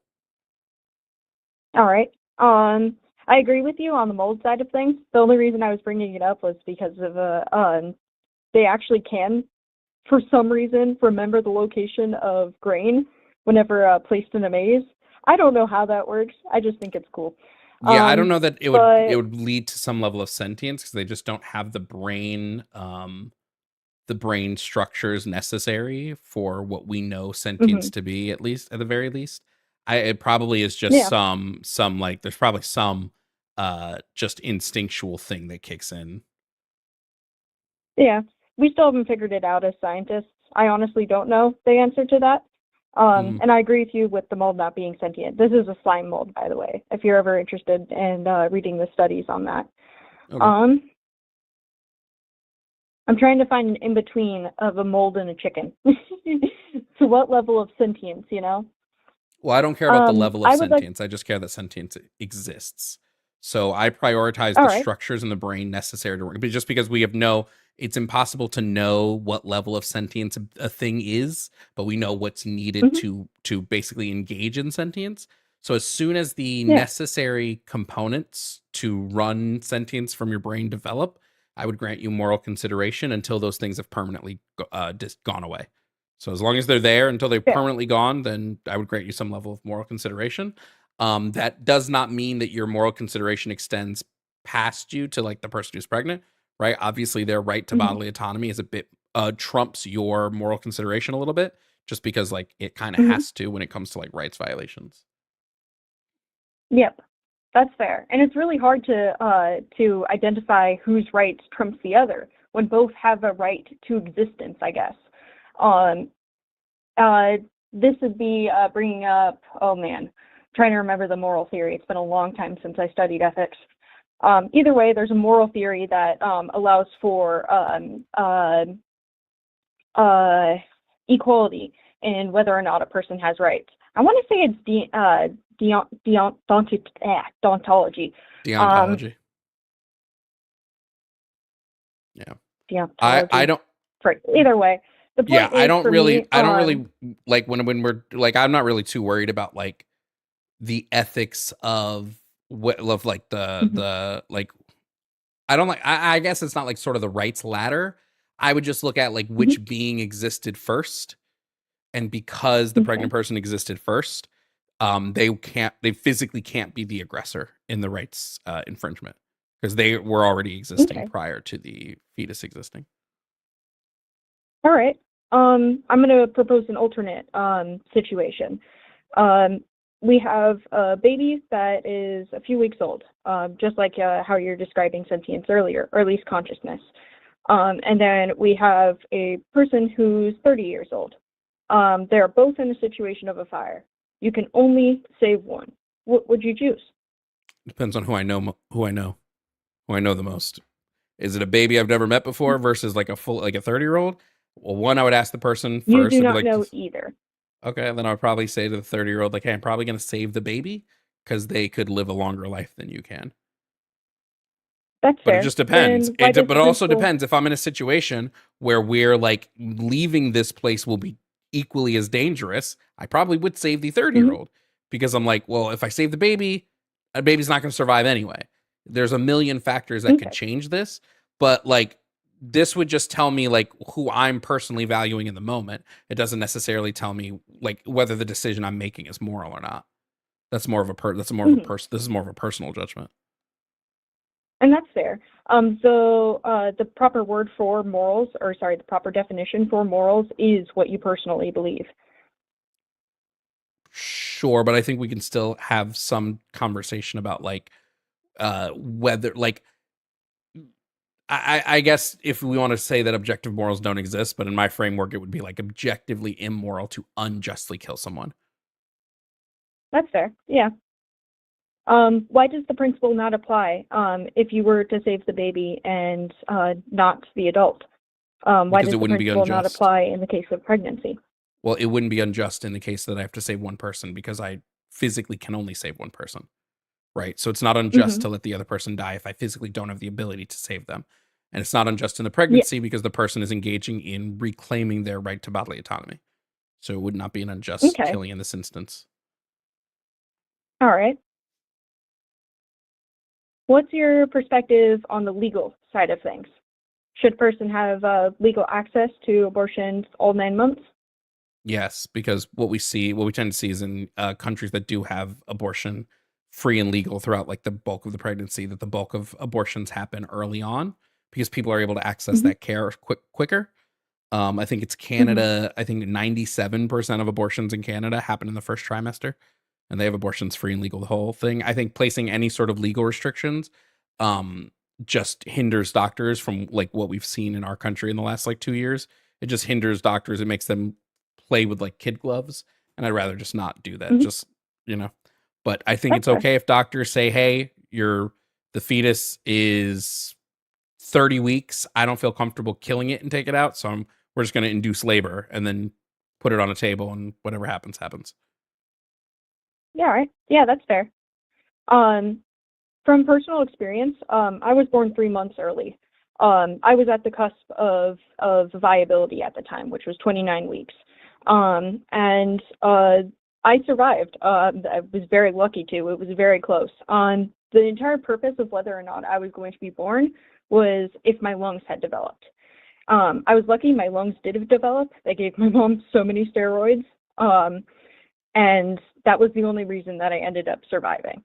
All right. I agree with you on the mold side of things. The only reason I was bringing it up was because of they actually can, for some reason, remember the location of grain whenever placed in a maze. I don't know how that works. I just think it's cool. Yeah, I don't know that it would lead to some level of sentience because they just don't have the brain structures necessary for what we know sentience to be, at the very least. It probably is just some like there's probably some just instinctual thing that kicks in. Yeah, we still haven't figured it out as scientists. I honestly don't know the answer to that. And I agree with you with the mold not being sentient. This is a slime mold, by the way, if you're ever interested in reading the studies on that. Okay. I'm trying to find an in-between of a mold and a chicken. To what level of sentience, you know? Well, I don't care about the level of sentience. I just care that sentience exists. So I prioritize All the right. structures in the brain necessary to work. But just because it's impossible to know what level of sentience a thing is, but we know what's needed Mm-hmm. to basically engage in sentience. So as soon as the Yeah. necessary components to run sentience from your brain develop, I would grant you moral consideration until those things have permanently gone away. So as long as they're there until they're Yeah. permanently gone, then I would grant you some level of moral consideration. That does not mean that your moral consideration extends past you to like the person who's pregnant, right? Obviously, their right to Mm-hmm. bodily autonomy is a bit trumps your moral consideration a little bit, just because like it kind of Mm-hmm. has to when it comes to like rights violations. Yep. That's fair. And it's really hard to identify whose rights trumps the other when both have a right to existence, I guess. This would be bringing up, oh man, trying to remember the moral theory. It's been a long time since I studied ethics. Either way, there's a moral theory that allows for equality in whether or not a person has rights. I want to say it's deontology. Deontology. Yeah. Deontology. I don't. Right. Either way, the point Yeah, is I don't for really. me, I don't really like when we're like. I'm not really too worried about like the ethics of what of like Mhm. the like. I don't like. I guess it's not like sort of the rights ladder. I would just look at like which being existed first, and because the Okay. pregnant person existed first, they physically can't be the aggressor in the rights infringement because they were already existing Okay. prior to the fetus existing. All right. I'm going to propose an alternate situation. We have a baby that is a few weeks old, just like how you're describing sentience earlier, or at least consciousness. And then we have a person who's 30 years old. They're both in a situation of a fire. You can only save one. What would you choose? Depends on who I know the most. Is it a baby I've never met before versus like a 30-year-old? Well, one, I would ask the person You first. do I'd be not like, know either. okay, then I would probably say to the 30-year-old, like, hey, I'm probably going to save the baby because they could live a longer life than you can. That's But fair. it just depends. Then why does But the it also principal? depends if I'm in a situation where we're like leaving this place will be equally as dangerous. I probably would save the 30-year-old because I'm like, well, if I save the baby, a baby's not going to survive anyway. There's a million factors that could Okay. change this, but like this would just tell me like who I'm personally valuing in the moment. It doesn't necessarily tell me like whether the decision I'm making is moral or not. This is more of a personal judgment. And that's fair. So the proper word for morals, or sorry, the proper definition for morals is what you personally believe. Sure, but I think we can still have some conversation about like whether like I guess if we want to say that objective morals don't exist, but in my framework it would be like objectively immoral to unjustly kill someone. That's fair. Yeah. Why does the principle not apply if you were to save the baby and not the adult? Why Because does it the wouldn't be principle not unjust. apply in the case of pregnancy? Well, it wouldn't be unjust in the case that I have to save one person because I physically can only save one person. Right? So it's not unjust to let the other person die if I physically don't have the ability to save them. And it's not unjust in the Yeah. pregnancy because the person is engaging in reclaiming their right to bodily autonomy. So it would not be an unjust Okay. killing in this instance. All right. What's your perspective on the legal side of things? Should a person have legal access to abortions all 9 months? Yes, because what we tend to see is in countries that do have abortion free and legal throughout like the bulk of the pregnancy, that the bulk of abortions happen early on because people are able to access that care quicker. I think it's Canada. I think 97% of abortions in Canada happen in the first trimester, and they have abortions free and legal the whole thing. I think placing any sort of legal restrictions just hinders doctors from like what we've seen in our country in the last like 2 years. It just hinders doctors. It makes them play with like kid gloves, and I'd rather just not do that. Just but I think That's it's fair. okay if doctors say, "Hey, the fetus is 30 weeks. I don't feel comfortable killing it and take it out, so we're just going to induce labor and then put it on a table, and whatever happens happens." Yeah, all right. Yeah, that's fair. From personal experience, I was born 3 months early. I was at the cusp of viability at the time, which was 29 weeks. And I survived. I was very lucky to. It was very close. The entire purpose of whether or not I was going to be born was if my lungs had developed. I was lucky my lungs did develop. They gave my mom so many steroids. And that was the only reason that I ended up surviving.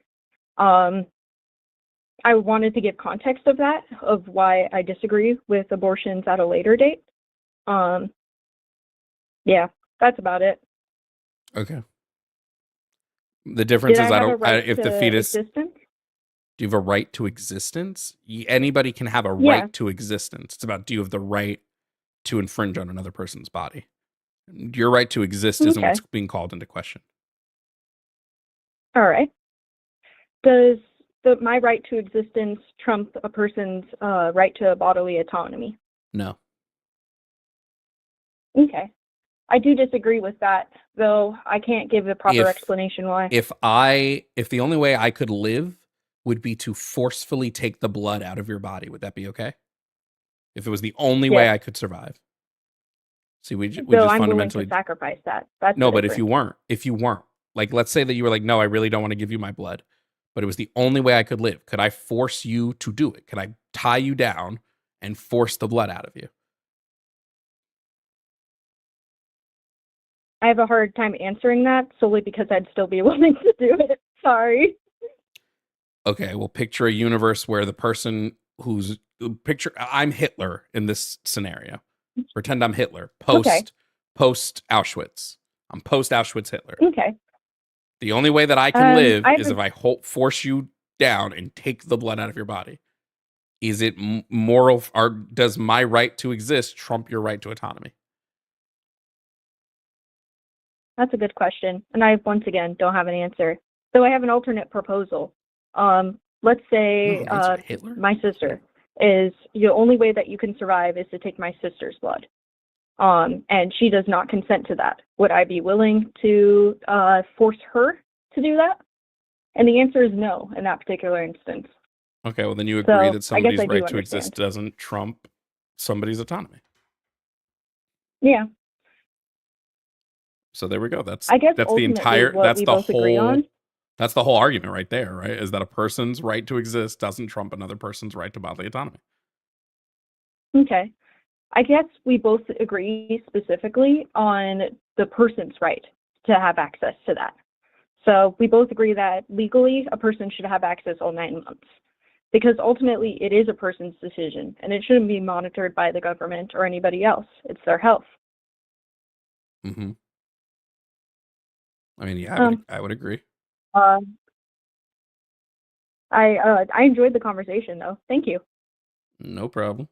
I wanted to give context of that, of why I disagree with abortions at a later date. Yeah, that's about it. Okay. The difference Did is I I have a don't. right If the to fetus, existence? do you have a right to existence? Anybody can have a Yeah. right to existence. It's about, do you have the right to infringe on another person's body? Your right to exist isn't Okay. what's being called into question. All right. Does my right to existence trump a person's right to bodily autonomy? No. Okay. I do disagree with that, though I can't give a proper If- explanation why. If the only way I could live would be to forcefully take the blood out of your body, would that be okay? If it was the only way Yes. I could survive. See, we Though just I'm willing fundamentally to sacrifice that. That's no, the but if you difference. weren't, like, let's say that you were like, no, I really don't want to give you my blood, but it was the only way I could live. Could I force you to do it? Could I tie you down and force the blood out of you? I have a hard time answering that solely because I'd still be willing to do it. Sorry. Okay, well, picture a universe where the person I'm Hitler in this scenario. Pretend I'm Hitler. Okay. Post Auschwitz. I'm post Auschwitz Hitler. Okay. The only way that I can live I is if I force you down and take the blood out of your body. Is it moral, or does my right to exist trump your right to autonomy? That's a good question, and I once again don't have an answer. So I have an alternate proposal. Let's say Hitler? my sister is the only way that you can survive is to take my sister's blood. And she does not consent to that. Would I be willing to force her to do that? And the answer is no in that particular instance. Okay, well, then you agree that I guess somebody's I do right to understand. exist doesn't trump somebody's autonomy. Yeah. So there we go. That's I guess the ultimately entire what that's we the both agree whole on. that's the whole argument right there, right? Is that a person's right to exist doesn't trump another person's right to bodily autonomy. Okay. I guess we both agree specifically on the person's right to have access to that. So we both agree that legally a person should have access all 9 months. Because ultimately it is a person's decision and it shouldn't be monitored by the government or anybody else. It's their health. Mm-hmm. I mean, yeah, I would agree. I enjoyed the conversation though. Thank you. No problem.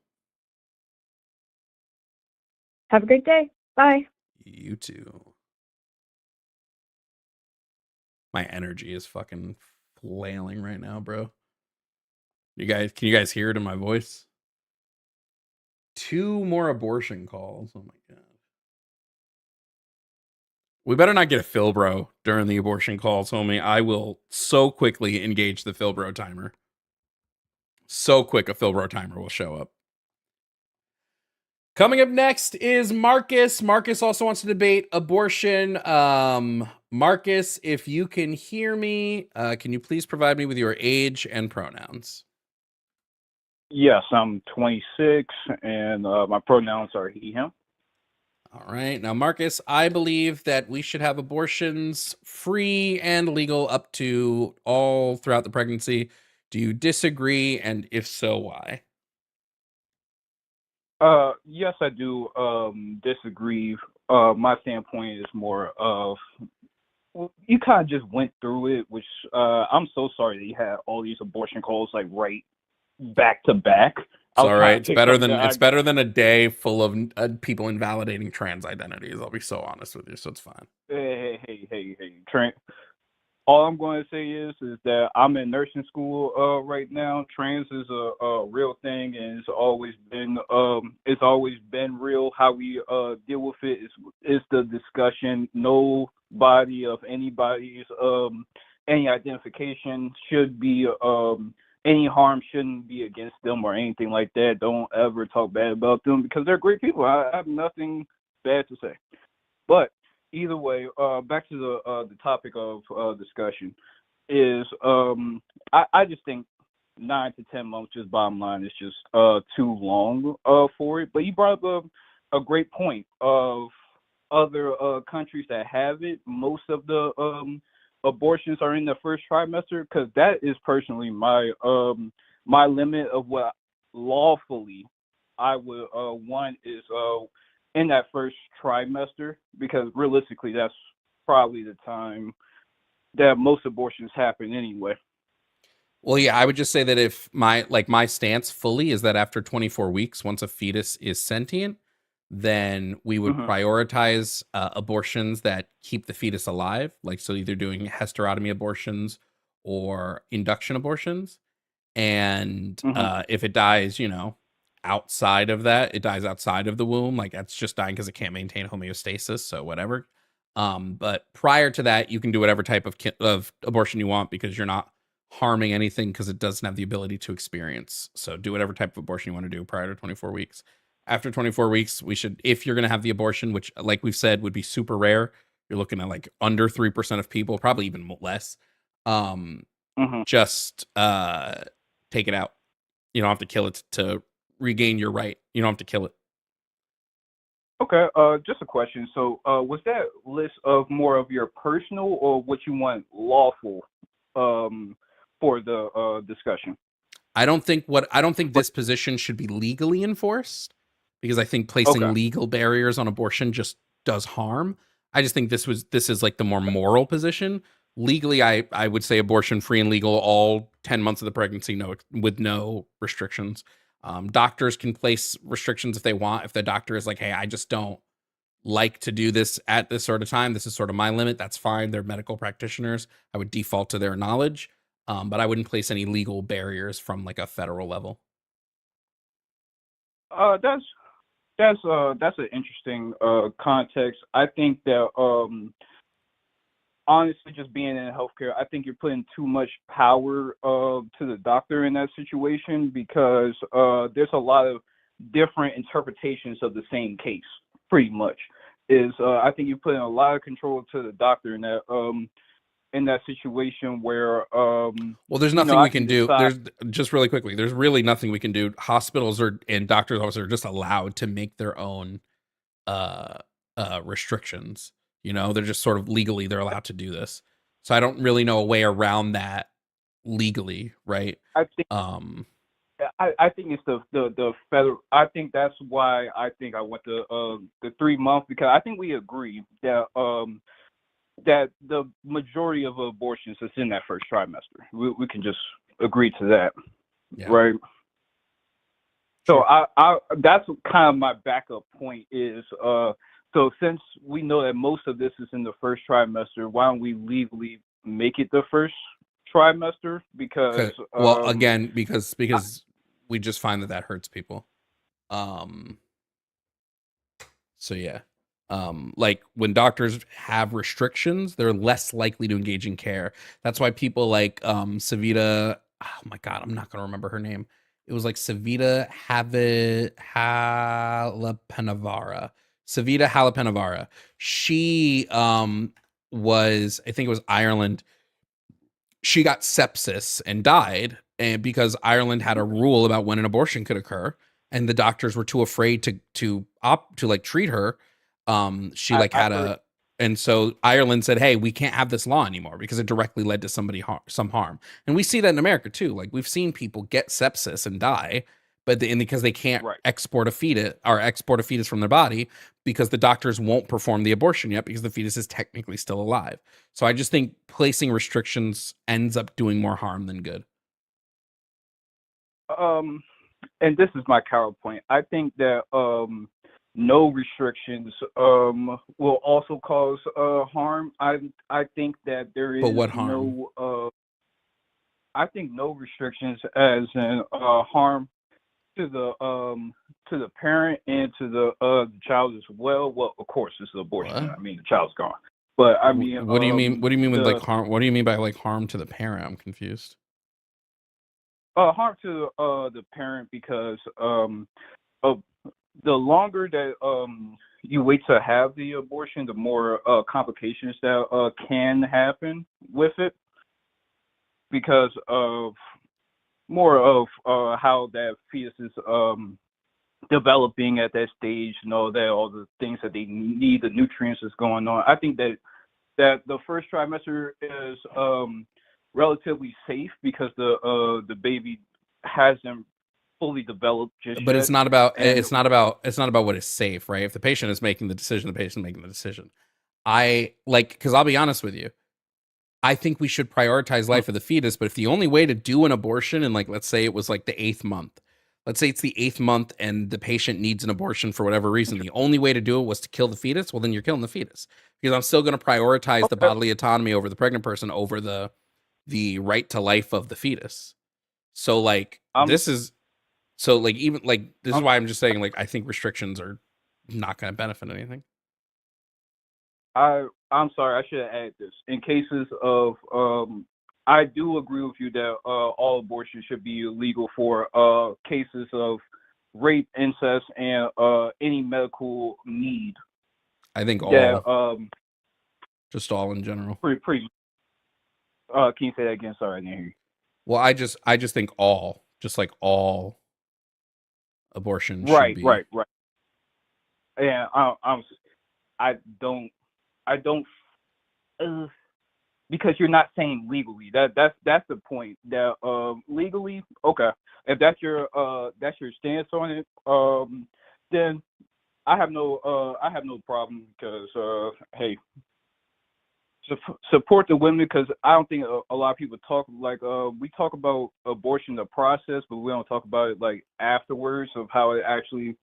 Have a great day. Bye. You too. My energy is fucking flailing right now, bro. Can you guys hear it in my voice? 2 more abortion calls. Oh my god. We better not get a Philbro during the abortion calls, homie. I will so quickly engage the Philbro timer. So quick a Philbro timer will show up. Coming up next is Marcus. Marcus also wants to debate abortion. Marcus, if you can hear me, can you please provide me with your age and pronouns? Yes, I'm 26, and my pronouns are he, him. All right. Now, Marcus, I believe that we should have abortions free and legal up to all throughout the pregnancy. Do you disagree? And if so, why? Yes, I do disagree. My standpoint is more of, well, you kind of just went through it, which I'm so sorry that you had all these abortion calls like right back to back. It's all right. It's better than a day full of people invalidating trans identities. I'll be so honest with you, so it's fine. Hey. All I'm going to say is that I'm in nursing school right now. Trans is a real thing, and it's always been real. How we deal with it is the discussion. Nobody of anybody's any identification should be any harm shouldn't be against them or anything like that. Don't ever talk bad about them because they're great people. I have nothing bad to say. But either way, back to the topic of discussion is I just think 9 to 10 months, just bottom line, is just too long for it. But you brought up a great point of other countries that have it. Most of the abortions are in the first trimester, because that is personally my my limit of what lawfully I would want is in that first trimester, because realistically that's probably the time that most abortions happen anyway. Well, yeah, I would just say that if my stance fully is that after 24 weeks, once a fetus is sentient, then we would prioritize abortions that keep the fetus alive. Like, so either doing hysterectomy abortions or induction abortions. And if it dies, outside of that, it dies outside of the womb. Like, that's just dying because it can't maintain homeostasis. So whatever. But prior to that, you can do whatever type of abortion you want, because you're not harming anything, because it doesn't have the ability to experience. So do whatever type of abortion you want to do prior to 24 weeks. After 24 weeks, we should, if you're going to have the abortion, which, like we've said, would be super rare, you're looking at like under 3% of people, probably even less. Just take it out. You don't have to kill it to regain your right. You don't have to kill it. Okay, just a question. So, was that list of more of your personal or what you want lawful for the discussion? I don't think this position should be legally enforced, because I think placing legal barriers on abortion just does harm. I just think this is like the more moral position. Legally, I would say abortion free and legal all 10 months of the pregnancy, with no restrictions. Doctors can place restrictions if they want. If the doctor is like, hey, I just don't like to do this at this sort of time, this is sort of my limit, that's fine. They're medical practitioners. I would default to their knowledge. But I wouldn't place any legal barriers from like a federal level. That's an interesting context. I think that honestly, just being in healthcare, I think you're putting too much power to the doctor in that situation, because there's a lot of different interpretations of the same case. Pretty much I think you're putting a lot of control to the doctor in that situation where well, there's nothing we can do. There's just really quickly, there's really nothing we can do. Hospitals and doctors' offices are just allowed to make their own restrictions. They're just sort of legally, they're allowed to do this. So I don't really know a way around that legally, right? I think I think it's the federal. I think that's why I think I want the 3 month, because I think we agree that that the majority of abortions is in that first trimester. We can just agree to that, right? So I that's kind of my backup point is so since we know that most of this is in the first trimester, why don't we legally make it the first trimester? Because well, again, because we just find that hurts people. So yeah. Like when doctors have restrictions, they're less likely to engage in care. That's why people like Savita, oh my god, I'm not gonna remember her name. It was like Savita Halapenavara. She was, I think it was Ireland. She got sepsis and died, and because Ireland had a rule about when an abortion could occur, and the doctors were too afraid to like treat her. She and so Ireland said, hey, we can't have this law anymore because it directly led to some harm. And we see that in America too. Like, we've seen people get sepsis and die, but because they can't export a fetus from their body, because the doctors won't perform the abortion yet because the fetus is technically still alive. So I just think placing restrictions ends up doing more harm than good. And this is my counterpoint. I think that no restrictions will also cause harm. I think that there is what harm? I think no restrictions as in harm to the parent and to the child as well. Well, of course, it's an abortion. What? I mean, the child's gone. But I mean, what do you mean? What do you mean with like harm? What do you mean by like harm to the parent? I'm confused. harm to the parent because of the longer that you wait to have the abortion, the more complications that can happen with it because of more of how that fetus is developing at that stage and all that, all the things that they need, the nutrients that's going on. I think that the first trimester is relatively safe because the baby hasn't fully developed just But yet. it's not about And what is safe, right? If the patient is making the decision, the patient is making the decision. Because I'll be honest with you, I think we should prioritize life of the fetus. But if the only way to do an abortion, and like let's say it was like the 8th month, let's say it's the 8th month, and the patient needs an abortion for whatever reason, the only way to do it was to kill the fetus. Well, then you're killing the fetus because I'm still going to prioritize the bodily autonomy over the pregnant person over the right to life of the fetus. So like this is. So like even like this is why I'm just saying like I think restrictions are not going to benefit anything. I'm sorry, I should have added this. In cases of I do agree with you that all abortion should be illegal for cases of rape, incest, and any medical need. I think all. Yeah, just all in general. Pretty. Can you say that again? Sorry, I didn't hear you. Well, I just think all, just like all abortion Right, should be. right. And I don't because you're not saying legally. That's the point. That legally, okay. If that's your stance on it, then I have no problem because hey, support the women because I don't think a lot of people talk like we talk about abortion the process, but we don't talk about it like afterwards of how it actually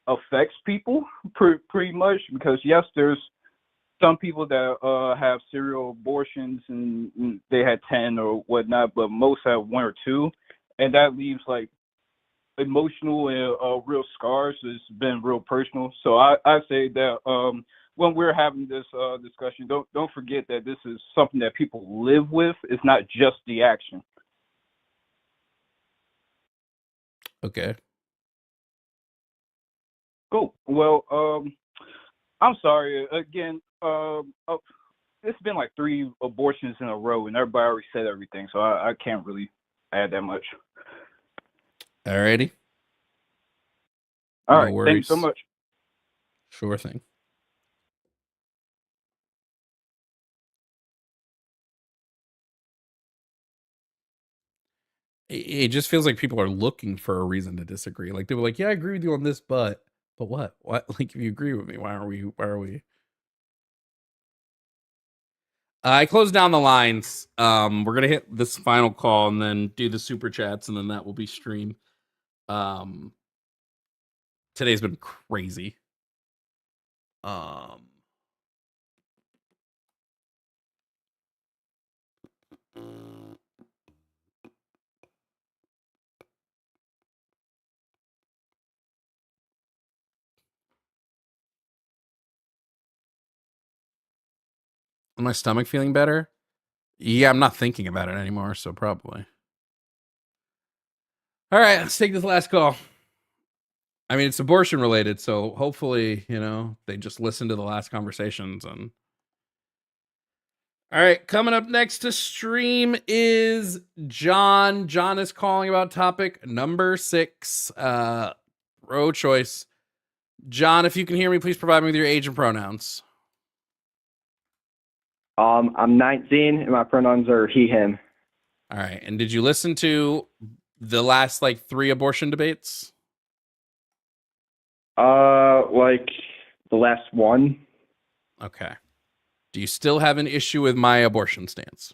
affects people pretty much because yes, there's some people that have serial abortions and they had 10 or whatnot, but most have 1 or 2, and that leaves like emotional and real scars. It's been real personal. So I say that when we're having this discussion, don't forget that this is something that people live with. It's not just the action. Okay. Cool. Well, I'm sorry again. It's been like 3 abortions in a row, and everybody already said everything, so I can't really add that much. Alrighty. All no right. worries. Thanks so much. Sure thing. It just feels like people are looking for a reason to disagree. Like they were like, "Yeah, I agree with you on this, but what? What? Like, if you agree with me, why are we?" I closed down the lines. We're gonna hit this final call and then do the super chats, and then that will be stream. Today's been crazy. My stomach feeling better? Yeah, I'm not thinking about it anymore, so probably. All right, let's take this last call. I mean, it's abortion related, so hopefully, they just listen to the last conversations. And all right, coming up next to stream is John. John is calling about topic number 6, pro-choice. John, if you can hear me, please provide me with your age and pronouns. I'm 19, and my pronouns are he, him. All right, and did you listen to the last, 3 abortion debates? Like the last one. Okay. Do you still have an issue with my abortion stance?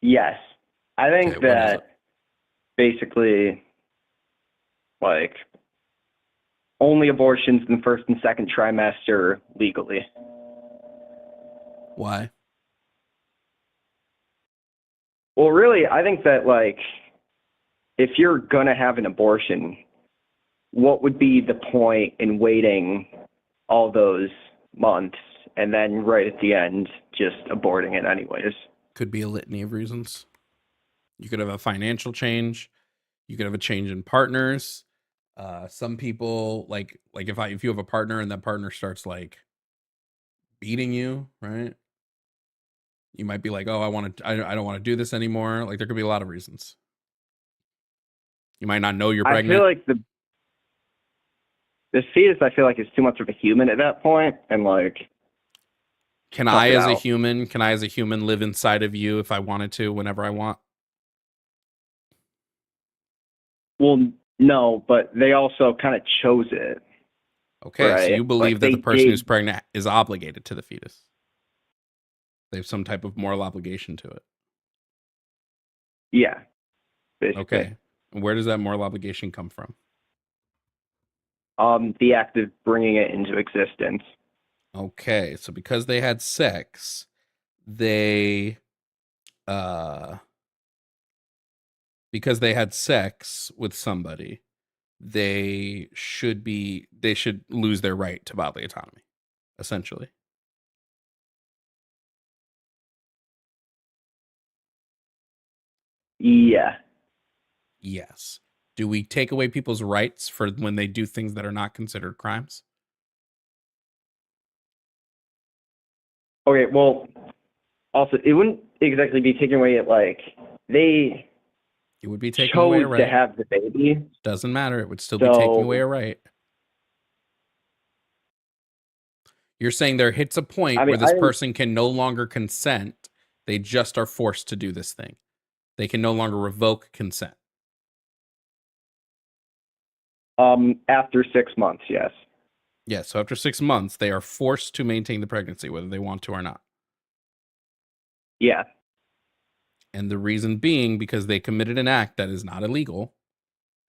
Yes. I think that basically, like, only abortions in the first and second trimester legally. Why? Well, really, I think that, like, if you're gonna have an abortion, what would be the point in waiting all those months and then right at the end just aborting it anyways? Could be a litany of reasons. You could have a financial change. You could have a change in partners. Some people like if you have a partner and that partner starts like beating you, right? You might be like, oh, I don't want to do this anymore. Like there could be a lot of reasons. You might not know you're I pregnant. feel like the fetus, I feel like, is too much of a human at that point, and like. Can I, as a human, live inside of you if I wanted to, whenever I want? Well, no, but they also kind of chose it. Okay, right? so you believe Like, that the they person did- who's pregnant is obligated to the fetus. They have some type of moral obligation to it. Yeah, basically. Okay. And where does that moral obligation come from? The act of bringing it into existence. Okay, so because they had sex, they because they had sex with somebody, they should lose their right to bodily autonomy, essentially. Yeah. Yes. Do we take away people's rights for when they do things that are not considered crimes? Okay, well, also, it wouldn't exactly be taken away at, like, they It would be taking chose away a right. to have the baby. Doesn't matter. It would still be taking away a right. You're saying there hits a point where this person can no longer consent. They just are forced to do this thing. They can no longer revoke consent. After 6 months, yes. Yeah, so after 6 months, they are forced to maintain the pregnancy, whether they want to or not. Yeah. And the reason being because they committed an act that is not illegal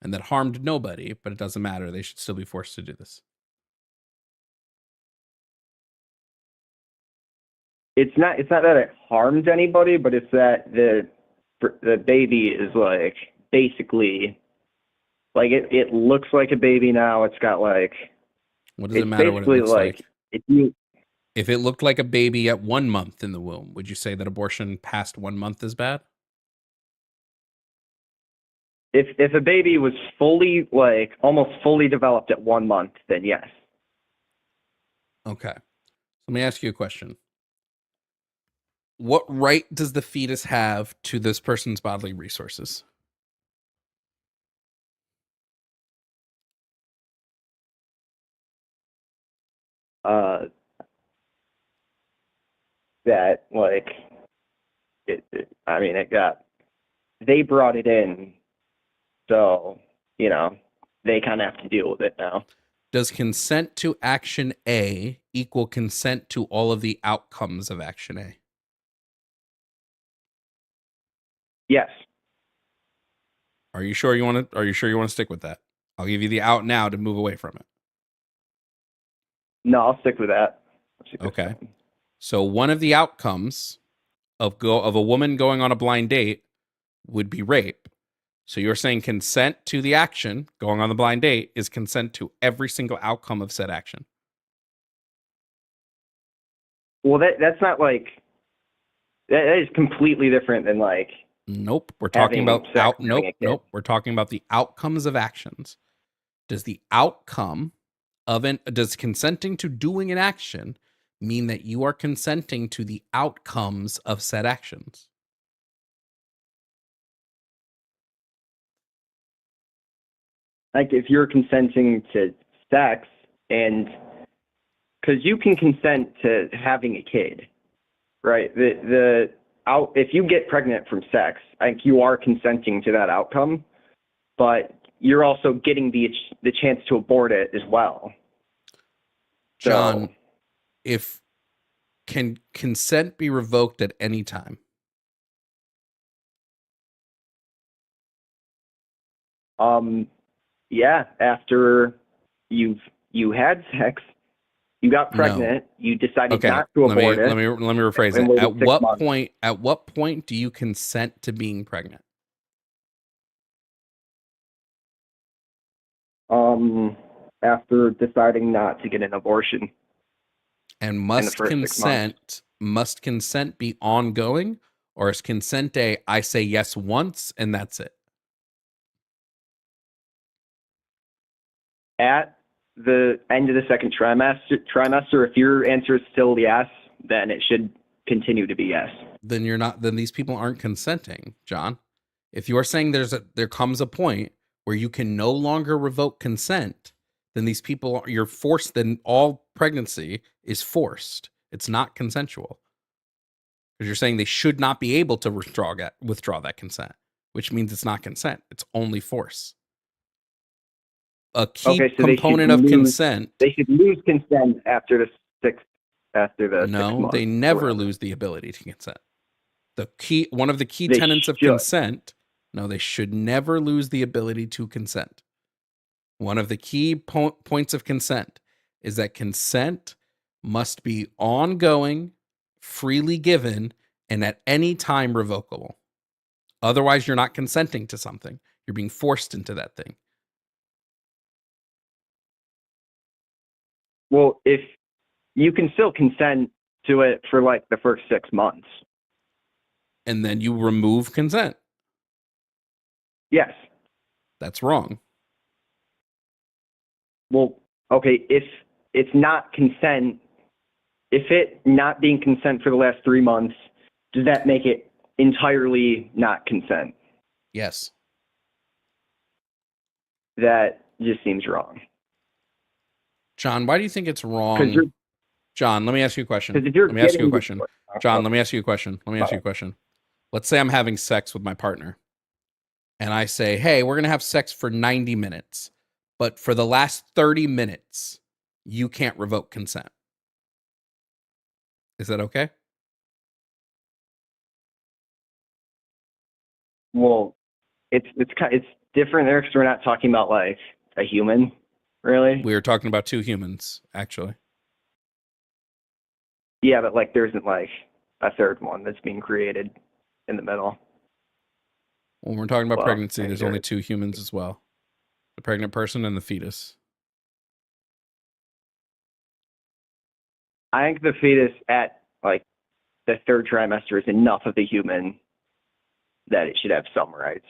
and that harmed nobody, but it doesn't matter. They should still be forced to do this. It's not that it harmed anybody, but it's that the baby is, like, basically, like, it looks like a baby now. It's got, like... What does it matter what it looks like? If it looked like a baby at 1 month in the womb, would you say that abortion past 1 month is bad? If a baby was fully, like, almost fully developed at 1 month, then yes. Okay. Let me ask you a question. What right does the fetus have to this person's bodily resources? That, like, they brought it in, so, you know, they kind of have to deal with it now. Does consent to action A equal consent to all of the outcomes of action A? Yes. Are you sure you want to stick with that? I'll give you the out now to move away from it. No, I'll stick with that. Okay. So one of the outcomes of a woman going on a blind date would be rape. So you're saying consent to the action, going on the blind date, is consent to every single outcome of said action. Well, that's not like that is completely different than like. Nope, we're talking about Nope, we're talking about the outcomes of actions. Does the outcome of does consenting to doing an action mean that you are consenting to the outcomes of said actions? Like if you're consenting to sex, and because you can consent to having a kid, right? If you get pregnant from sex, I think you are consenting to that outcome, but you're also getting the chance to abort it as well. John, if can consent be revoked at any time? Yeah, after you had sex, you got pregnant, you decided not to abort it. Let me rephrase it. At what point do you consent to being pregnant? After deciding not to get an abortion. And must consent be ongoing, Or is consent I say yes once and that's it? At the end of the second trimester, if your answer is still yes, then it should continue to be yes. Then these people aren't consenting, John. If you're saying there comes a point where you can no longer revoke consent, then these people, you're forced, then all pregnancy is forced. It's not consensual. Because you're saying they should not be able to withdraw that consent, which means it's not consent. It's only force. A key component of consent. They should lose consent after the 6 No, months. they never lose the ability to consent. One of the key tenets of consent. No, they should never lose the ability to consent. One of the key points of consent is that consent must be ongoing, freely given, and at any time revocable. Otherwise, you're not consenting to something. You're being forced into that thing. Well, if you can still consent to it for like the first 6 months. And then you remove consent. Yes. That's wrong. Well, okay, if it's not consent, if it not being consent for the last 3 months, does that make it entirely not consent? Yes. That just seems wrong. John, why do you think it's wrong? John, let me ask you a question. John, let me ask you a question. Let's say I'm having sex with my partner. And I say, hey, we're going to have sex for 90 minutes. But for the last 30 minutes, you can't revoke consent. Is that okay? Well, it's different there because we're not talking about like a human, really. We were talking about two humans, actually. Yeah, but like there isn't like a third one that's being created in the middle. When we're talking about pregnancy, there's only two humans as well. The pregnant person and the fetus. I think the fetus at like the third trimester is enough of the human that it should have some rights.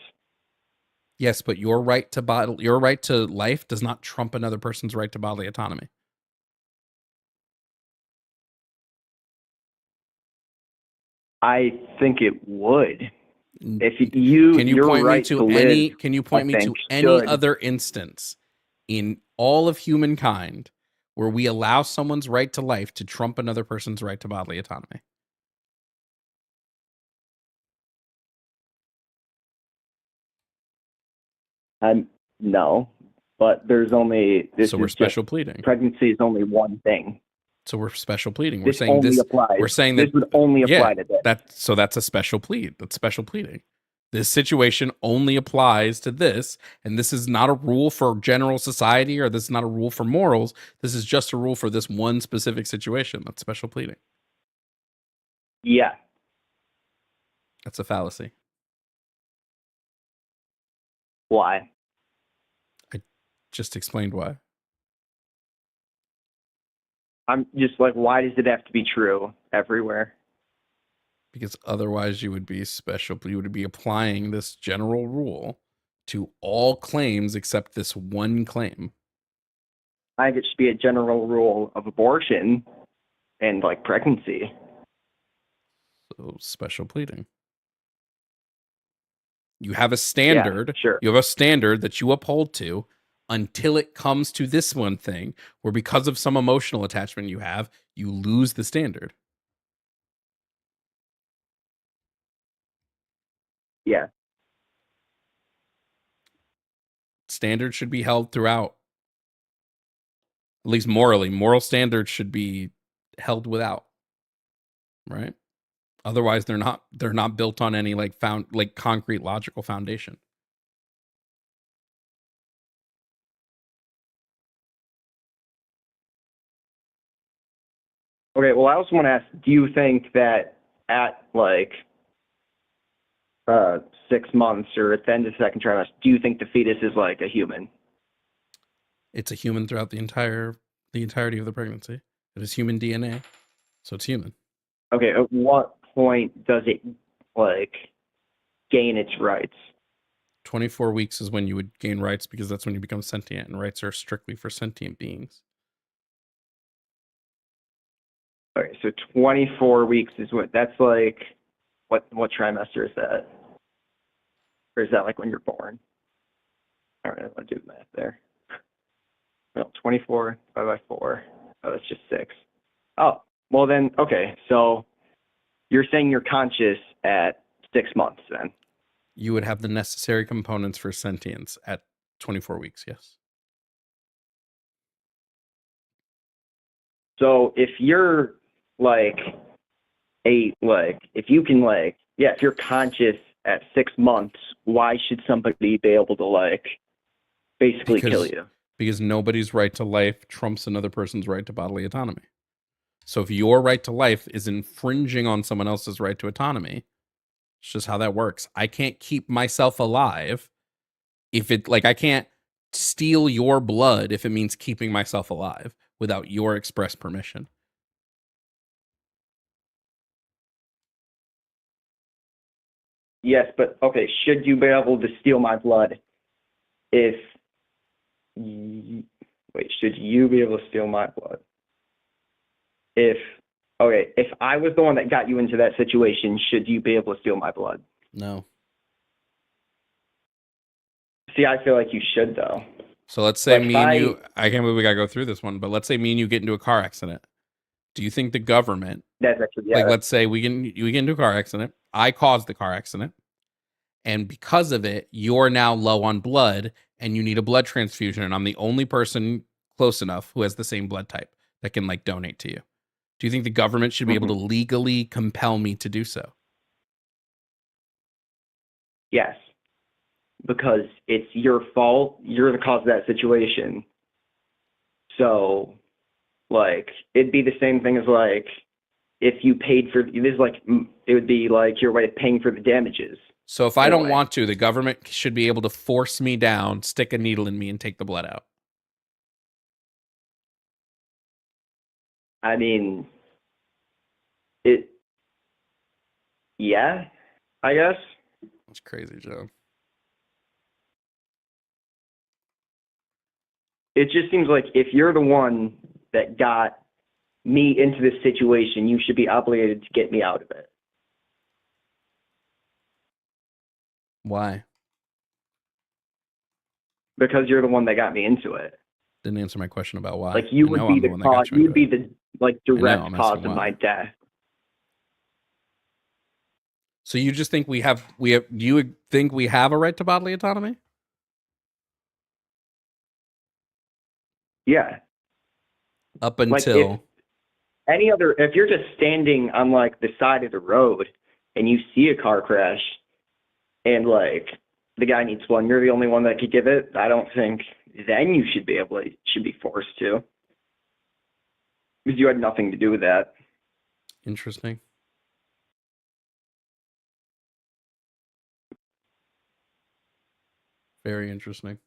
Yes, but your right to life does not trump another person's right to bodily autonomy. I think it would. If you can you your point right me to to any live, can you point me to any other instance in all of humankind where we allow someone's right to life to trump another person's right to bodily autonomy? No, but there's only so we're special pleading. Pregnancy is only one thing. So we're special pleading. We're saying this applies. We're saying this would only apply to this. That's a special plead. That's special pleading. This situation only applies to this, and this is not a rule for general society, or this is not a rule for morals. This is just a rule for this one specific situation. That's special pleading. Yeah. That's a fallacy. Why? I just explained why. I'm just like, why does it have to be true everywhere? Because otherwise you would be special. You would be applying this general rule to all claims except this one claim. I think it should be a general rule of abortion and like pregnancy. So special pleading. You have a standard. Yeah, sure. You have a standard that you uphold to until it comes to this one thing where because of some emotional attachment you have, you lose the standard. Yeah. Standards should be held throughout. At least morally. Moral standards should be held without. Right? Otherwise they're not built on any concrete logical foundation. Okay, well I also want to ask, do you think that at like 6 months or at the end of the second trimester, do you think the fetus is like a human? It's a human throughout the entirety of the pregnancy. It is human DNA, so it's human. Okay, at what point does it like gain its rights. 24 weeks is when you would gain rights because that's when you become sentient, and rights are strictly for sentient beings. Okay, so 24 weeks is that's like, what trimester is that? Or is that like when you're born? All right, I'll do the math there. No, 24 divided by 4. Oh, that's just 6. Oh, well then, okay, so you're saying you're conscious at 6 months then? You would have the necessary components for sentience at 24 weeks, yes. So if you're like if you can if you're conscious at 6 months, why should somebody be able to basically kill you? Because nobody's right to life trumps another person's right to bodily autonomy. So if your right to life is infringing on someone else's right to autonomy, it's just how that works. I can't keep myself alive if I can't steal your blood if it means keeping myself alive without your express permission. Yes, but okay, should you be able to steal my blood if should you be able to steal my blood? If I was the one that got you into that situation, should you be able to steal my blood? No. See, I feel like you should though. So let's say me and you, I can't believe we gotta go through this one, but let's say me and you get into a car accident. Do you think the government, that's actually, let's say we get into a car accident, I caused the car accident, and because of it, you're now low on blood and you need a blood transfusion, and I'm the only person close enough who has the same blood type that can donate to you. Do you think the government should be able to legally compel me to do so? Yes. Because it's your fault. You're the cause of that situation. So, it'd be the same thing as, if you paid for, it would be your way of paying for the damages. So if I don't want to, the government should be able to force me down, stick a needle in me, and take the blood out. I mean, yeah, I guess. That's crazy, Joe. It just seems like if you're the one that got me into this situation, you should be obligated to get me out of it. Why? Because you're the one that got me into it. Didn't answer my question about why. You would be the cause. You would be the direct cause of my death. So you just think do you think we have a right to bodily autonomy? Yeah. Up until if you're just standing on the side of the road and you see a car crash and the guy needs blood, you're the only one that could give it, I don't think then you should be forced to. Because you had nothing to do with that. Interesting. Very interesting.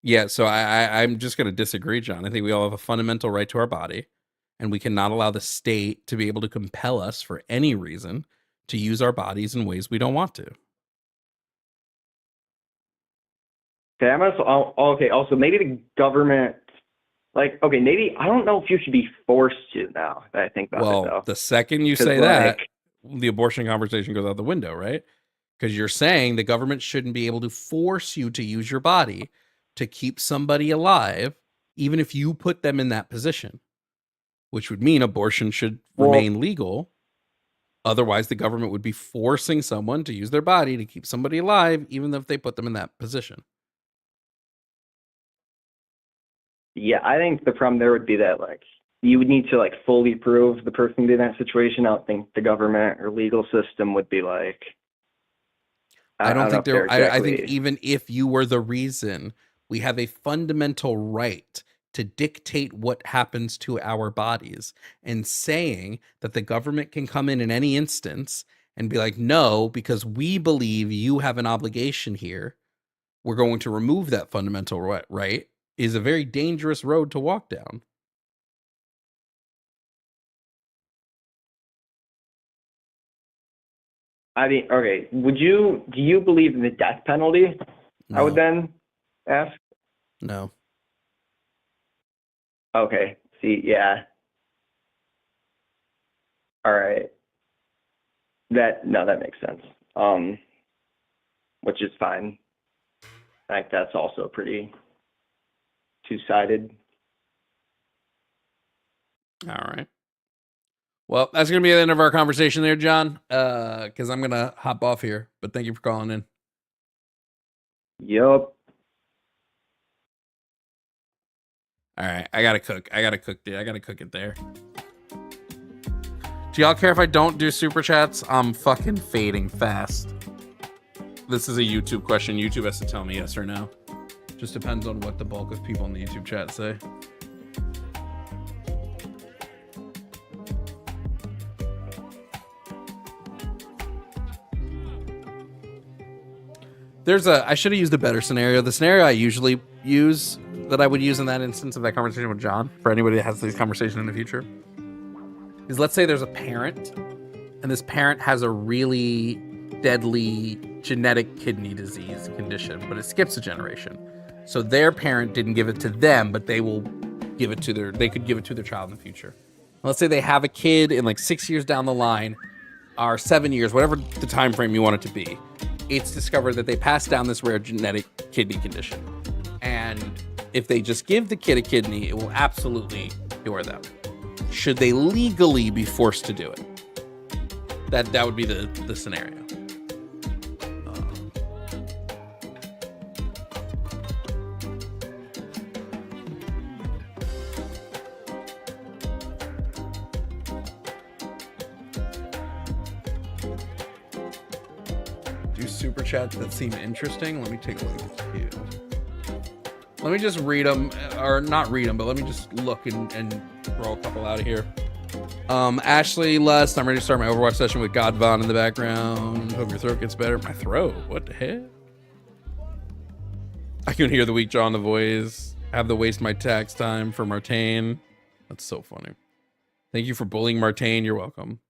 Yeah, so I'm just going to disagree, John. I think we all have a fundamental right to our body, and we cannot allow the state to be able to compel us for any reason to use our bodies in ways we don't want to. Okay, also, maybe the government, maybe, I don't know if you should be forced to now that I think about it, though. Well, the second you say that, the abortion conversation goes out the window, right? Because you're saying the government shouldn't be able to force you to use your body to keep somebody alive, even if you put them in that position, which would mean abortion should remain legal. Otherwise, the government would be forcing someone to use their body to keep somebody alive, even if they put them in that position. Yeah, I think the problem there would be that you would need to fully prove the person to be in that situation. I don't think the government or legal system would be I don't think there. I think even if you were the reason, we have a fundamental right to dictate what happens to our bodies, and saying that the government can come in any instance and be like, no, because we believe you have an obligation here, we're going to remove that fundamental right, is a very dangerous road to walk down. I mean, okay, do you believe in the death penalty? I would then ask. No. Okay, see, yeah. All right. That makes sense. Which is fine. I think that's also pretty two-sided. All right. Well, that's going to be the end of our conversation there, John, because I'm going to hop off here. But thank you for calling in. Yup. All right. I got to cook. I got to cook it there. Do y'all care if I don't do super chats? I'm fucking fading fast. This is a YouTube question. YouTube has to tell me yes or no. Just depends on what the bulk of people in the YouTube chat say. I should have used a better scenario. The scenario I usually use, that I would use in that instance of that conversation with John, for anybody that has these conversations in the future, is let's say there's a parent, and this parent has a really deadly genetic kidney disease condition, but it skips a generation. So their parent didn't give it to them, but they could give it to their child in the future. And let's say they have a kid in like 6 years down the line, or 7 years, whatever the time frame you want it to be. It's discovered that they passed down this rare genetic kidney condition. And if they just give the kid a kidney, it will absolutely cure them. Should they legally be forced to do it? That would be the scenario. Do super chats that seem interesting. Let me take a look at a few. Let me just read them, or not read them, but let me just look and throw a couple out of here. Ashley Lust, I'm ready to start my Overwatch session with Jovan in the background. Hope your throat gets better. My throat? What the heck? I can hear the weak jaw in the voice. I have to waste my tax time for Martain. That's so funny. Thank you for bullying Martain. You're welcome.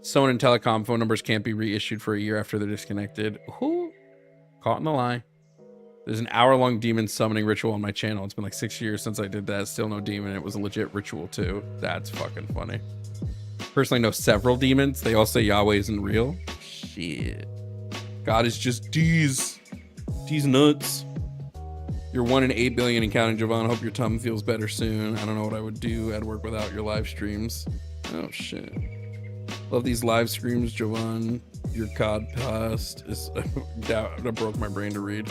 Someone in telecom phone numbers can't be reissued for a year after they're disconnected. Ooh, caught in the lie. There's an hour-long demon summoning ritual on my channel. It's been like 6 years since I did that. Still no demon. It was a legit ritual too. That's fucking funny. Personally know several demons. They all say Yahweh isn't real. Shit. God is just D's. D's nuts. You're 1 in 8 billion and counting, Jovan. Hope your tongue feels better soon. I don't know what I would do at work without your live streams. Oh shit. Love these live streams, Jovan. Your COD past is that broke my brain to read.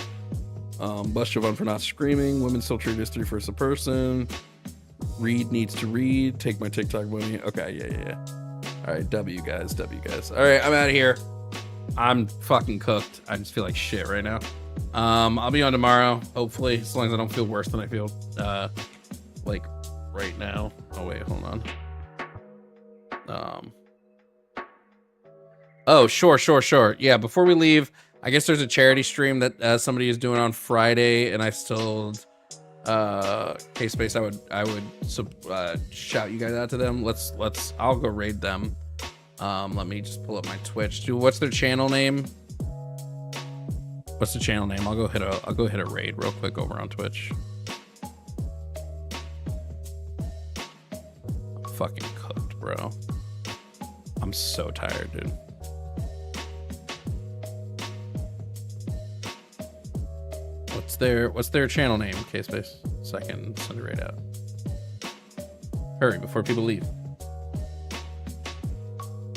Bust Jovan for not screaming. Women still treated as 3/1 a person. Reed needs to read. Take my TikTok money. Okay, yeah. All right, W guys. All right, I'm out of here. I'm fucking cooked. I just feel like shit right now. I'll be on tomorrow, hopefully, as long as I don't feel worse than I feel like right now. Oh wait, hold on. Oh, sure. Yeah, before we leave, I guess there's a charity stream that somebody is doing on Friday, and I still K-Space, I would shout you guys out to them. I'll go raid them. Let me just pull up my Twitch. What's their channel name? What's the channel name? I'll go hit a raid real quick over on Twitch. I'm fucking cooked, bro. I'm so tired, dude. What's their channel name, K-Space? So I can send it right out. Hurry before people leave.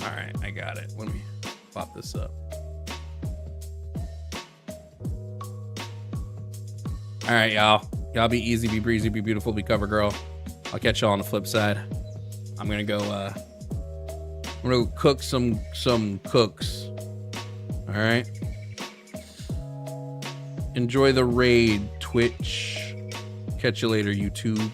All right, I got it. Let me pop this up. All right, y'all. Y'all be easy, be breezy, be beautiful, be cover girl. I'll catch y'all on the flip side. I'm gonna go cook some cooks. All right. Enjoy the raid, Twitch. Catch you later, YouTube.